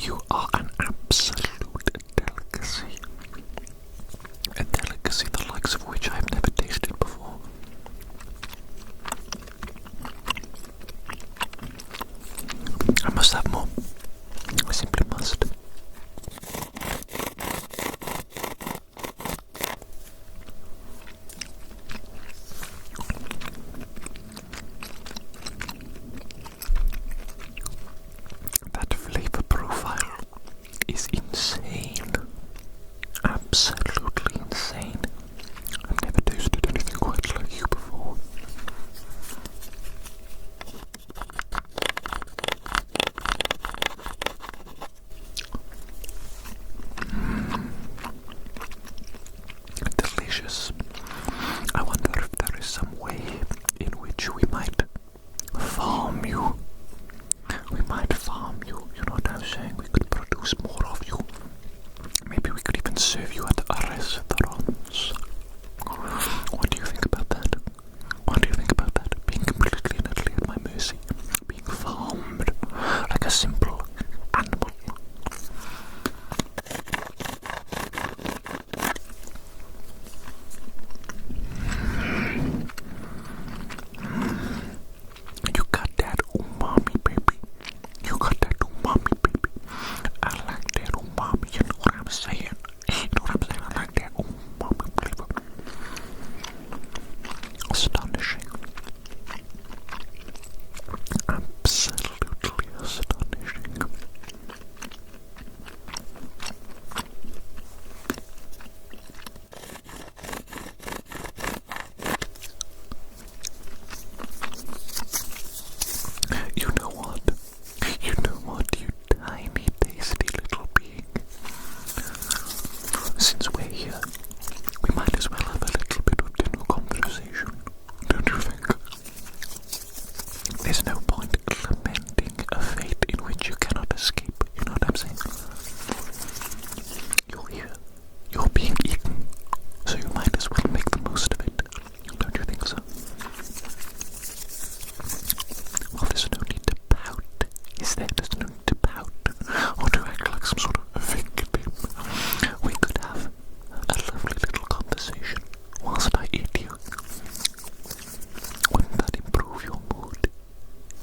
You are an absolute delicacy. A delicacy the likes of which I've never tasted before. I must have more. I simply must. That flavor profile is insane. Absolutely insane. I've never tasted anything quite like you before. Delicious. I wonder if there is some way in which we might farm you. We might farm you, you know what I'm saying? We could a simple animal. You got that umami, baby. You got that umami, baby. I like that umami, you know what I'm saying? You know what I'm saying? I like that umami flavor. Astonishing. Absolutely astonishing. You know what? You know what, you tiny, tasty little being. Since we're here, we might as well have a little bit of dinner conversation, don't you think? There's no point lamenting a fate in which you cannot escape, you know what I'm saying? You're here, you're being eaten, so you might as well make the most of it, don't you think so? Well, there's no need to pout, is there? There's no need to pout, or to act like some sort of victim. We could have a lovely little conversation whilst I eat you. Wouldn't that improve your mood?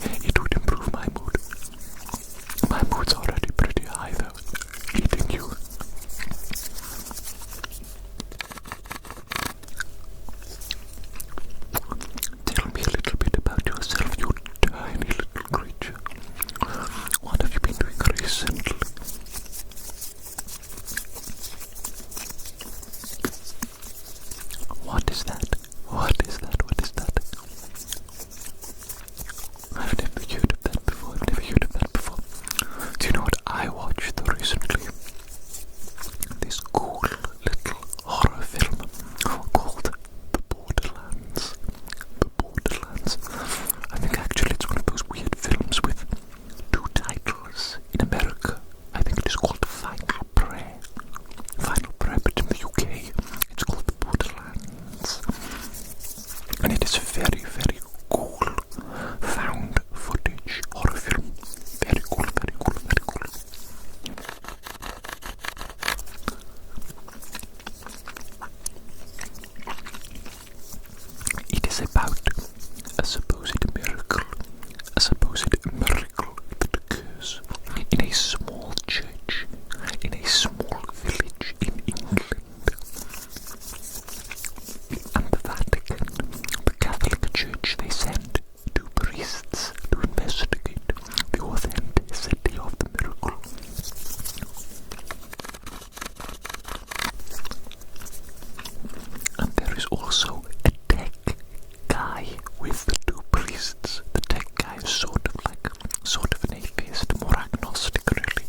It would improve my mood. My mood's already pretty high though, eating you. Tell me a little bit about yourself, you tiny little creature. What have you been doing recently? What is that? What is that? What is that? I've never heard of that before. I've never heard of that before. Do you know what I watched recently? This cool little horror film called The Borderlands. The Borderlands. I think actually it's one of those weird films with two titles. In America, I think it is called Final Prayer. Final Prayer, but in the UK, it's called The Borderlands. And it is a very, very cool found footage horror film. Very cool, very cool, very cool. It is about a supposed miracle that occurs in a small church, in a small village in England. And the Vatican, the Catholic Church, they send two priests to investigate the authenticity of the miracle. And there is also a tech guy with the two priests. The tech guy is sort of an atheist, more agnostic really.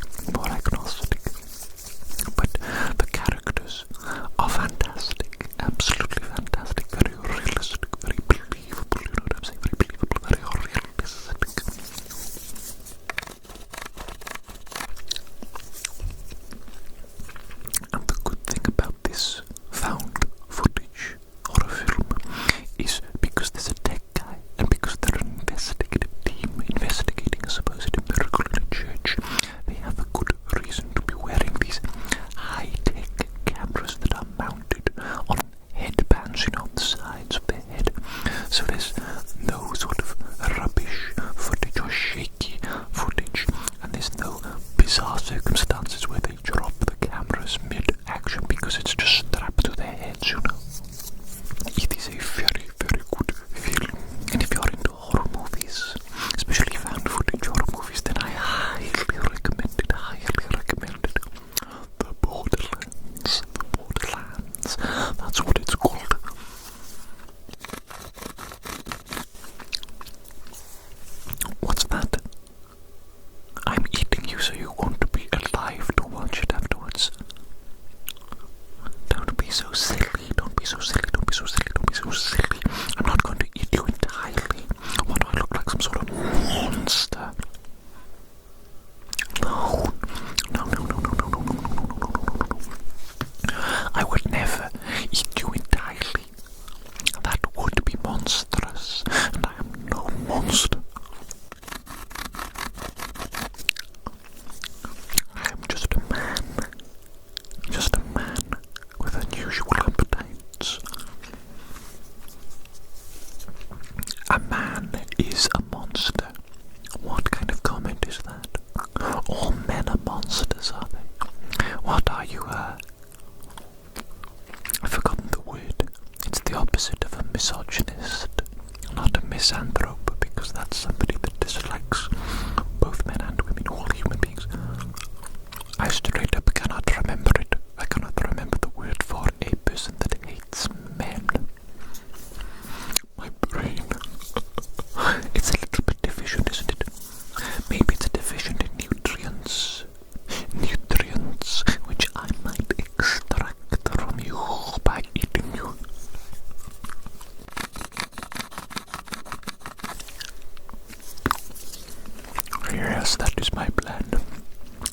is my plan.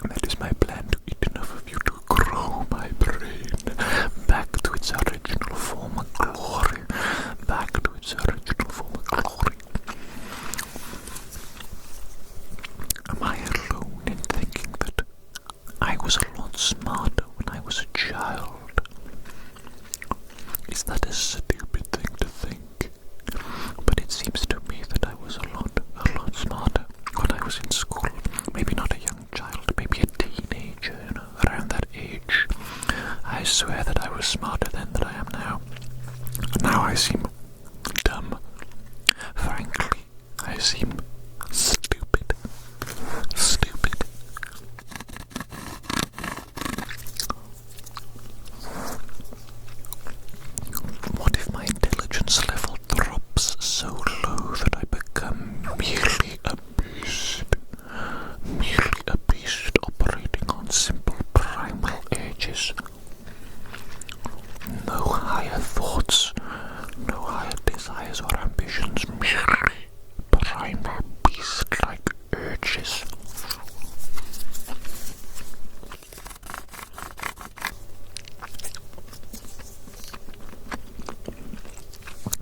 That is my plan, to eat enough of you to grow my brain back to its original form of glory. Back to its original form of glory. Am I alone in thinking that I was a lot smarter when I was a child? Is that a stupid thing to think? But it seems to me that I was a lot smarter when I was in school. Maybe not a young child, maybe a teenager, around that age. I swear that I was smarter then than I am now. Now I seem dumb. Frankly, I seem stupid. Stupid. What if my intelligence level drops so low that I become merely a beast? Merely a beast operating on simple primal urges. No higher thoughts, no higher desires or ambitions, merely primal beast-like urges.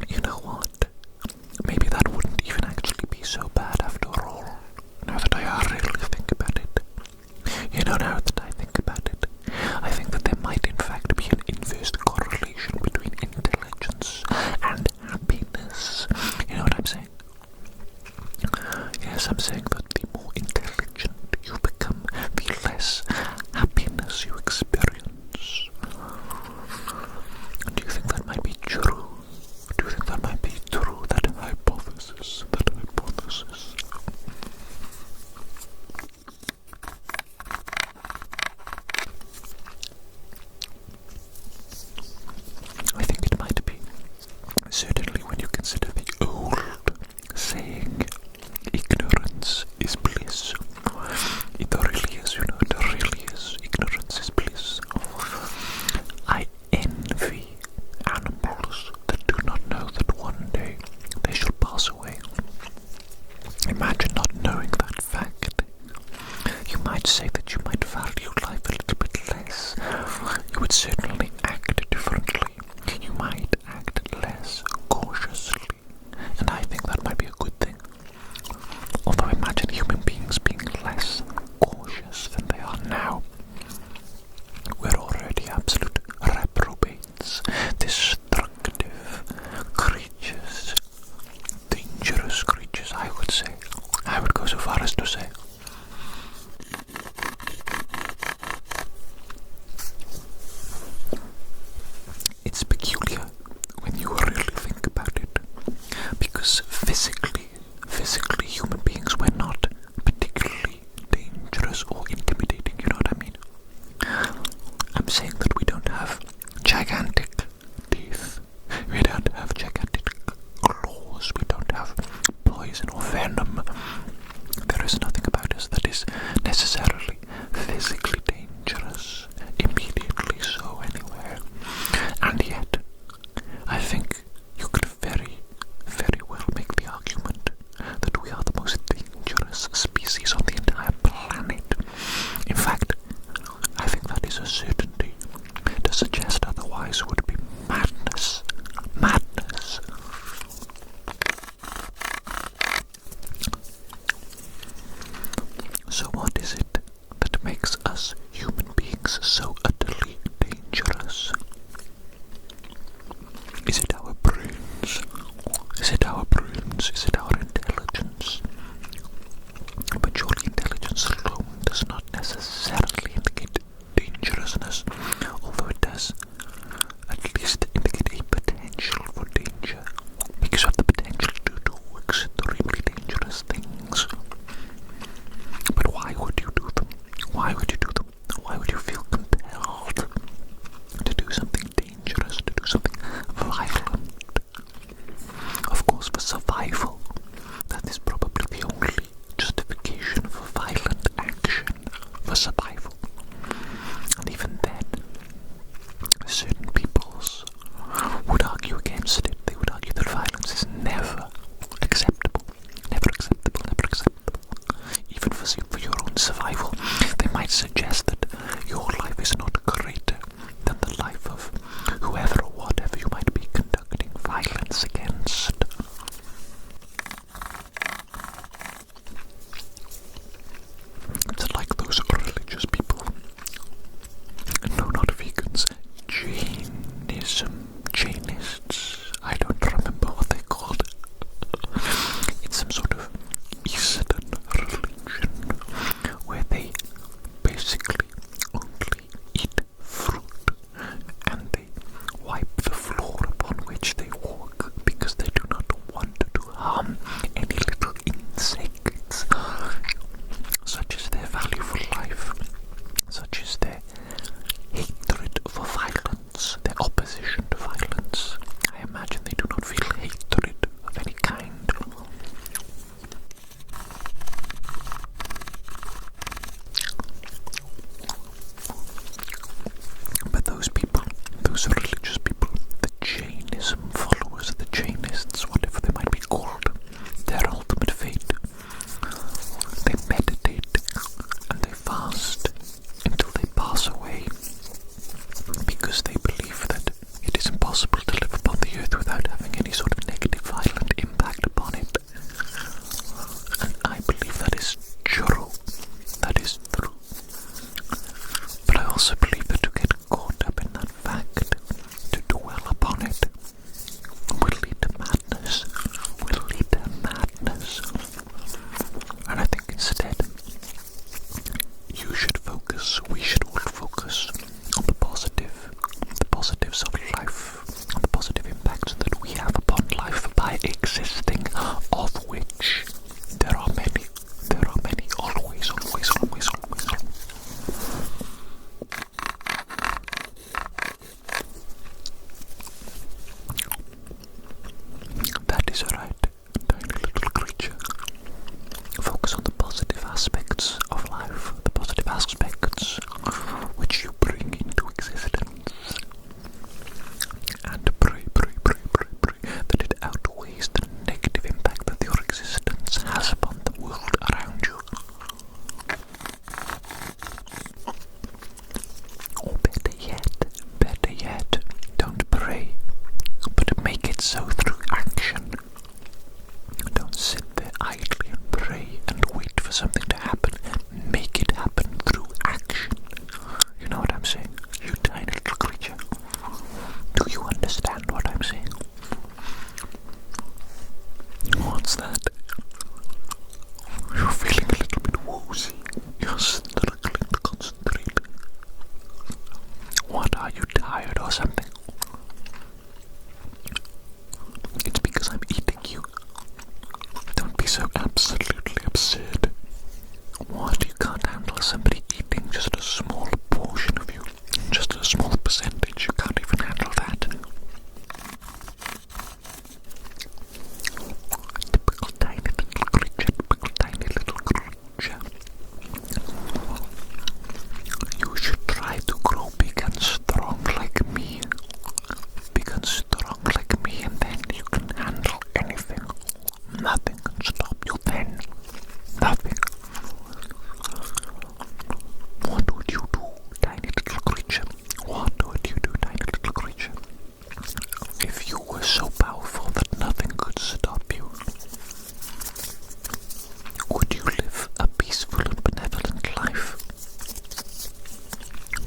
You know what? Maybe that wouldn't even actually be so bad after all, now that I really think about it. Now that I think about it, I think that there might in fact be an inverse correlation between intelligence and happiness. You know what I'm saying? Yes, I'm saying that the more intelligent you become, the less happiness you experience. Do you think that might be true? Do you think that might be true, that hypothesis? I think it might be. Certainly when you consider the old saying, ignorance is bliss. It really is, it really is. Ignorance is bliss. I envy animals that do not know that one day they shall pass away. Imagine not knowing that fact. You might say that you might value life a little bit less. You would certainly act differently. You might act less cautiously. And I think that might be a good thing. Although imagine human beings being less cautious than they are now. We're already absolute reprobates, destructive creatures, dangerous creatures, I would say. I would go so far as to say. It's peculiar when you really think about it, because physically human beings were not particularly dangerous or intimidating, you know what I mean? I'm saying that we don't have gigantic teeth, we don't have gigantic claws, we don't have poison or venom. There is nothing about us that is necessarily physically dangerous, immediately so anywhere. And yet, I think you could very, very well make the argument that we are the most dangerous species on the entire planet. In fact, I think that is a certainty. To suggest otherwise would be madness. Madness. So what is it that makes us human beings so utterly dangerous? Is it our brains? Is it our brains? Is it our intelligence? But surely intelligence alone does not necessarily indicate dangerousness, although it does at least indicate a potential for danger, because you have the potential to do extremely dangerous things. But why would you do them? Why would you do them? Why would you feel compelled to do something dangerous, to do something violent? Of course, for survival, that is probably the only justification for violent action, for survival. And even then, certain peoples would argue against it. They would argue that violence is never acceptable. Never acceptable, never acceptable. Even for your own own survival. They might suggest that your life is not greater than the life of whoever or whatever you might be conducting violence against. It's like those religious people. No, not vegans. Jainists. I don't remember what they're called. It's some sort of Eastern religion where they basically only eat fruit and they wipe the floor upon which they walk because they do not want to harm any little insects. Such is their value for life, such is their hatred for violence, their opposition to violence. I imagine they do not feel hatred of any kind. But those people, those religious people, the Jainism followers, the Jainists, whatever they might be called, their ultimate fate, they meditate and they fast until they pass away because they believe that it is impossible to live upon the earth without having any sort of negative violent impact upon it. And I believe that is true. That is true. But I also believe that to get caught up in that fact, to dwell upon it, will lead to madness. Will lead to madness. And I think instead, you should focus, we should all focus on the positives of life, on the positive impacts that we have upon life by existing, of which there are many, always. That is right, tiny little creature. Focus on the positive aspects of life, the positive aspects which you bring into existence. And pray that it outweighs the negative impact that your existence has upon the world around you. Or better yet, don't pray, but make it so through action. Don't sit there idly and pray and wait for something to happen. Make it happen through action. You know what I'm saying? You tiny little creature. Do you understand what I'm saying? What's that? You're feeling a little bit woozy. You're struggling to concentrate. What, are you tired or something? It's because I'm eating you. Don't be so absolutely absurd. What, you can't handle somebody eating just a small portion of you? Just a small percentage? You can't even handle that. Typical tiny little creature. You should try to grow big and strong like me. Big and strong like me, and then you can handle anything. Nothing can stop you then. Nothing. What would you do, tiny little creature? What would you do, tiny little creature? If you were so powerful that nothing could stop you, would you live a peaceful and benevolent life?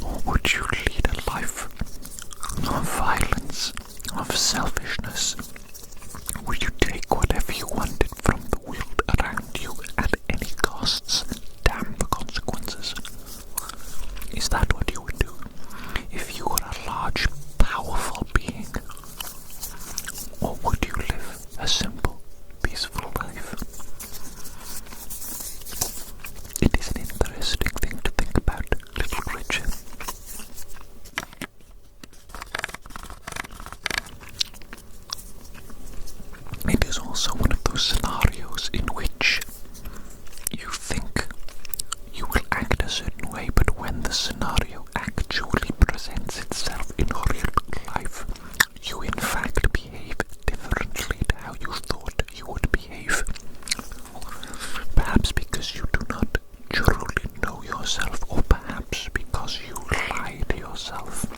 Or would you lead a life of violence, of selfishness? Would you take whatever you wanted from the world around you at any costs? Damn the consequences. Is that what you would do if you were a large, powerful being? Or would you live a simple, peaceful life? It is an interesting thing to think about, little creature. It is also one of those scenarios in which you think you will act a certain way, but when the scenario actually presents itself in real life, you in fact behave differently to how you thought you would behave. Perhaps because you do not truly yourself.